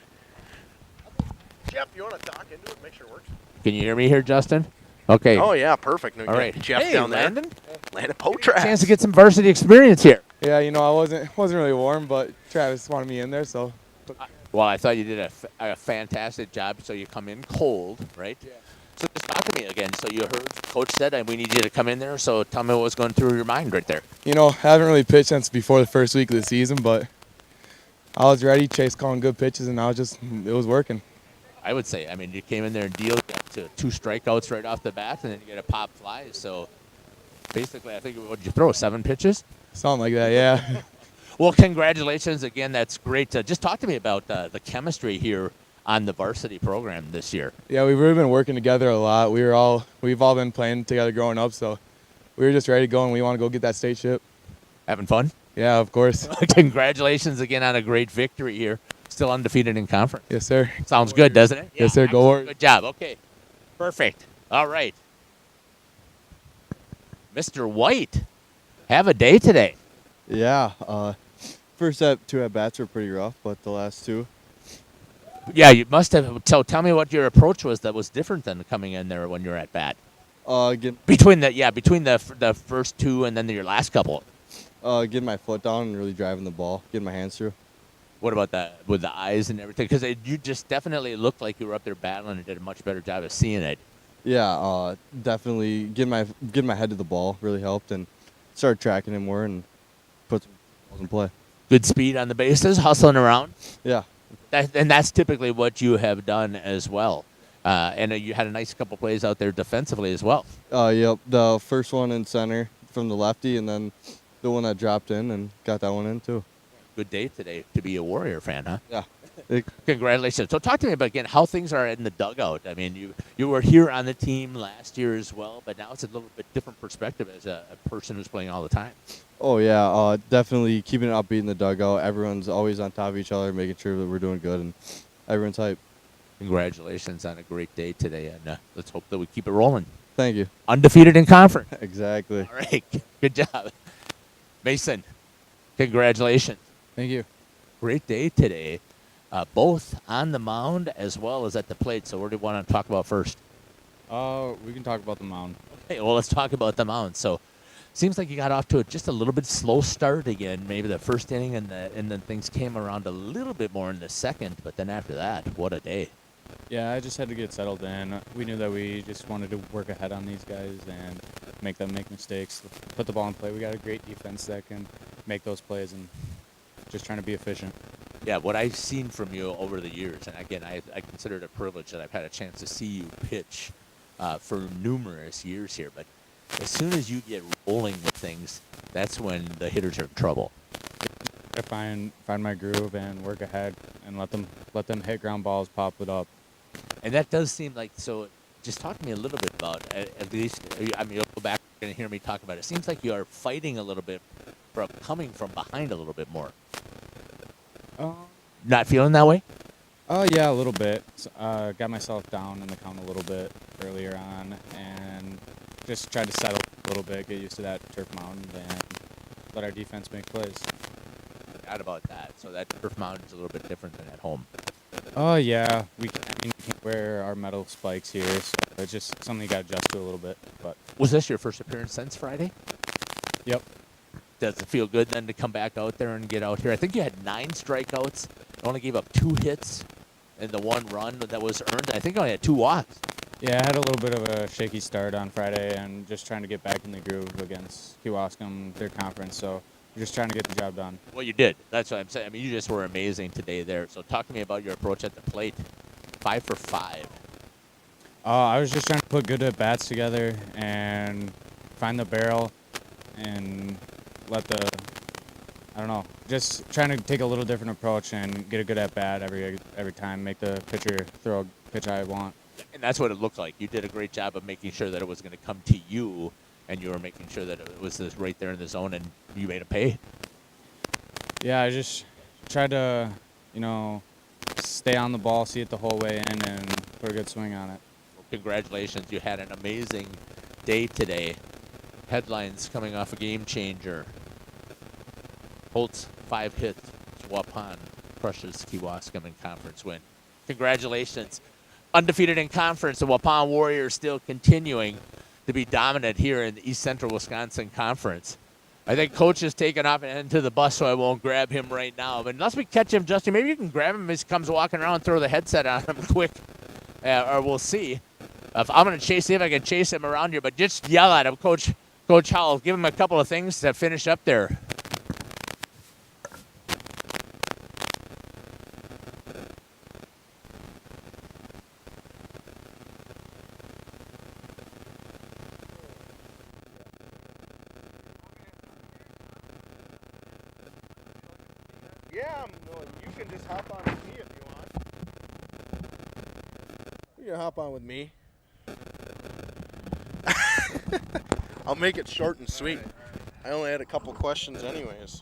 you want to talk into it? Make sure it works. Can you hear me here, Justin? Okay. Oh yeah, perfect. No, all right. Jeff hey, down there. Landon Potratz. Chance to get some varsity experience here. Yeah, you know, I wasn't really warm, but Travis wanted me in there, so. Well, I thought you did a fantastic job. So you come in cold, right? Yeah. So just talk to me again. So you heard Coach said, we need you to come in there. So tell me what was going through your mind right there. You know, I haven't really pitched since before the first week of the season, but I was ready. Chase calling good pitches, and it was working. I would say, you came in there and dealt to 2 strikeouts right off the bat, and then you get a pop fly. So basically, I think, what did you throw, 7 pitches? Something like that, yeah. Well, congratulations again. That's great. Just talk to me about the chemistry here on the varsity program this year. Yeah, we've really been working together a lot. We've all been playing together growing up, so we were just ready to go, and we want to go get that state ship. Having fun? Yeah, of course. Congratulations again on a great victory here. Still undefeated in conference. Yes, sir. Sounds good, doesn't it? Yes, sir. Go Warriors. Good job. Okay. Perfect. All right. Mr. White, have a day today. Yeah. First 2 at-bats were pretty rough, but the last 2. Yeah, you must have. So tell me what your approach was that was different than coming in there when you're at bat. Between the first 2 and then your last couple. Getting my foot down and really driving the ball, getting my hands through. What about that with the eyes and everything? Because you just definitely looked like you were up there battling and did a much better job of seeing it. Yeah, definitely getting my head to the ball really helped, and started tracking it more and put some balls in play. Good speed on the bases, hustling around. Yeah. And that's typically what you have done as well. And you had a nice couple plays out there defensively as well. Yep. The first one in center from the lefty, and then the one that dropped in and got that one in too. Good day today to be a Warrior fan, huh? Yeah. Congratulations. So talk to me about, again, how things are in the dugout. You were here on the team last year as well, but now it's a little bit different perspective as a person who's playing all the time. Oh, yeah. Definitely keeping it upbeat in the dugout. Everyone's always on top of each other, making sure that we're doing good, and everyone's hype. Congratulations on a great day today, and let's hope that we keep it rolling. Thank you. Undefeated in conference. Exactly. All right. Good job. Mason, congratulations. Thank you. Great day today, both on the mound as well as at the plate. So what do you want to talk about first? We can talk about the mound. Okay, well, let's talk about the mound. So seems like you got off to just a little bit slow start again, maybe the first inning, and then things came around a little bit more in the second. But then after that, what a day. Yeah, I just had to get settled in. We knew that we just wanted to work ahead on these guys and make them make mistakes, put the ball in play. We got a great defense that can make those plays, and just trying to be efficient. Yeah, what I've seen from you over the years, and again, I consider it a privilege that I've had a chance to see you pitch for numerous years here, but as soon as you get rolling with things, that's when the hitters are in trouble. I find my groove and work ahead and let them hit ground balls, pop it up. And that does seem like, so just talk to me a little bit about, at least, you'll go back and hear me talk about it. It seems like you are fighting a little bit from coming from behind a little bit more. Not feeling that way? Yeah, a little bit. Got myself down in the count a little bit earlier on, and just tried to settle a little bit, get used to that turf mound, and let our defense make plays. Forgot about that. So that turf mound is a little bit different than at home. Oh yeah, we can't wear our metal spikes here, so it's just something you got to adjust to a little bit. But Was this your first appearance since Friday? yep. Does it feel good then to come back out there and get out here? I think you had 9 strikeouts, only gave up 2 hits in the 1 run that was earned. I think you only had 2 walks. Yeah, I had a little bit of a shaky start on Friday and just trying to get back in the groove against Kewaskum, their conference. So just trying to get the job done. Well, you did. That's what I'm saying. I mean, you just were amazing today there. So talk to me about your approach at the plate. 5 for 5. I was just trying to put good at-bats together and find the barrel and let the, I don't know, just trying to take a little different approach and get a good at-bat every time, make the pitcher throw a pitch I want. And that's what it looked like. You did a great job of making sure that it was going to come to you, and you were making sure that it was just right there in the zone, and you made it pay. Yeah, I just tried to, stay on the ball, see it the whole way in, and put a good swing on it. Well, congratulations. You had an amazing day today. Headlines coming off a game changer. Holtz, 5 hits. Waupun crushes Kewaskum in conference win. Congratulations. Undefeated in conference, the Waupun Warriors still continuing to be dominant here in the East Central Wisconsin Conference. I think Coach is taking off and heading to the bus, so I won't grab him right now. But unless we catch him, Justin, maybe you can grab him as he comes walking around and throw the headset on him quick, or we'll see. I'm going to see if I can chase him around here, but just yell at him, Coach Howell. Give him a couple of things to finish up there. Yeah, you can just hop on with me if you want. You can hop on with me. I'll make it short and sweet. I only had a couple questions anyways.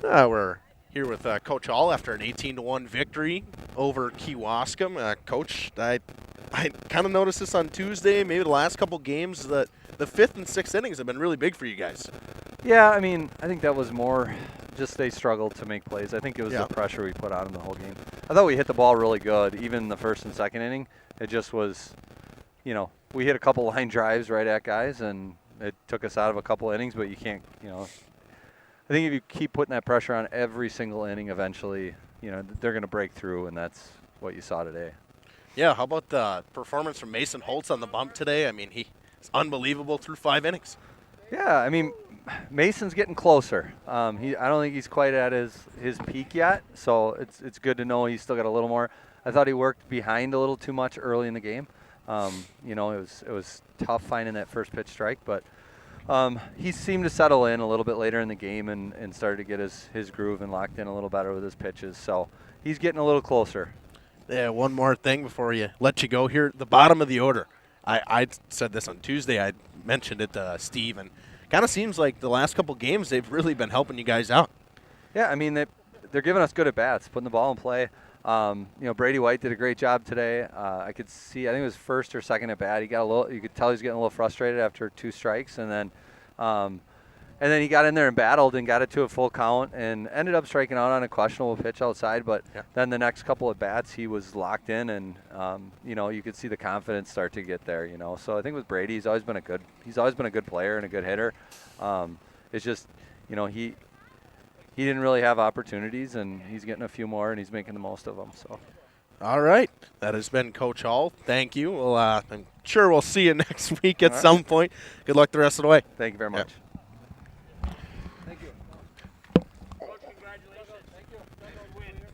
We're here with Coach Hall after an 18-1 victory over Kewaskum. Coach, I kind of noticed this on Tuesday, maybe the last couple games, that the 5th and 6th innings have been really big for you guys. Yeah, I mean, I think that was more just they struggled to make plays. I think it was the pressure we put on them the whole game. I thought we hit the ball really good, even the 1st and 2nd inning. It just was, we hit a couple line drives right at guys, and it took us out of a couple innings, but you can't, I think if you keep putting that pressure on every single inning, eventually, they're going to break through, and that's what you saw today. Yeah, how about the performance from Mason Holtz on the bump today? I mean, he's unbelievable through 5 innings. Yeah, I mean, Mason's getting closer. I don't think he's quite at his peak yet, so it's good to know he's still got a little more. I thought he worked behind a little too much early in the game. It was tough finding that first pitch strike, but he seemed to settle in a little bit later in the game and started to get his groove and locked in a little better with his pitches. So he's getting a little closer. Yeah, one more thing before you let you go here. The bottom of the order. I said this on Tuesday. I mentioned it to Steve, and kind of seems like the last couple games they've really been helping you guys out. Yeah, I mean, they're giving us good at-bats, putting the ball in play. Brady White did a great job today. I could see, I think it was 1st or 2nd at bat. You could tell he was getting a little frustrated after 2 strikes, and then he got in there and battled and got it to a full count and ended up striking out on a questionable pitch outside. But then the next couple of bats, he was locked in, and you could see the confidence start to get there. So I think with Brady, he's always been a good player and a good hitter. It's just, he didn't really have opportunities, and he's getting a few more, and he's making the most of them. So, all right, that has been Coach Hall. Thank you. Well, I'm sure we'll see you next week at some point. Good luck the rest of the way. Thank you very much.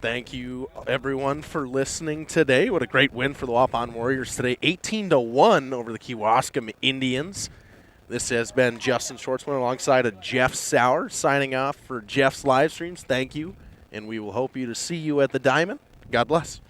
Thank you, everyone, for listening today. What a great win for the Waupun Warriors today. 18-1 over the Kewaskum Indians. This has been Justin Schwartzman alongside of Jeff Sauer signing off for Jeff's live streams. Thank you, and we will hope to see you at the Diamond. God bless.